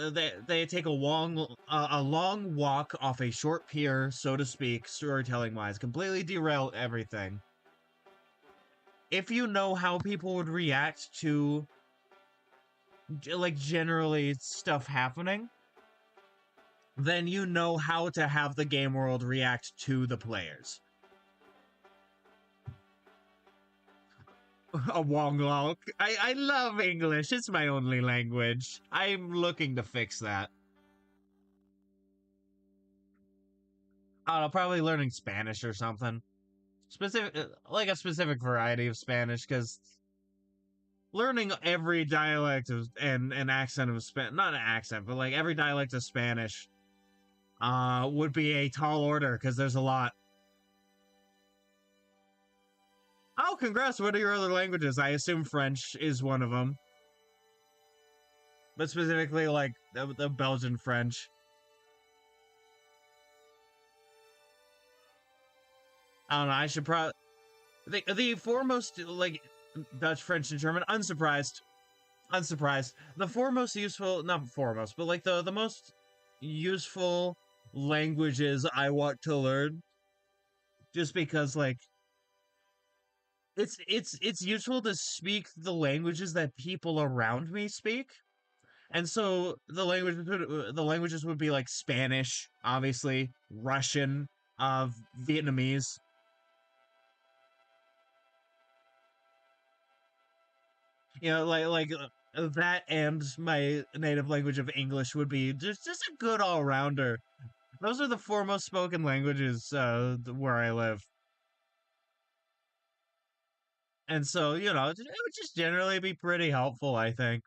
they take a long walk off a short pier, so to speak, storytelling wise, completely derail everything. If you know how people would react to like generally stuff happening, then you know how to have the game world react to the players. A Wonglok. I love English. It's my only language. I'm looking to fix that. I don't know, probably learning Spanish or something. Specific, like a specific variety of Spanish, because learning every dialect of, and accent of Spanish, not an accent, but like every dialect of Spanish would be a tall order, because there's a lot. Oh, congrats! What are your other languages? I assume French is one of them. But specifically, like, the Belgian French. I don't know, I should probably... The foremost, like, Dutch, French, and German, unsurprised. Unsurprised. The foremost useful... Not foremost, but, like, the most useful languages I want to learn. Just because, like... It's useful to speak the languages that people around me speak. And so the languages would be like Spanish, obviously, Russian, Vietnamese. You know, like that, and my native language of English would be just a good all-rounder. Those are the foremost spoken languages where I live. And so, you know, it would just generally be pretty helpful, I think.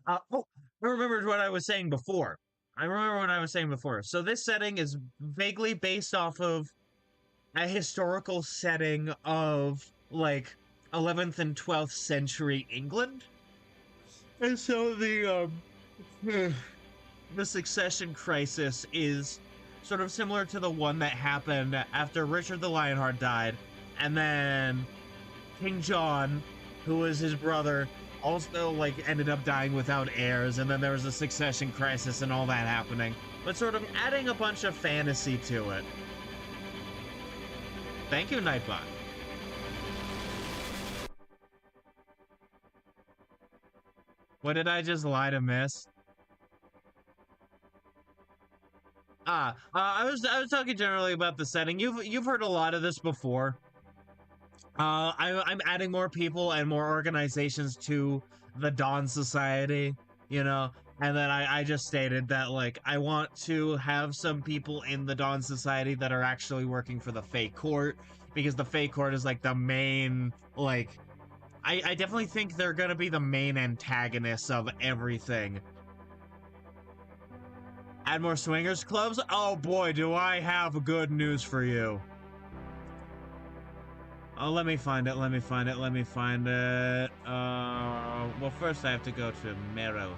Oh, I remembered what I was saying before. So this setting is vaguely based off of a historical setting of, like, 11th and 12th century England. And so the succession crisis is sort of similar to the one that happened after Richard the Lionheart died, and then King John, who was his brother, also like ended up dying without heirs, and then there was a succession crisis and all that happening, but sort of adding a bunch of fantasy to it. Thank you, Nightbot. What did I just lie to miss? I was talking generally about the setting. You've heard a lot of this before. I'm adding more people and more organizations to the Dawn Society, you know, and then I just stated that, like, I want to have some people in the Dawn Society that are actually working for the Fey Court, because the Fey Court is, like, the main, like, I definitely think they're gonna be the main antagonists of everything. Add more swingers clubs? Oh boy, do I have good news for you. Oh, let me find it. Well, first I have to go to Marrowhurst.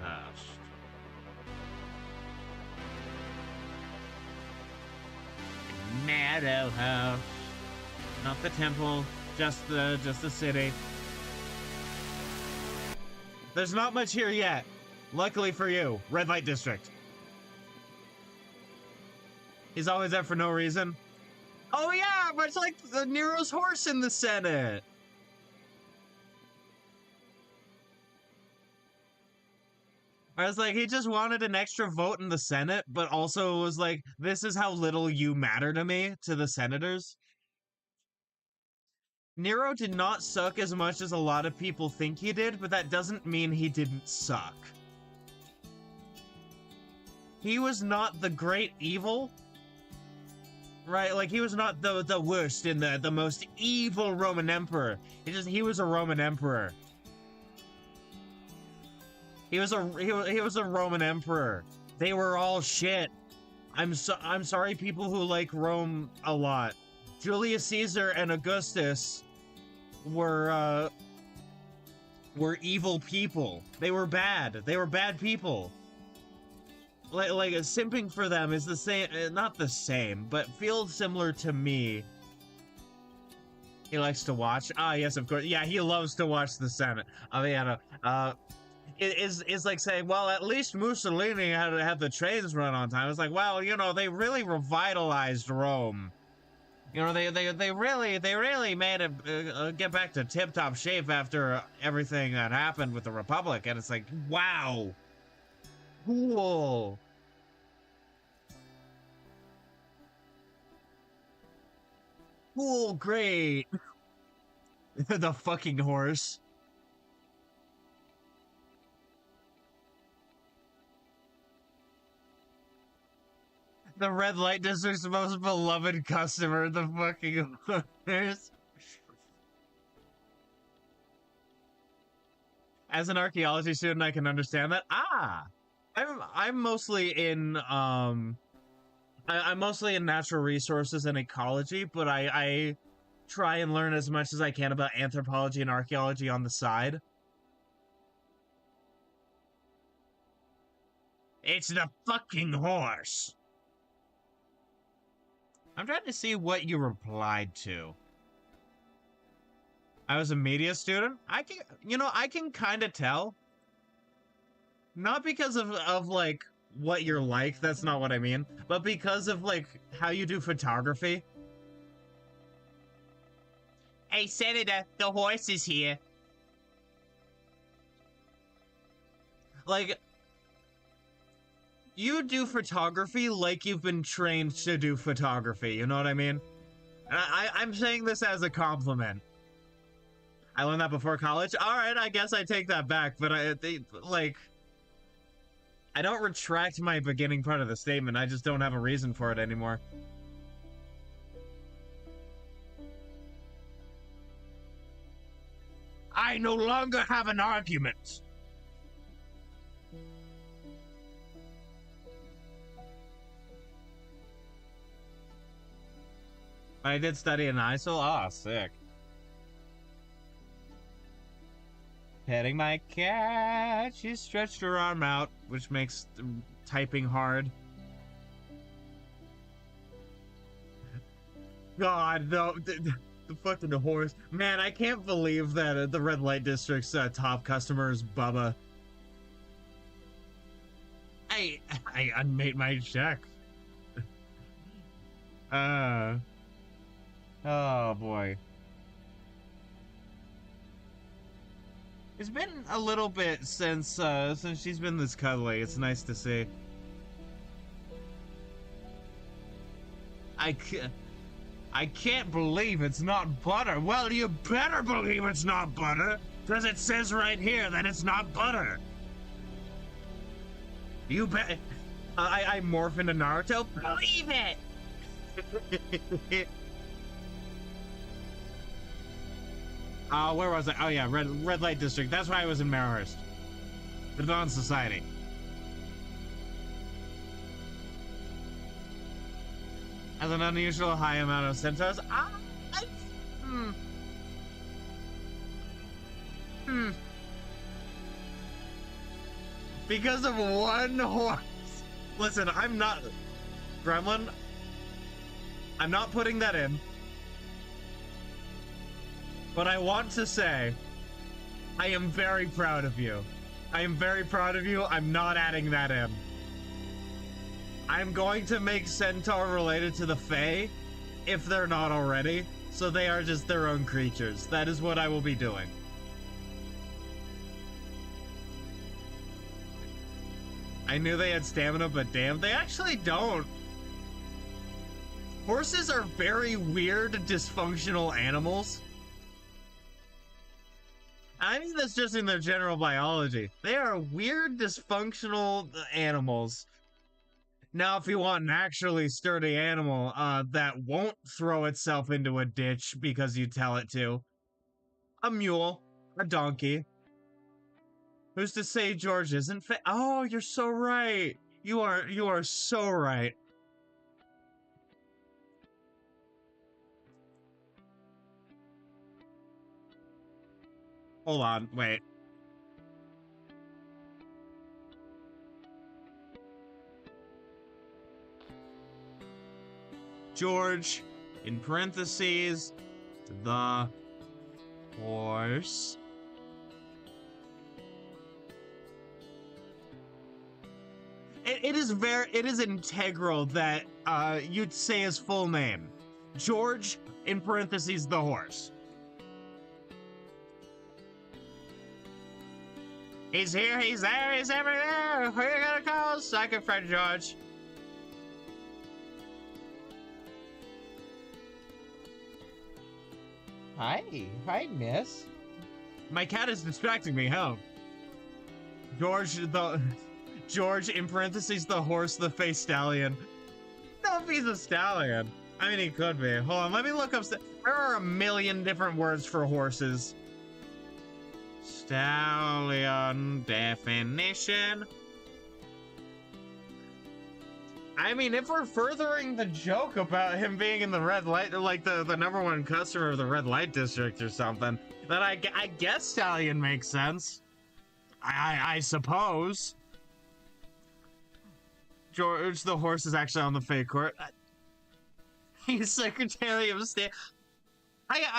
Marrowhurst. Not the temple, just the city. There's not much here yet. Luckily for you, red light district. He's always there for no reason. Oh yeah, much like Nero's horse in the Senate. I was like, he just wanted an extra vote in the Senate, but also was like, this is how little you matter to me, to the senators. Nero did not suck as much as a lot of people think he did, but that doesn't mean he didn't suck. He was not the great evil, right? Like, he was not the worst in the most evil Roman emperor. He was a Roman emperor. He was a Roman emperor. They were all shit. I'm sorry, people who like Rome a lot. Julius Caesar and Augustus were evil people. They were bad. They were bad people. Like simping for them is the same, not the same, but feels similar to me. He likes to watch. Ah, yes, of course. Yeah, he loves to watch the Senate. I mean, is like saying, well, at least Mussolini had to have the trains run on time. It's like, well, you know, they really revitalized Rome. You know, they really made it get back to tip-top shape after everything that happened with the Republic. And it's like, wow, cool. Cool, great. The fucking horse. The red light district's most beloved customer, the fucking horse. As an archaeology student, I can understand that. Ah, I'm mostly in I'm mostly in natural resources and ecology, but I try and learn as much as I can about anthropology and archaeology on the side. It's the fucking horse. I'm trying to see what you replied to. I was a media student. I can kind of tell. Not because of like what you're like, that's not what I mean, but because of like how you do photography. Hey, Senator, the horse is here. Like, you do photography like you've been trained to do photography, you know what I mean? And I'm saying this as a compliment. I learned that before college. All right, I guess I take that back, but I don't retract my beginning part of the statement. I just don't have a reason for it anymore. I no longer have an argument. I did study in ISIL. Ah, sick. Petting my cat. She stretched her arm out, which makes typing hard. God, no. The fucking horse. Man, I can't believe that the red light district's top customer is Bubba. I unmade my check. Oh boy. It's been a little bit since she's been this cuddly. It's nice to see. I can't believe it's not butter. Well, you better believe it's not butter, because it says right here that it's not butter. You bet. I morph into Naruto. Believe it. Where was I? Oh yeah, red light district. That's why I was in Marrowhurst. The Dawn Society. has an unusual high amount of centaurs. Because of one horse. Listen, I'm not... Gremlin, I'm not putting that in. But I want to say, I am very proud of you. I am very proud of you. I'm not adding that in. I'm going to make Centaur related to the Fae, if they're not already, so they are just their own creatures. That is what I will be doing. I knew they had stamina, but damn, they actually don't. Horses are very weird, dysfunctional animals. I mean, that's just in their general biology. They are weird, dysfunctional animals. Now, if you want an actually sturdy animal that won't throw itself into a ditch because you tell it to, a mule, a donkey. Who's to say George isn't fit? Oh, you're so right. You are so right. Hold on, wait. George, in parentheses, the horse. It is integral that you'd say his full name. George, in parentheses, the horse. He's here, he's there, he's everywhere. Who you gonna call? Second friend George. Hi, miss. My cat is distracting me, huh? George, in parentheses, the horse, the face stallion. No, if he's a stallion. I mean, he could be. Hold on, let me look up. There are a million different words for horses. Stallion definition. I mean, if we're furthering the joke about him being in the red light, like the #1 customer of the red light district or something, then I guess stallion makes sense. I suppose. George the horse is actually on the Fae court. He's Secretary of State. I'm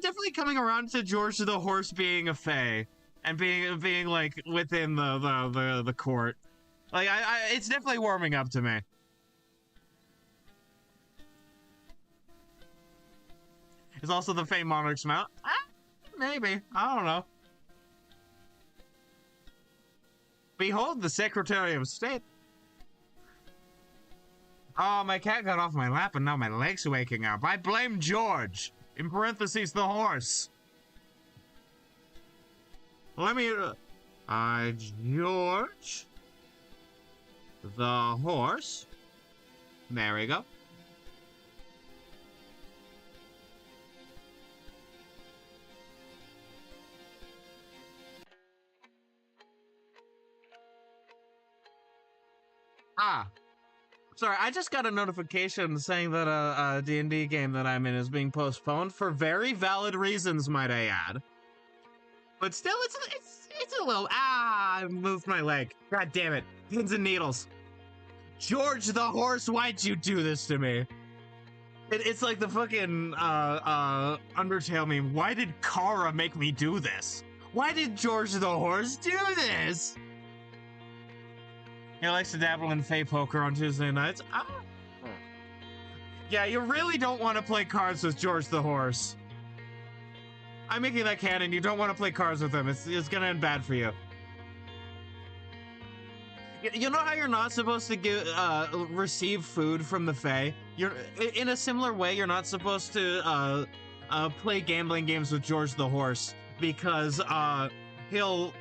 definitely coming around to George the horse being a Fae and being like within the court. Like it's definitely warming up to me. Is also the Fae Monarch's mount? Maybe. I don't know. Behold the Secretary of State. Oh, my cat got off my lap and now my leg's waking up. I blame George. In parentheses, the horse. Let me... George. The horse. There we go. Sorry, I just got a notification saying that a D&D game that I'm in is being postponed for very valid reasons, might I add. But still, it's a little... I moved my leg. God damn it. Pins and needles. George the horse, why'd you do this to me? It's like the fucking Undertale meme. Why did Kara make me do this? Why did George the horse do this? He likes to dabble in Fae poker on Tuesday nights. Yeah, you really don't want to play cards with George the horse. I'm making that canon. You don't want to play cards with him. It's gonna end bad for you. You know how you're not supposed to receive food from the Fae? You're in a similar way. You're not supposed to play gambling games with George the horse because you'll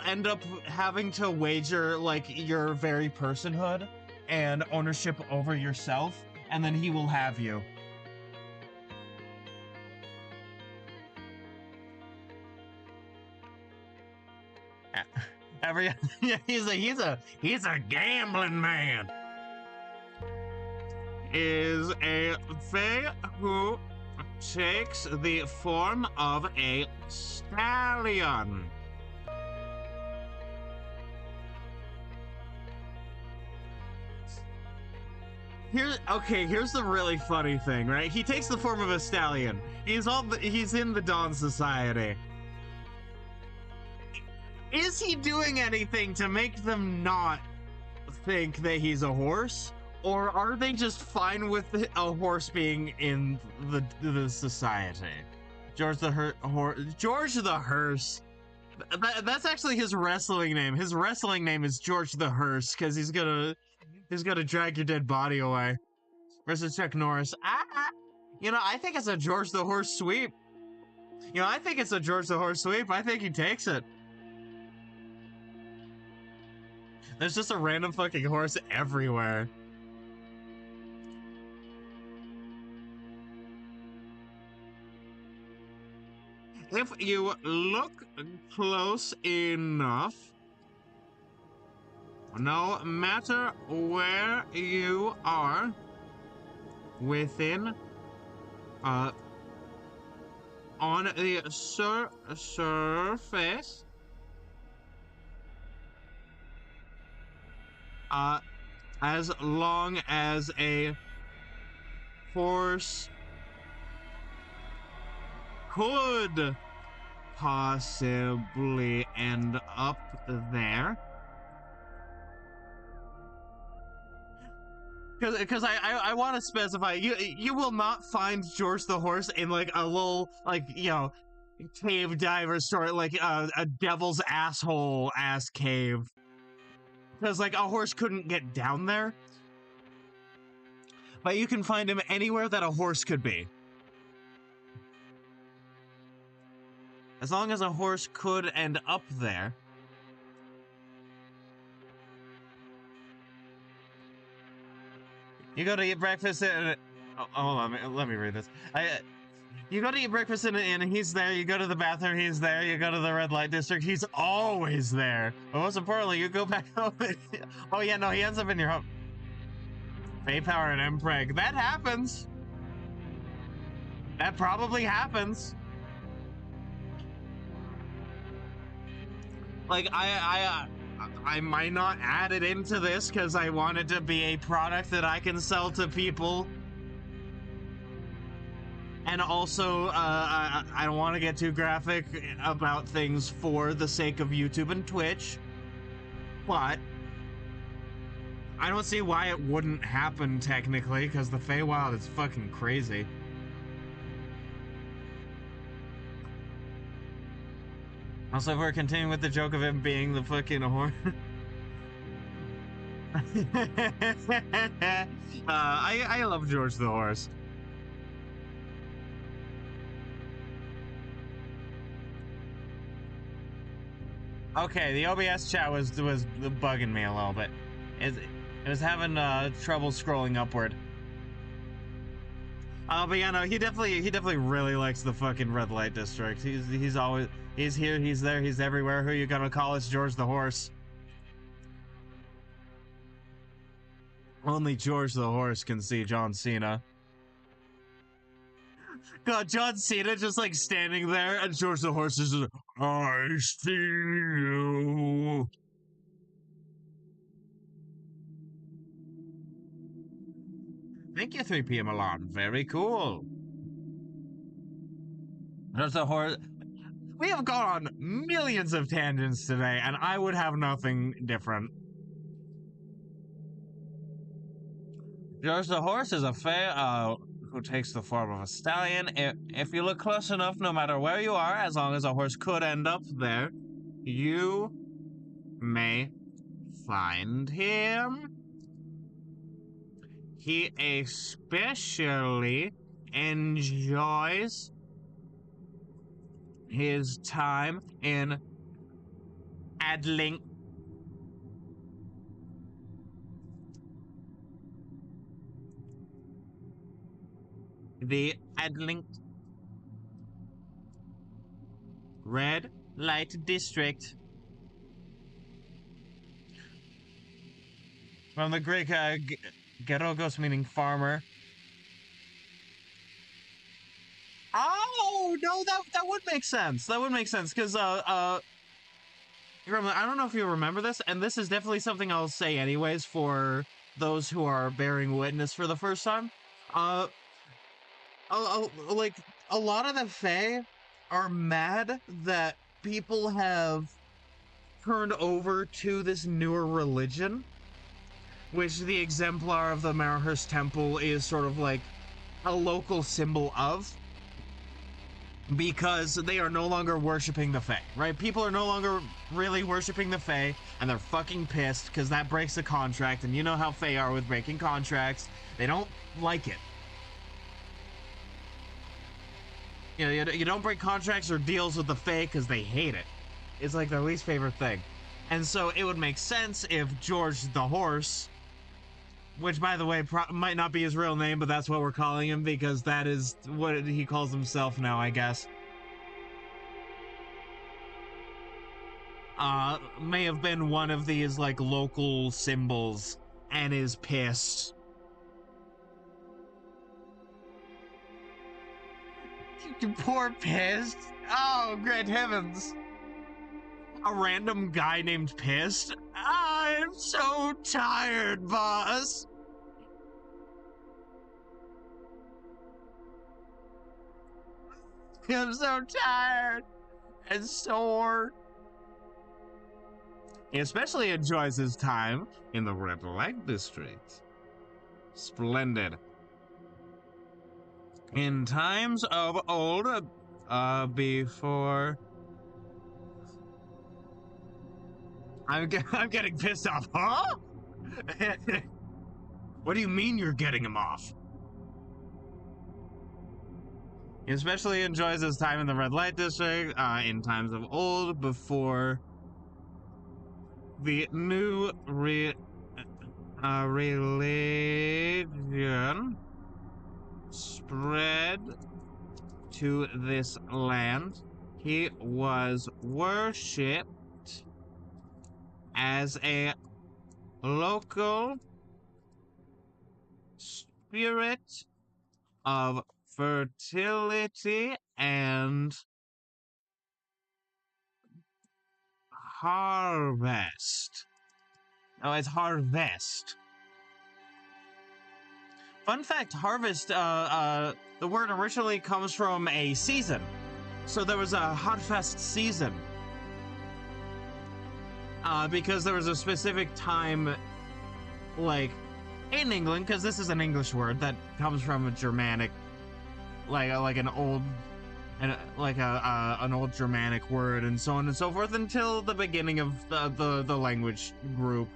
end up having to wager like your very personhood and ownership over yourself, and then he will have you. Yeah, he's a gambling man. is a fae who takes the form of a stallion. Here's the really funny thing, right? He takes the form of a stallion. He's in the Dawn Society. Is he doing anything to make them not think that he's a horse? Or are they just fine with a horse being in the society? George the Hearse. That's actually his wrestling name. His wrestling name is George the Hearse because he's gonna drag your dead body away. Versus Chuck Norris. I think it's a George the Horse sweep. I think it's a George the Horse sweep. I think he takes it. There's just a random fucking horse everywhere. If you look close enough, no matter where you are within, on the surface, as long as a horse could possibly end up there. Because I want to specify, you will not find George the Horse in like a little, like, cave diver story, like a devil's asshole ass cave. Because like a horse couldn't get down there. But you can find him anywhere that a horse could be. As long as a horse could end up there. You go to eat breakfast in hold on, let me read this. You go to eat breakfast in an inn, he's there. You go to the bathroom, he's there. You go to the red light district, he's always there. But most importantly, you go back home and, oh yeah, no, he ends up in your home. Fae power and Mpreg. That happens. That probably happens. Like, I might not add it into this because I want it to be a product that I can sell to people. And also, I don't want to get too graphic about things for the sake of YouTube and Twitch. But I don't see why it wouldn't happen technically, because the Feywild is fucking crazy. Also, if we're continuing with the joke of him being the fucking horse. I love George the Horse. Okay, the OBS chat was bugging me a little bit. It was having trouble scrolling upward. But yeah, no, he definitely really likes the fucking red light district. He's always, he's here, he's there, he's everywhere. Who you gonna call? It's George the Horse. Only George the Horse can see John Cena. God, John Cena just like standing there, and George the Horse is just, I see you. Thank you, 3 PM alarm. Very cool. There's a horse. We have gone on millions of tangents today, and I would have nothing different. George the Horse is a fae who takes the form of a stallion. If you look close enough, no matter where you are, as long as a horse could end up there, you may find him. He especially enjoys his time in Adling. The Adling Red Light District. From the Greek Gerogos meaning farmer. Oh no, that would make sense. That would make sense because I don't know if you remember this, and this is definitely something I'll say anyways for those who are bearing witness for the first time. Uh, like a lot of the Fae are mad that people have turned over to this newer religion, which the exemplar of the Marrowhurst temple is sort of like a local symbol of, because they are no longer worshiping the Fae, right? People are no longer really worshiping the Fae, and they're fucking pissed because that breaks the contract, and you know how Fae are with breaking contracts. They don't like it. You know, you don't break contracts or deals with the Fae because they hate it. It's like their least favorite thing. And so it would make sense if George the Horse, which by the way might not be his real name, but that's what we're calling him because that is what he calls himself now, I guess. May have been one of these like local symbols and is pissed. You poor pissed. Oh, great heavens. A random guy named Pissed? I'm so tired, boss. I'm so tired and sore. He especially enjoys his time in the red light district. Splendid. In times of old, before... I'm getting pissed off, huh? What do you mean you're getting him off? He especially enjoys his time in the red light district, in times of old, before the new religion spread to this land. He was worshipped as a local spirit of fertility and harvest. Oh, it's harvest. Fun fact, harvest, the word originally comes from a season. So there was a harvest season. Because there was a specific time, like, in England, because this is an English word that comes from a Germanic, like an old Germanic word, and so on and so forth, until the beginning of the language group.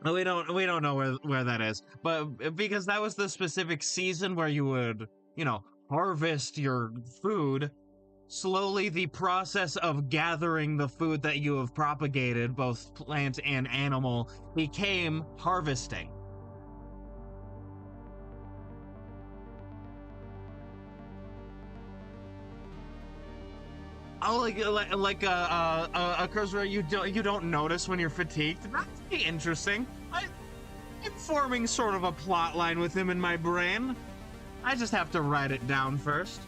We don't know where that is, but because that was the specific season where you would, you know, harvest your food. Slowly, the process of gathering the food that you have propagated, both plant and animal, became harvesting. Oh, like a cursor you don't notice when you're fatigued. That's interesting. I'm forming sort of a plot line with him in my brain. I just have to write it down first.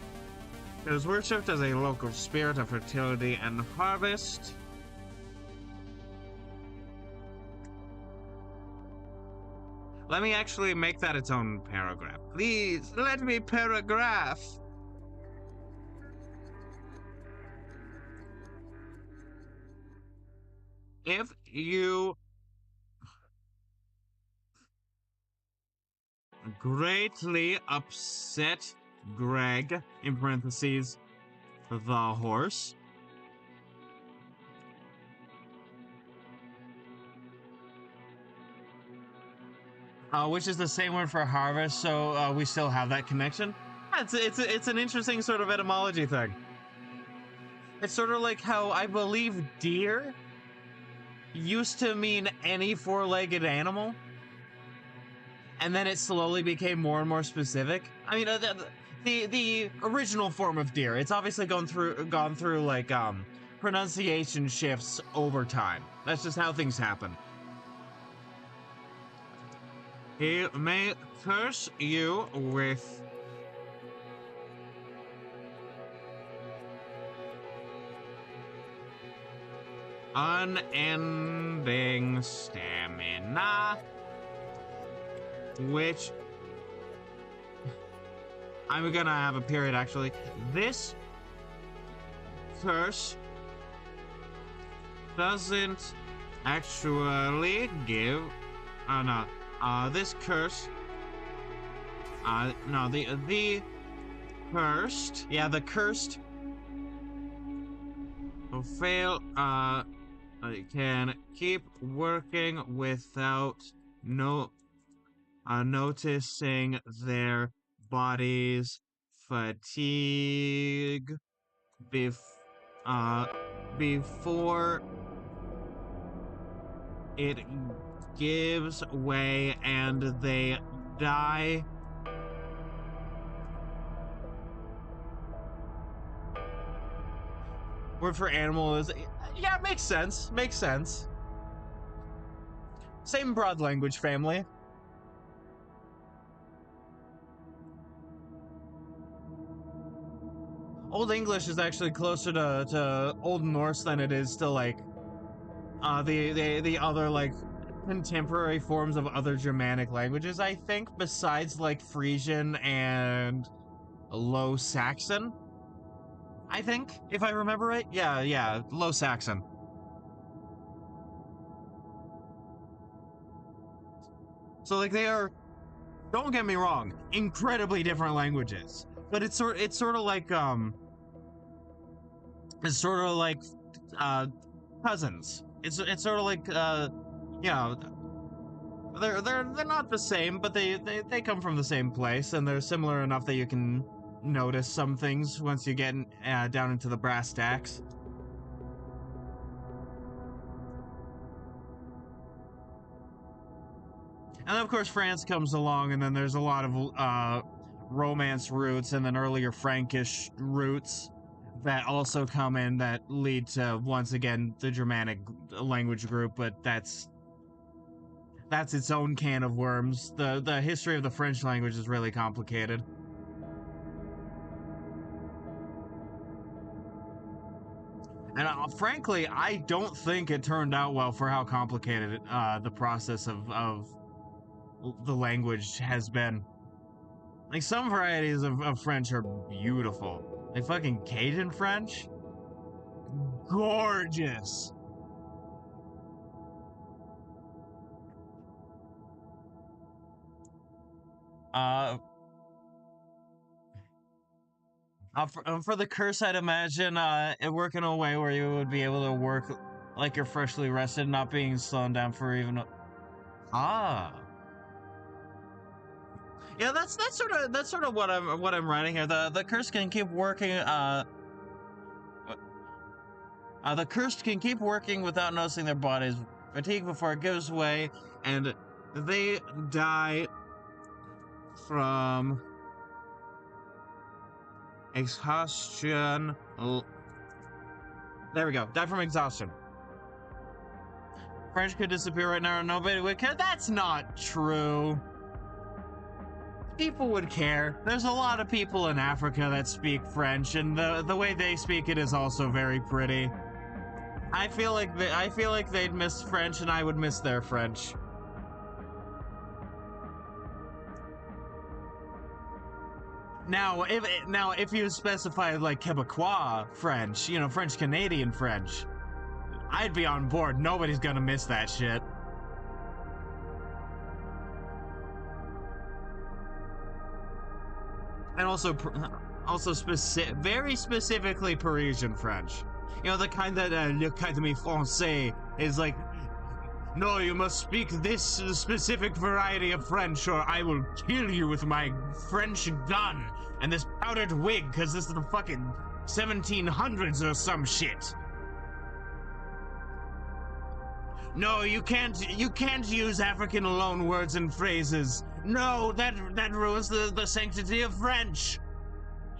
It was worshipped as a local spirit of fertility and harvest. Let me actually make that its own paragraph. Please, let me paragraph. If you greatly upset Greg, in parentheses, the horse, which is the same word for harvest, so we still have that connection. It's an interesting sort of etymology thing. It's sort of like how I believe deer used to mean any four-legged animal, and then it slowly became more and more specific. I mean, the original form of deer, it's obviously gone through like pronunciation shifts over time. That's just how things happen. He may curse you with unending stamina, which I'm gonna have a period actually. This curse doesn't actually give no this curse no the cursed, yeah, the cursed will fail can keep working without noticing their body's fatigue before it gives way and they die. Word for animal is, yeah, makes sense. Makes sense. Same broad language family. Old English is actually closer to Old Norse than it is to like the other like contemporary forms of other Germanic languages, I think, besides like Frisian and Low Saxon. I think, if I remember right. Yeah, Low Saxon. So like they are, don't get me wrong, incredibly different languages. But it's sort of like cousins. It's sort of like you know, they're not the same, but they come from the same place, and they're similar enough that you can notice some things once you get down into the brass tacks. And then of course France comes along, and then there's a lot of Romance roots and then earlier Frankish roots that also come in that lead to, once again, the Germanic language group, but that's its own can of worms. The history of the French language is really complicated. And frankly, I don't think it turned out well for how complicated the process of the language has been. Like, some varieties of French are beautiful. Like fucking Cajun French? Gorgeous! For the curse, I'd imagine it work in a way where you would be able to work like you're freshly rested, not being slowed down for even yeah, that's sort of what I'm writing here. The curse can keep working. The cursed can keep working without noticing their body's fatigue before it gives way, and they die from exhaustion. There we go. Die from exhaustion. French could disappear right now and nobody would care. That's not true. People would care. There's a lot of people in Africa that speak French, and the way they speak it is also very pretty. I feel like they'd miss French, and I would miss their French. Now, if you specify like Quebecois French, you know, French Canadian French, I'd be on board. Nobody's gonna miss that shit. And also very specifically Parisian French. You know, the kind that Le Académie Française is like, no, you must speak this specific variety of French or I will kill you with my French gun and this powdered wig, because this is the fucking 1700s or some shit. No, you can't use African loan words and phrases. No, that ruins the sanctity of French.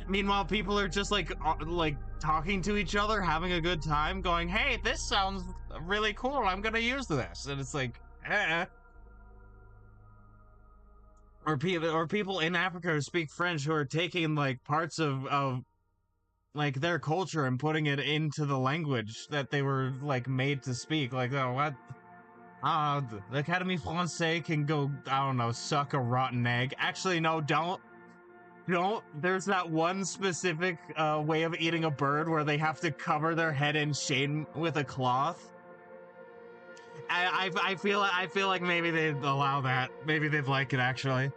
Meanwhile, people are just like talking to each other, having a good time, going, "Hey, this sounds really cool. I'm gonna use this." And it's like, or people in Africa who speak French who are taking like parts of like their culture and putting it into the language that they were like made to speak. Like, oh, what? The Académie Française can go, I don't know, suck a rotten egg. Actually, no, don't. There's that one specific way of eating a bird where they have to cover their head in shame with a cloth. I feel like maybe they'd allow that. Maybe they'd like it, actually.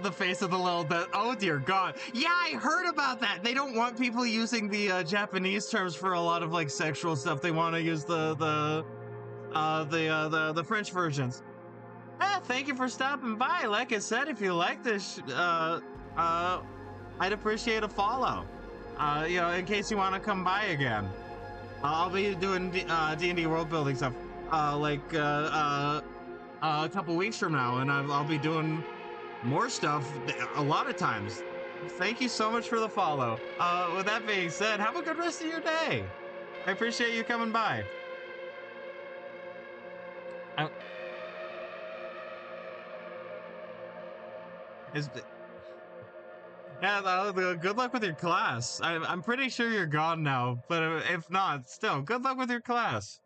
The face of the little bit. Oh dear God! Yeah, I heard about that. They don't want people using the Japanese terms for a lot of like sexual stuff. They want to use the French versions. Thank you for stopping by. Like I said, if you like this, I'd appreciate a follow. You know, in case you want to come by again. I'll be doing DnD Worldbuilding stuff, a couple weeks from now, and I'll be doing more stuff a lot of times. Thank you so much for the follow. With that being said, have a good rest of your day. I appreciate you coming by. Good luck with your class. I'm pretty sure you're gone now, but if not, still, good luck with your class.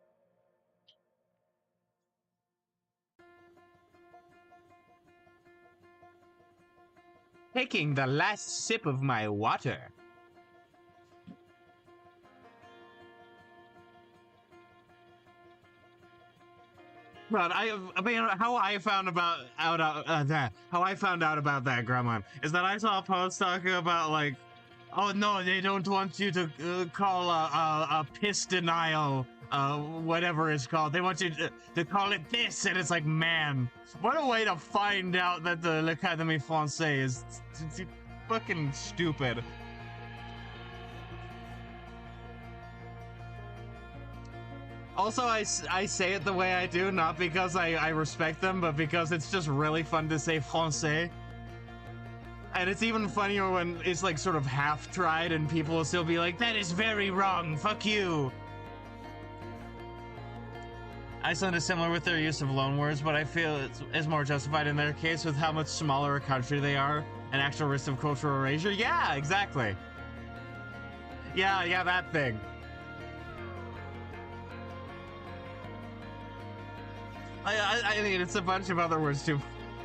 Taking the last sip of my water. But I mean, how I found out about that, Grandma, is that I saw a post talking about like, oh no, they don't want you to call a piss denial, whatever it's called. They want you to call it piss, and it's like, man, what a way to find out that the L'Académie Française is fucking stupid. Also, I say it the way I do, not because I respect them, but because it's just really fun to say français. And it's even funnier when it's like sort of half-tried and people will still be like, that is very wrong, fuck you. Iceland is similar with their use of loanwords, but I feel it's more justified in their case with how much smaller a country they are and actual risk of cultural erasure. Yeah, exactly. Yeah, that thing. I mean, it's a bunch of other words too.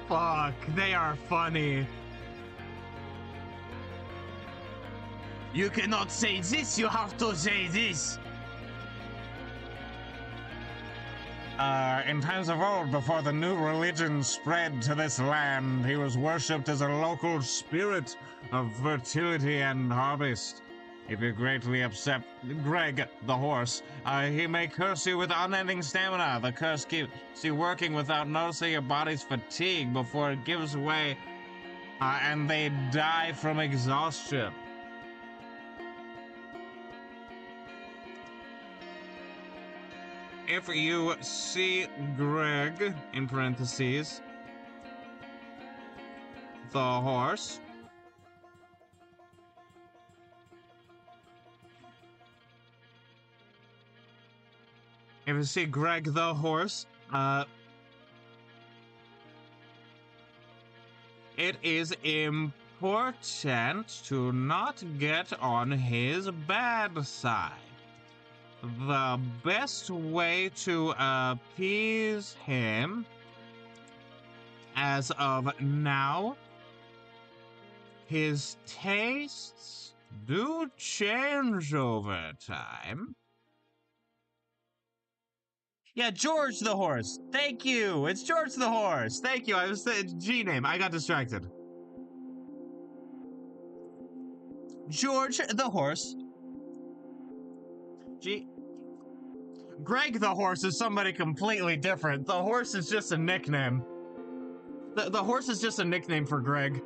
Fuck, they are funny. You cannot say this, you have to say this. In times of old, before the new religion spread to this land, he was worshipped as a local spirit of fertility and harvest. If you greatly upset Greg, the horse, he may curse you with unending stamina. The curse keeps you working without noticing your body's fatigue before it gives way, and they die from exhaustion. If you see Greg, in parentheses, the horse, if you see Greg the horse, it is important to not get on his bad side. The best way to appease him, as of now, his tastes do change over time. Yeah, George the horse. Thank you. It's George the horse. Thank you. I was the G name. I got distracted. George the horse. Greg the horse is somebody completely different. The horse is just a nickname. The horse is just a nickname for Greg.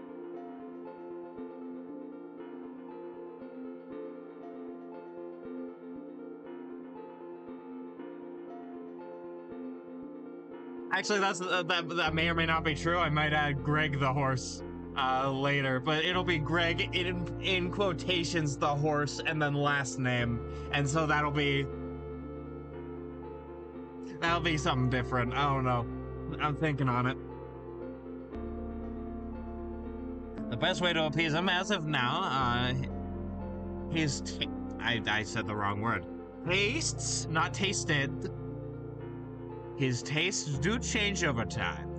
Actually, that may or may not be true. I might add Greg the horse later, but it'll be Greg in quotations the horse and then last name, and so that'll be That'll be something different. I don't know. I'm thinking on it. The best way to appease him as of now, I said the wrong word. Tastes, not tasted. His tastes do change over time.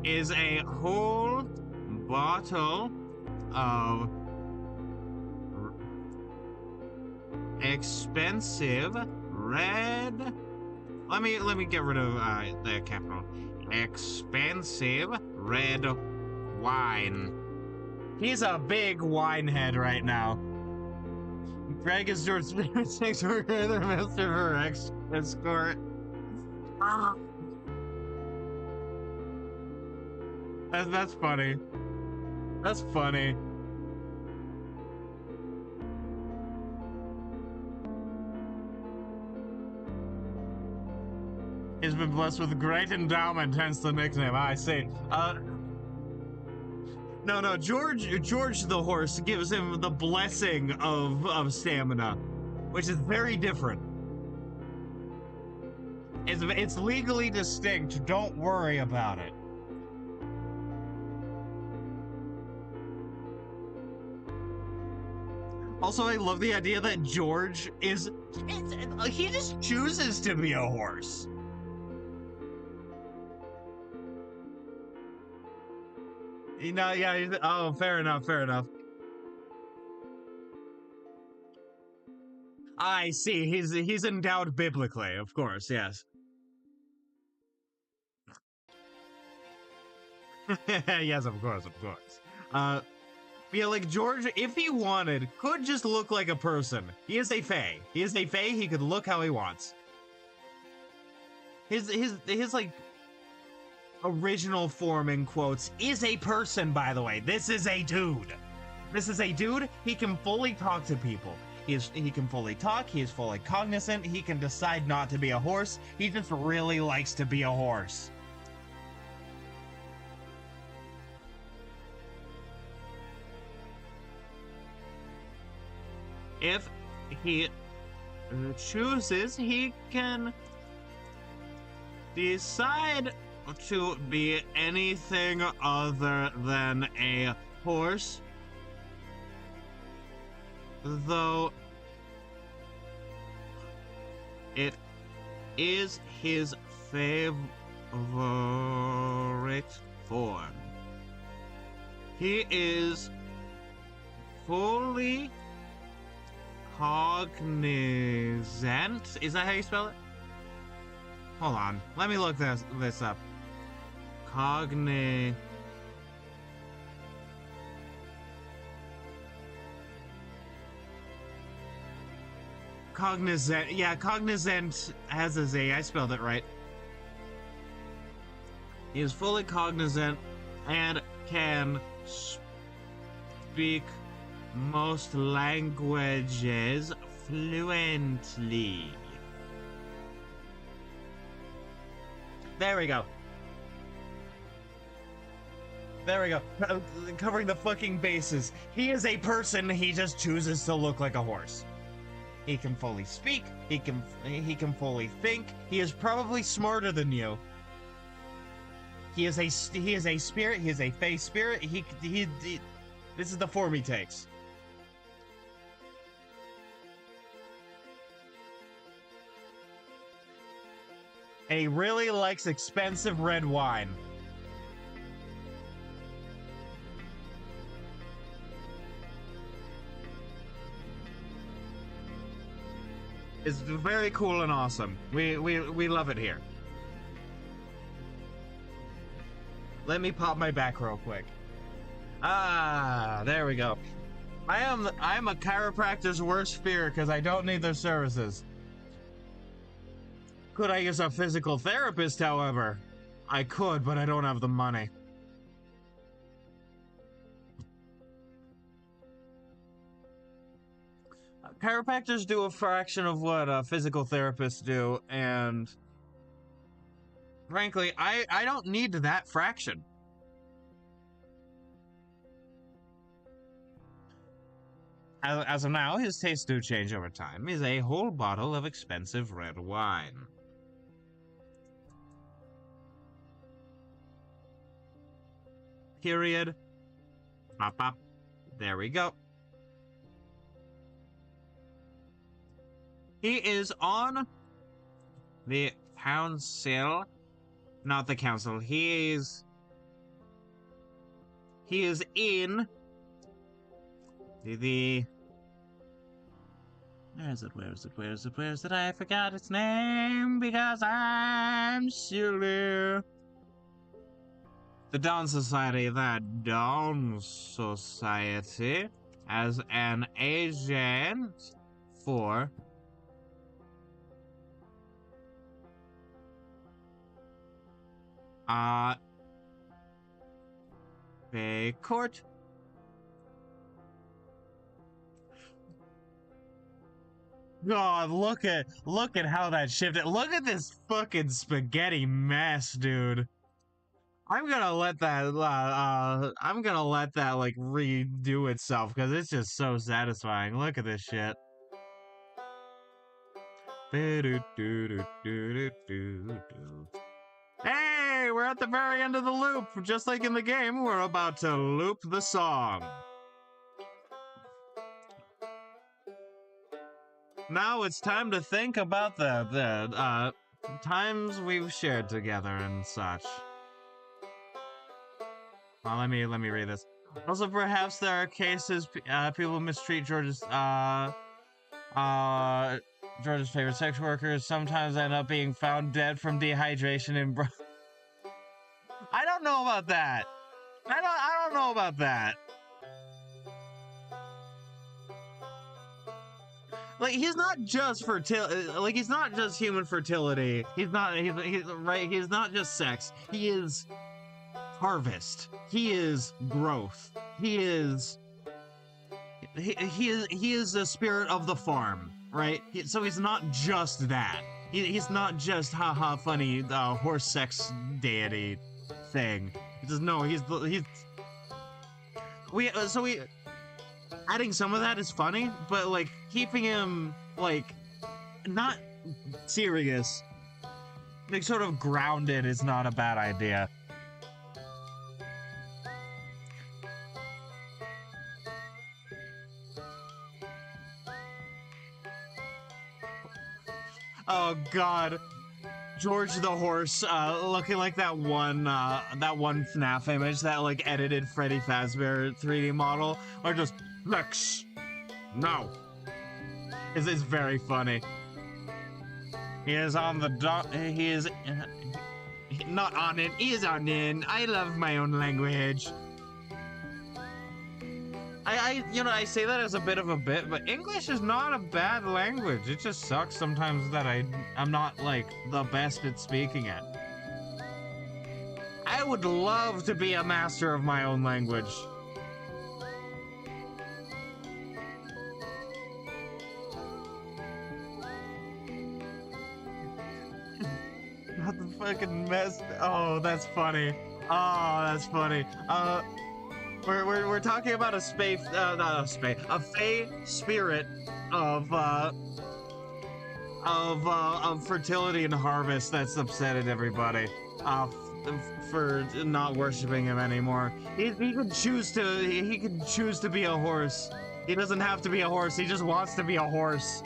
Is a whole bottle of expensive red. Let me get rid of the capital. Expensive red wine. He's a big wine head right now. Greg is George Smith for the Master for escort. That's funny. That's funny. He's been blessed with great endowment, hence the nickname. I see. No, George the horse gives him the blessing of stamina, which is very different. It's legally distinct. Don't worry about it. Also, I love the idea that George he just chooses to be a horse. You know, yeah, oh, fair enough. I see, he's endowed biblically, of course, yes. Yes, of course. Yeah, like, George, if he wanted, could just look like a person. He is a fae. He could look how he wants. His like, original form, in quotes, is a person, by the way. This is a dude. He can fully talk to people. He can fully talk, he is fully cognizant, he can decide not to be a horse. He just really likes to be a horse. If he chooses, he can decide to be anything other than a horse, though it is his favorite form. He is fully cognizant. Is that how you spell it? Hold on. Let me look this up. Cognizant. Yeah, cognizant has a Z. I spelled it right. He is fully cognizant and can speak most languages fluently. There we go. Covering the fucking bases. He is a person, he just chooses to look like a horse. He can fully speak, he can fully think. He is probably smarter than you. He is a spirit, he is a fae spirit. He this is the form he takes. And he really likes expensive red wine. It's very cool and awesome. We love it here. Let me pop my back real quick. Ah, there we go. I am a chiropractor's worst fear because I don't need their services. Could I use a physical therapist, however? I could, but I don't have the money. Chiropractors do a fraction of what physical therapists do, and frankly, I don't need that fraction. As of now, his tastes do change over time, is a whole bottle of expensive red wine. Period. Pop, pop. There we go. He is on the council. Not the council. He is in the where is it? I forgot its name because I'm silly. The Dawn Society, as an agent for a court. God, look at how that shifted. Look at this fucking spaghetti mess, dude. I'm gonna let that like redo itself because it's just so satisfying. Look at this shit. Hey, we're at the very end of the loop. Just like in the game, we're about to loop the song. Now it's time to think about the times we've shared together and such. Well, let me read this. Also, perhaps there are cases people mistreat George's favorite sex workers. Sometimes end up being found dead from dehydration and I don't know about that. I don't know about that. Like, he's not just he's not just human fertility. He's not just sex. He is harvest. He is growth. He is the spirit of the farm, right? So he's not just that. He's not just haha funny horse sex deity thing. Adding some of that is funny, but like keeping him like not serious, like sort of grounded is not a bad idea. Oh God, George the horse, looking like that one FNAF image, that like edited Freddy Fazbear 3D model, or just Lex. No, it's very funny. He is on the he is not on it. He is on in. I love my own language. I say that as a bit of a bit, but English is not a bad language. It just sucks sometimes that I'm not, like, the best at speaking it. I would love to be a master of my own language. Not the fucking mess. Oh, that's funny. Oh, that's funny. We're talking about a fae spirit of fertility and harvest that's upsetted everybody for not worshiping him anymore. He could choose to be a horse. He doesn't have to be a horse. He just wants to be a horse.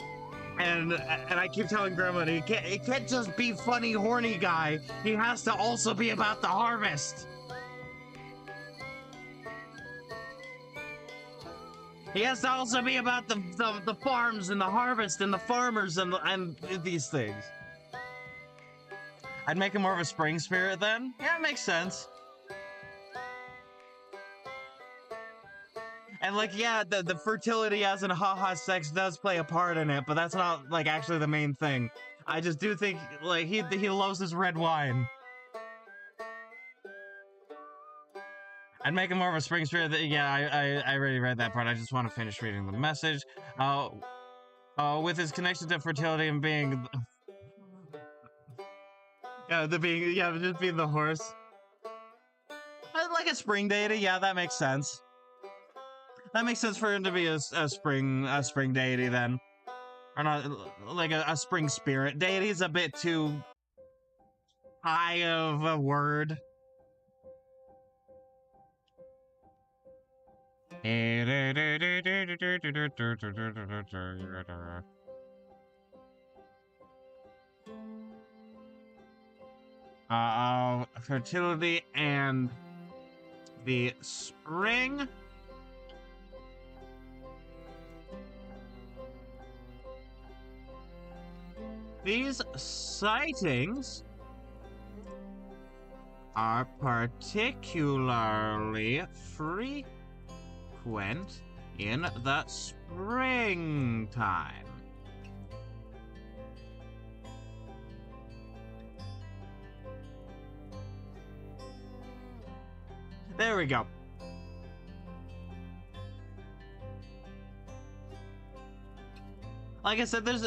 And I keep telling Grandma, he can't just be funny horny guy. He has to also be about the harvest. He has to also be about the farms and the harvest and the farmers and these things. I'd make him more of a spring spirit then. Yeah, it makes sense. And like, yeah, the fertility as in haha sex does play a part in it, but that's not like actually the main thing. I just do think like he loves his red wine. I'd make him more of a spring spirit. Yeah, I already read that part. I just want to finish reading the message. With his connection to fertility and being, just being the horse. Like a spring deity. Yeah, that makes sense. That makes sense for him to be a spring deity then. Or not, like a spring spirit. Deity is a bit too high of a word. Fertility and the spring. These sightings are particularly frequent in the springtime. There we go. Like I said, there's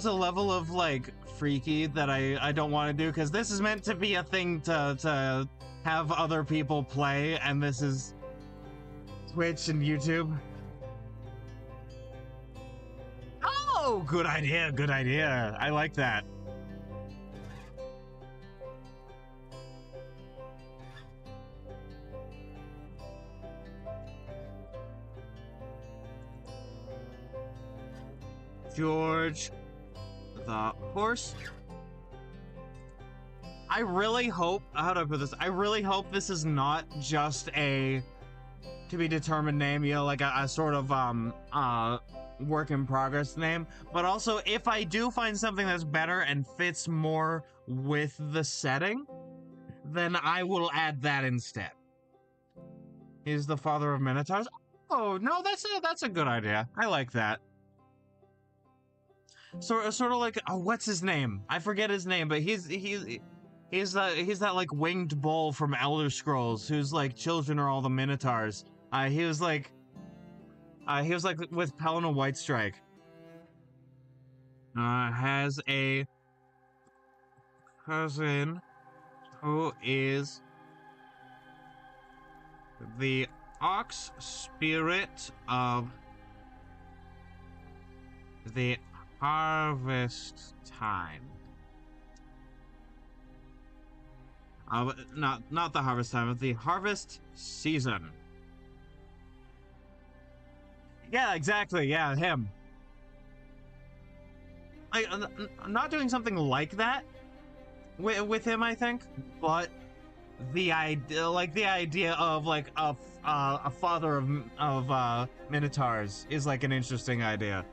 a level of like freaky that I don't want to do, because this is meant to be a thing to have other people play, and this is Twitch and YouTube. Oh, good idea, good idea. I like that. George the horse. I really hope, how do I put this? I really hope this is not just a to be determined name, you know, like a sort of work in progress name, but also if I do find something that's better and fits more with the setting, then I will add that instead. He's the father of Minotaurs. Oh no, that's a good idea. I like that. Sort of like, oh, what's his name? I forget his name, but he's that like winged bull from Elder Scrolls who's like children are all the Minotaurs. He was like with Pelena Whitestrike. Has a cousin who is the ox spirit of the harvest time. Not the harvest time, but the harvest season. Yeah, exactly. Yeah, him. I'm not doing something like that with him, I think, but the idea of like a father of Minotaurs is like an interesting idea.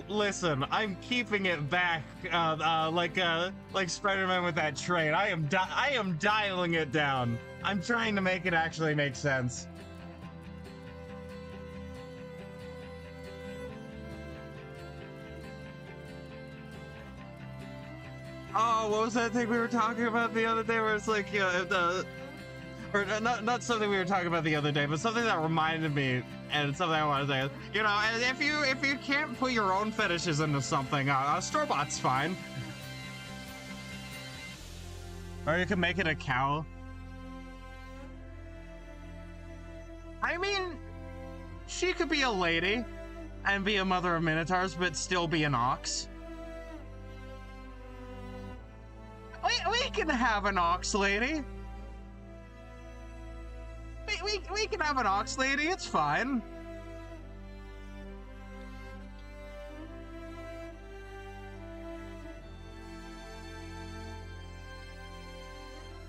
Listen, I'm keeping it back, like Spider-Man with that train. I am dialing it down. I'm trying to make it actually make sense. Oh, what was that thing we were talking about the other day where it's like, you know, or not something we were talking about the other day, but something that reminded me, and something I want to say. You know, if you can't put your own fetishes into something, store-bought's fine. Or you can make it a cow. I mean, she could be a lady and be a mother of Minotaurs, but still be an ox. We can have an ox lady. We can have an ox lady, it's fine.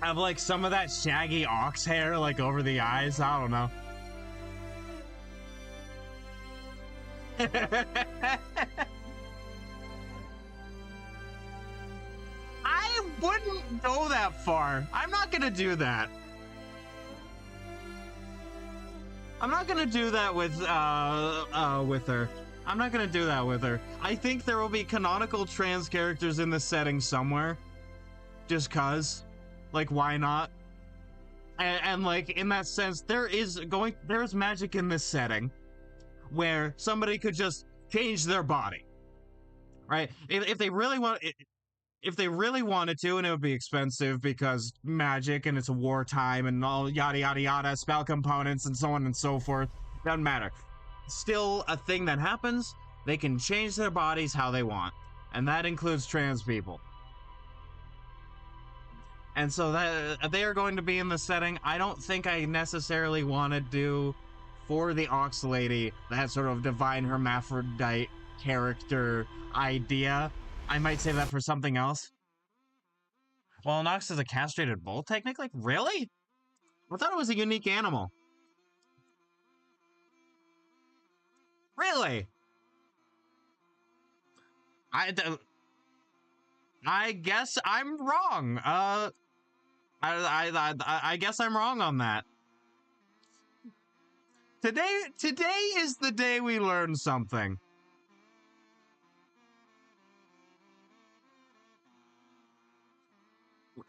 Have like some of that shaggy ox hair like over the eyes, I don't know. wouldn't go that far. I'm not gonna do that. I'm not gonna do that with her. I'm not gonna do that with her. I think there will be canonical trans characters in this setting somewhere. Just cause. Like, why not? And like, in that sense, there's magic in this setting where somebody could just change their body. Right? If they really want... If they really wanted to, and it would be expensive because magic and it's a wartime and all yada yada yada, spell components and so on and so forth, doesn't matter. Still a thing that happens, they can change their bodies how they want. And that includes trans people. And so that they are going to be in the setting. I don't think I necessarily want to do for the Ox Lady that sort of divine hermaphrodite character idea. I might save that for something else. Well, an ox is a castrated bull, technically? Really? I thought it was a unique animal. Really? I guess I'm wrong. I guess I'm wrong on that. Today is the day we learn something.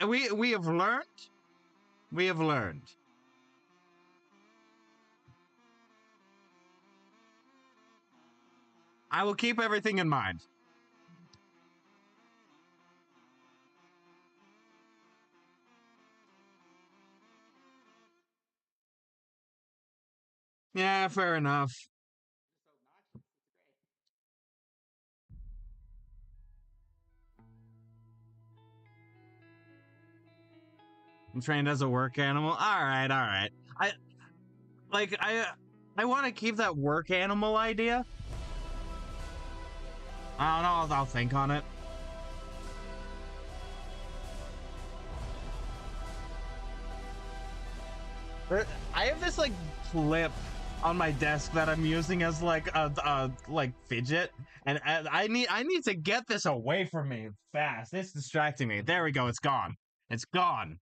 We have learned. We have learned. I will keep everything in mind. Yeah, fair enough. I'm trained as a work animal. All right. I want to keep that work animal idea. I don't know. I'll think on it. I have this like clip on my desk that I'm using as like a like fidget, and I need to get this away from me fast. It's distracting me. There we go. It's gone. It's gone.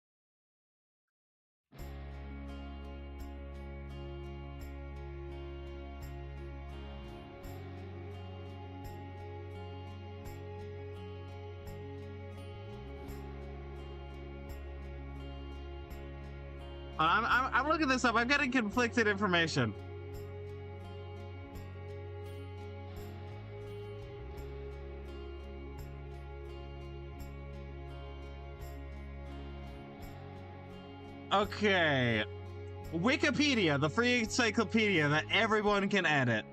I'm looking this up. I'm getting conflicted information. Okay. Wikipedia, the free encyclopedia that everyone can edit.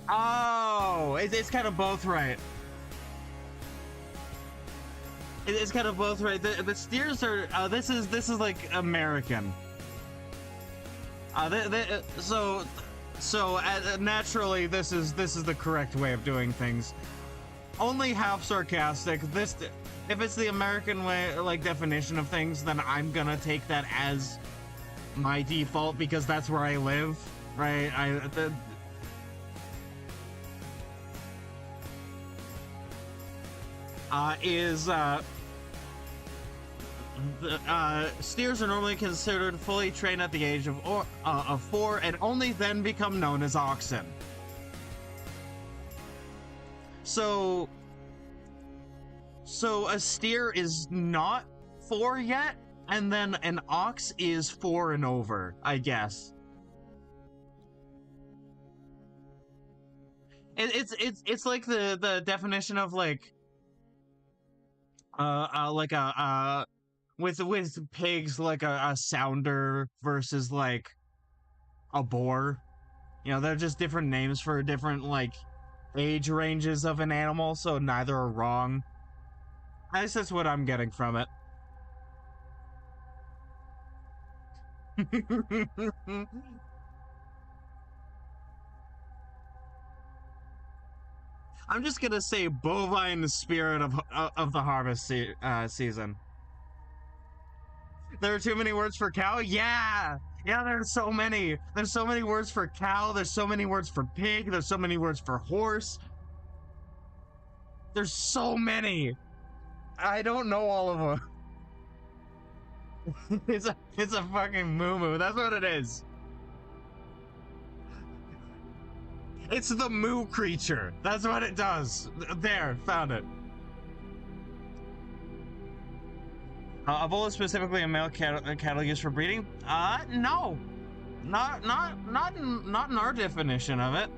Oh, it's kind of both right. It's kind of both right. The steers are this is like American. Naturally this is the correct way of doing things. Only half sarcastic. If it's the American way, like, definition of things, then I'm gonna take that as my default because that's where I live, right? Steers are normally considered fully trained at the age of 4 and only then become known as oxen. So a steer is not 4 yet, and then an ox is 4 and over, I guess. It's like the definition of like with pigs, like a sounder versus like a boar. You know, they're just different names for different like age ranges of an animal, so neither are wrong. I guess that's what I'm getting from it. I'm just gonna say bovine spirit of the harvest season. There are too many words for cow? Yeah! Yeah, there's so many. There's so many words for cow. There's so many words for pig. There's so many words for horse. There's so many. I don't know all of them. It's a fucking moo-moo. That's what it is. It's the moo creature. That's what it does. There, found it. A bull is specifically a male cattle used for breeding? No. Not in our definition of it.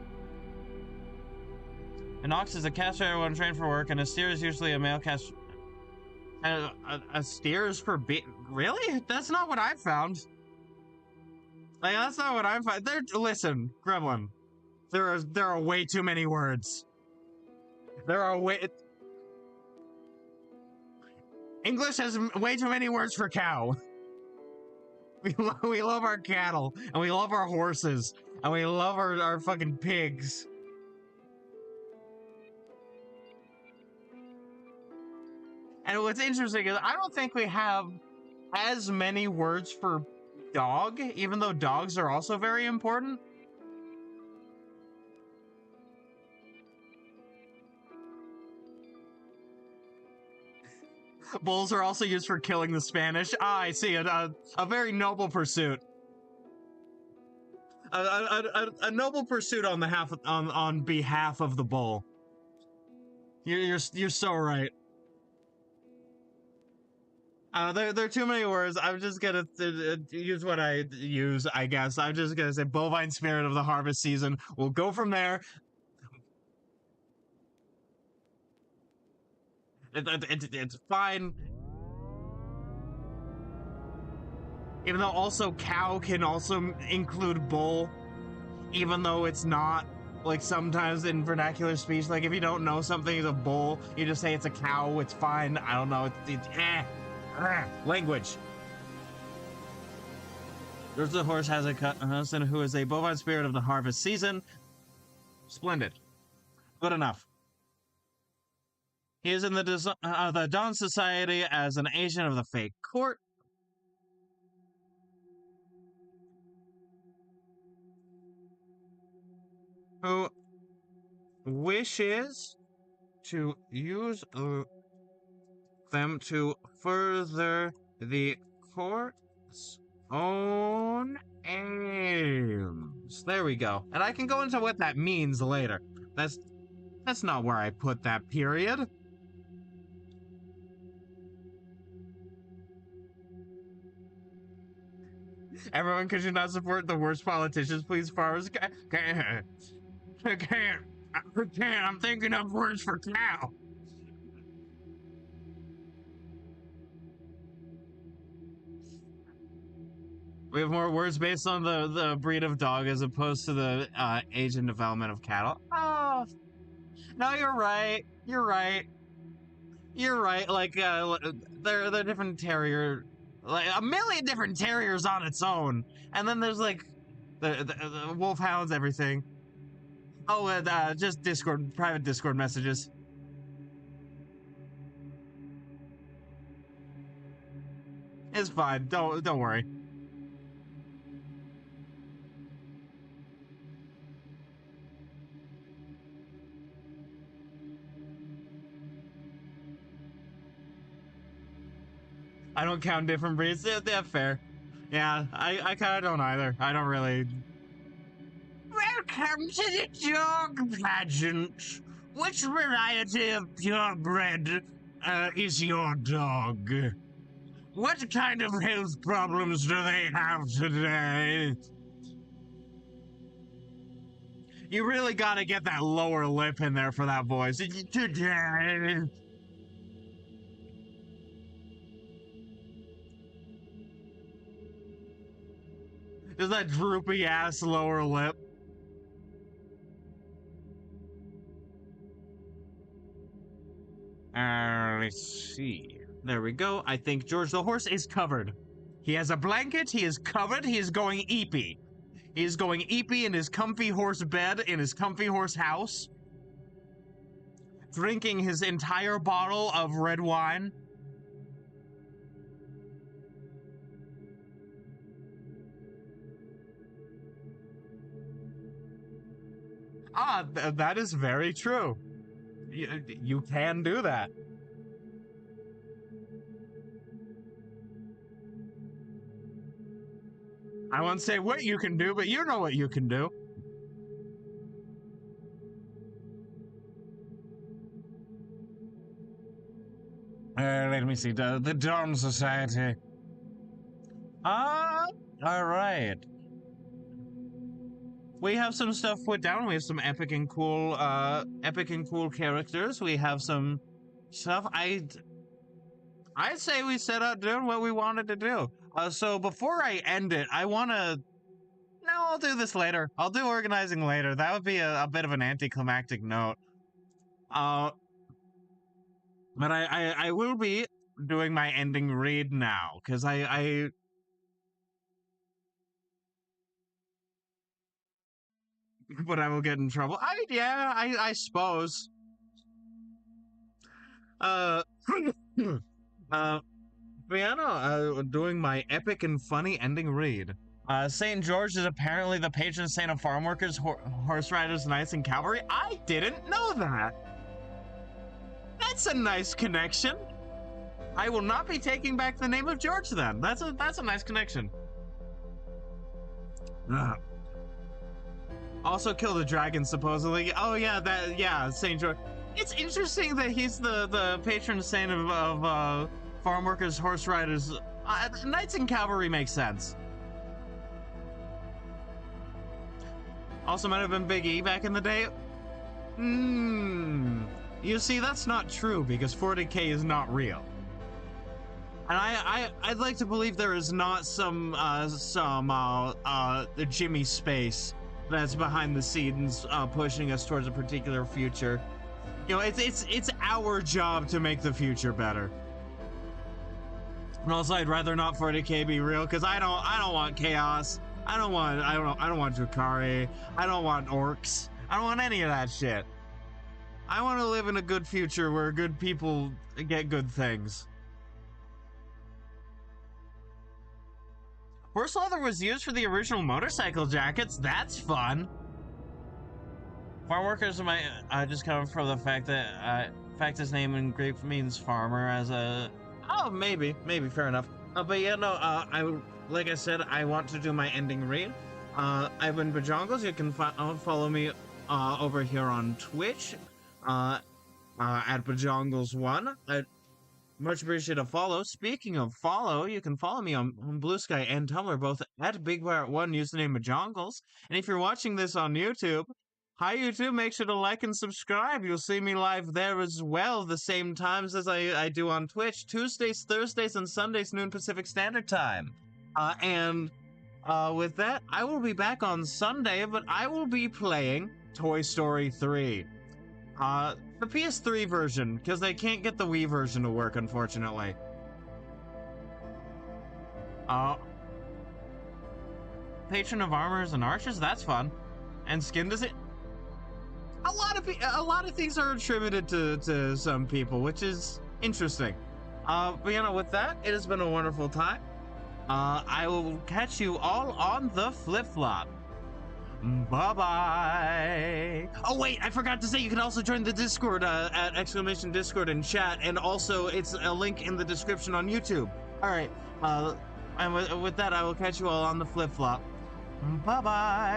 An ox is a castrator when trained for work, and a steer is usually a male castrator. A steer is for really? That's not what I found. Like, that's not what I found. Listen, Gremlin. There are way too many words. There are English has way too many words for cow. We love our cattle, and we love our horses, and we love our fucking pigs. And what's interesting is I don't think we have as many words for dog, even though dogs are also very important. Bulls are also used for killing the Spanish. Ah, I see. A very noble pursuit. A noble pursuit on behalf of the bull. You're so right. There are too many words. I'm just gonna use what I use, I guess. I'm just gonna say bovine spirit of the harvest season. We'll go from there. It's fine. Even though also cow can also include bull, even though it's not. Like sometimes in vernacular speech, like if you don't know something is a bull, you just say it's a cow. It's fine. I don't know. Language. There's the horse has a husband who is a bovine spirit of the harvest season. Splendid. Good enough. He is in the Dawn Society as an agent of the fake court. Who wishes to use them to further the court's own aims. There we go. And I can go into what that means later. That's not where I put that period. Everyone, could you not support the worst politicians, please? Farmers, I can't. I'm thinking of words for cow. We have more words based on the breed of dog as opposed to the age and development of cattle. Oh, no, you're right. You're right. You're right. Like, they're different terrier. Like a million different terriers on its own, and then there's like the wolfhounds, everything. Oh, and just private Discord messages. It's fine. Don't worry. I don't count different breeds. Yeah, fair. Yeah, I kind of don't either. I don't really. Welcome to the dog pageant. Which variety of purebred is your dog? What kind of health problems do they have today? You really gotta get that lower lip in there for that voice. Today. There's that droopy ass lower lip. Let's see. There we go. I think George the horse is covered. He has a blanket. He is covered. He is going eepy. He is going eepy in his comfy horse bed in his comfy horse house. drinking his entire bottle of red wine. That is very true. You can do that. I won't say what you can do, but you know what you can do. Let me see. The Dawn Society. All right. We have some stuff put down. We have some epic and cool characters. We have some stuff. I'd say we set out doing what we wanted to do. So before I end it, I want to... No, I'll do this later. I'll do organizing later. That would be a bit of an anticlimactic note. But I will be doing my ending read now, because but I will get in trouble. I suppose. Doing my epic and funny ending read. St. George is apparently the patron saint of farm workers, horse riders, knights, and cavalry. I didn't know that. That's a nice connection. I will not be taking back the name of George then. That's a nice connection. Also kill the dragon, supposedly. Oh yeah, St. George. It's interesting that he's the patron saint of farm workers, horse riders. Knights and cavalry makes sense. Also might have been Big E back in the day. You see, that's not true, because 40k is not real. And I'd like to believe there is not some Jimmy Space that's behind the scenes pushing us towards a particular future. You know, it's our job to make the future better. And also, I'd rather not 40k be real, because I don't want chaos. I don't want Drukhari. I don't want orcs. I don't want any of that shit. I want to live in a good future where good people get good things. Horse leather was used for the original motorcycle jackets. That's fun. Farm workers might just come from the fact that his name in Greek means farmer as a... Oh, maybe fair enough. But yeah, no, like I said, I want to do my ending read. I've been Bajongles. You can follow me over here on Twitch at Bajongles1. I'd much appreciate a follow. Speaking of follow, you can follow me on Blue Sky and Tumblr, both at BigBart1, username Bajongles. And if you're watching this on YouTube, hi YouTube, make sure to like and subscribe. You'll see me live there as well, the same times as I do on Twitch. Tuesdays, Thursdays, and Sundays, noon Pacific Standard Time. With that, I will be back on Sunday, but I will be playing Toy Story 3. The PS3 version, because they can't get the Wii version to work, unfortunately. Patron of armors and archers, that's fun. And skin design. A lot of things are attributed to some people, which is interesting. But you know, with that, it has been a wonderful time. I will catch you all on the flip-flop. Bye-bye. Oh wait, I forgot to say you can also join the Discord at !Discord and chat, and also it's a link in the description on YouTube. All right, and with that, I will catch you all on the flip-flop. Bye-bye.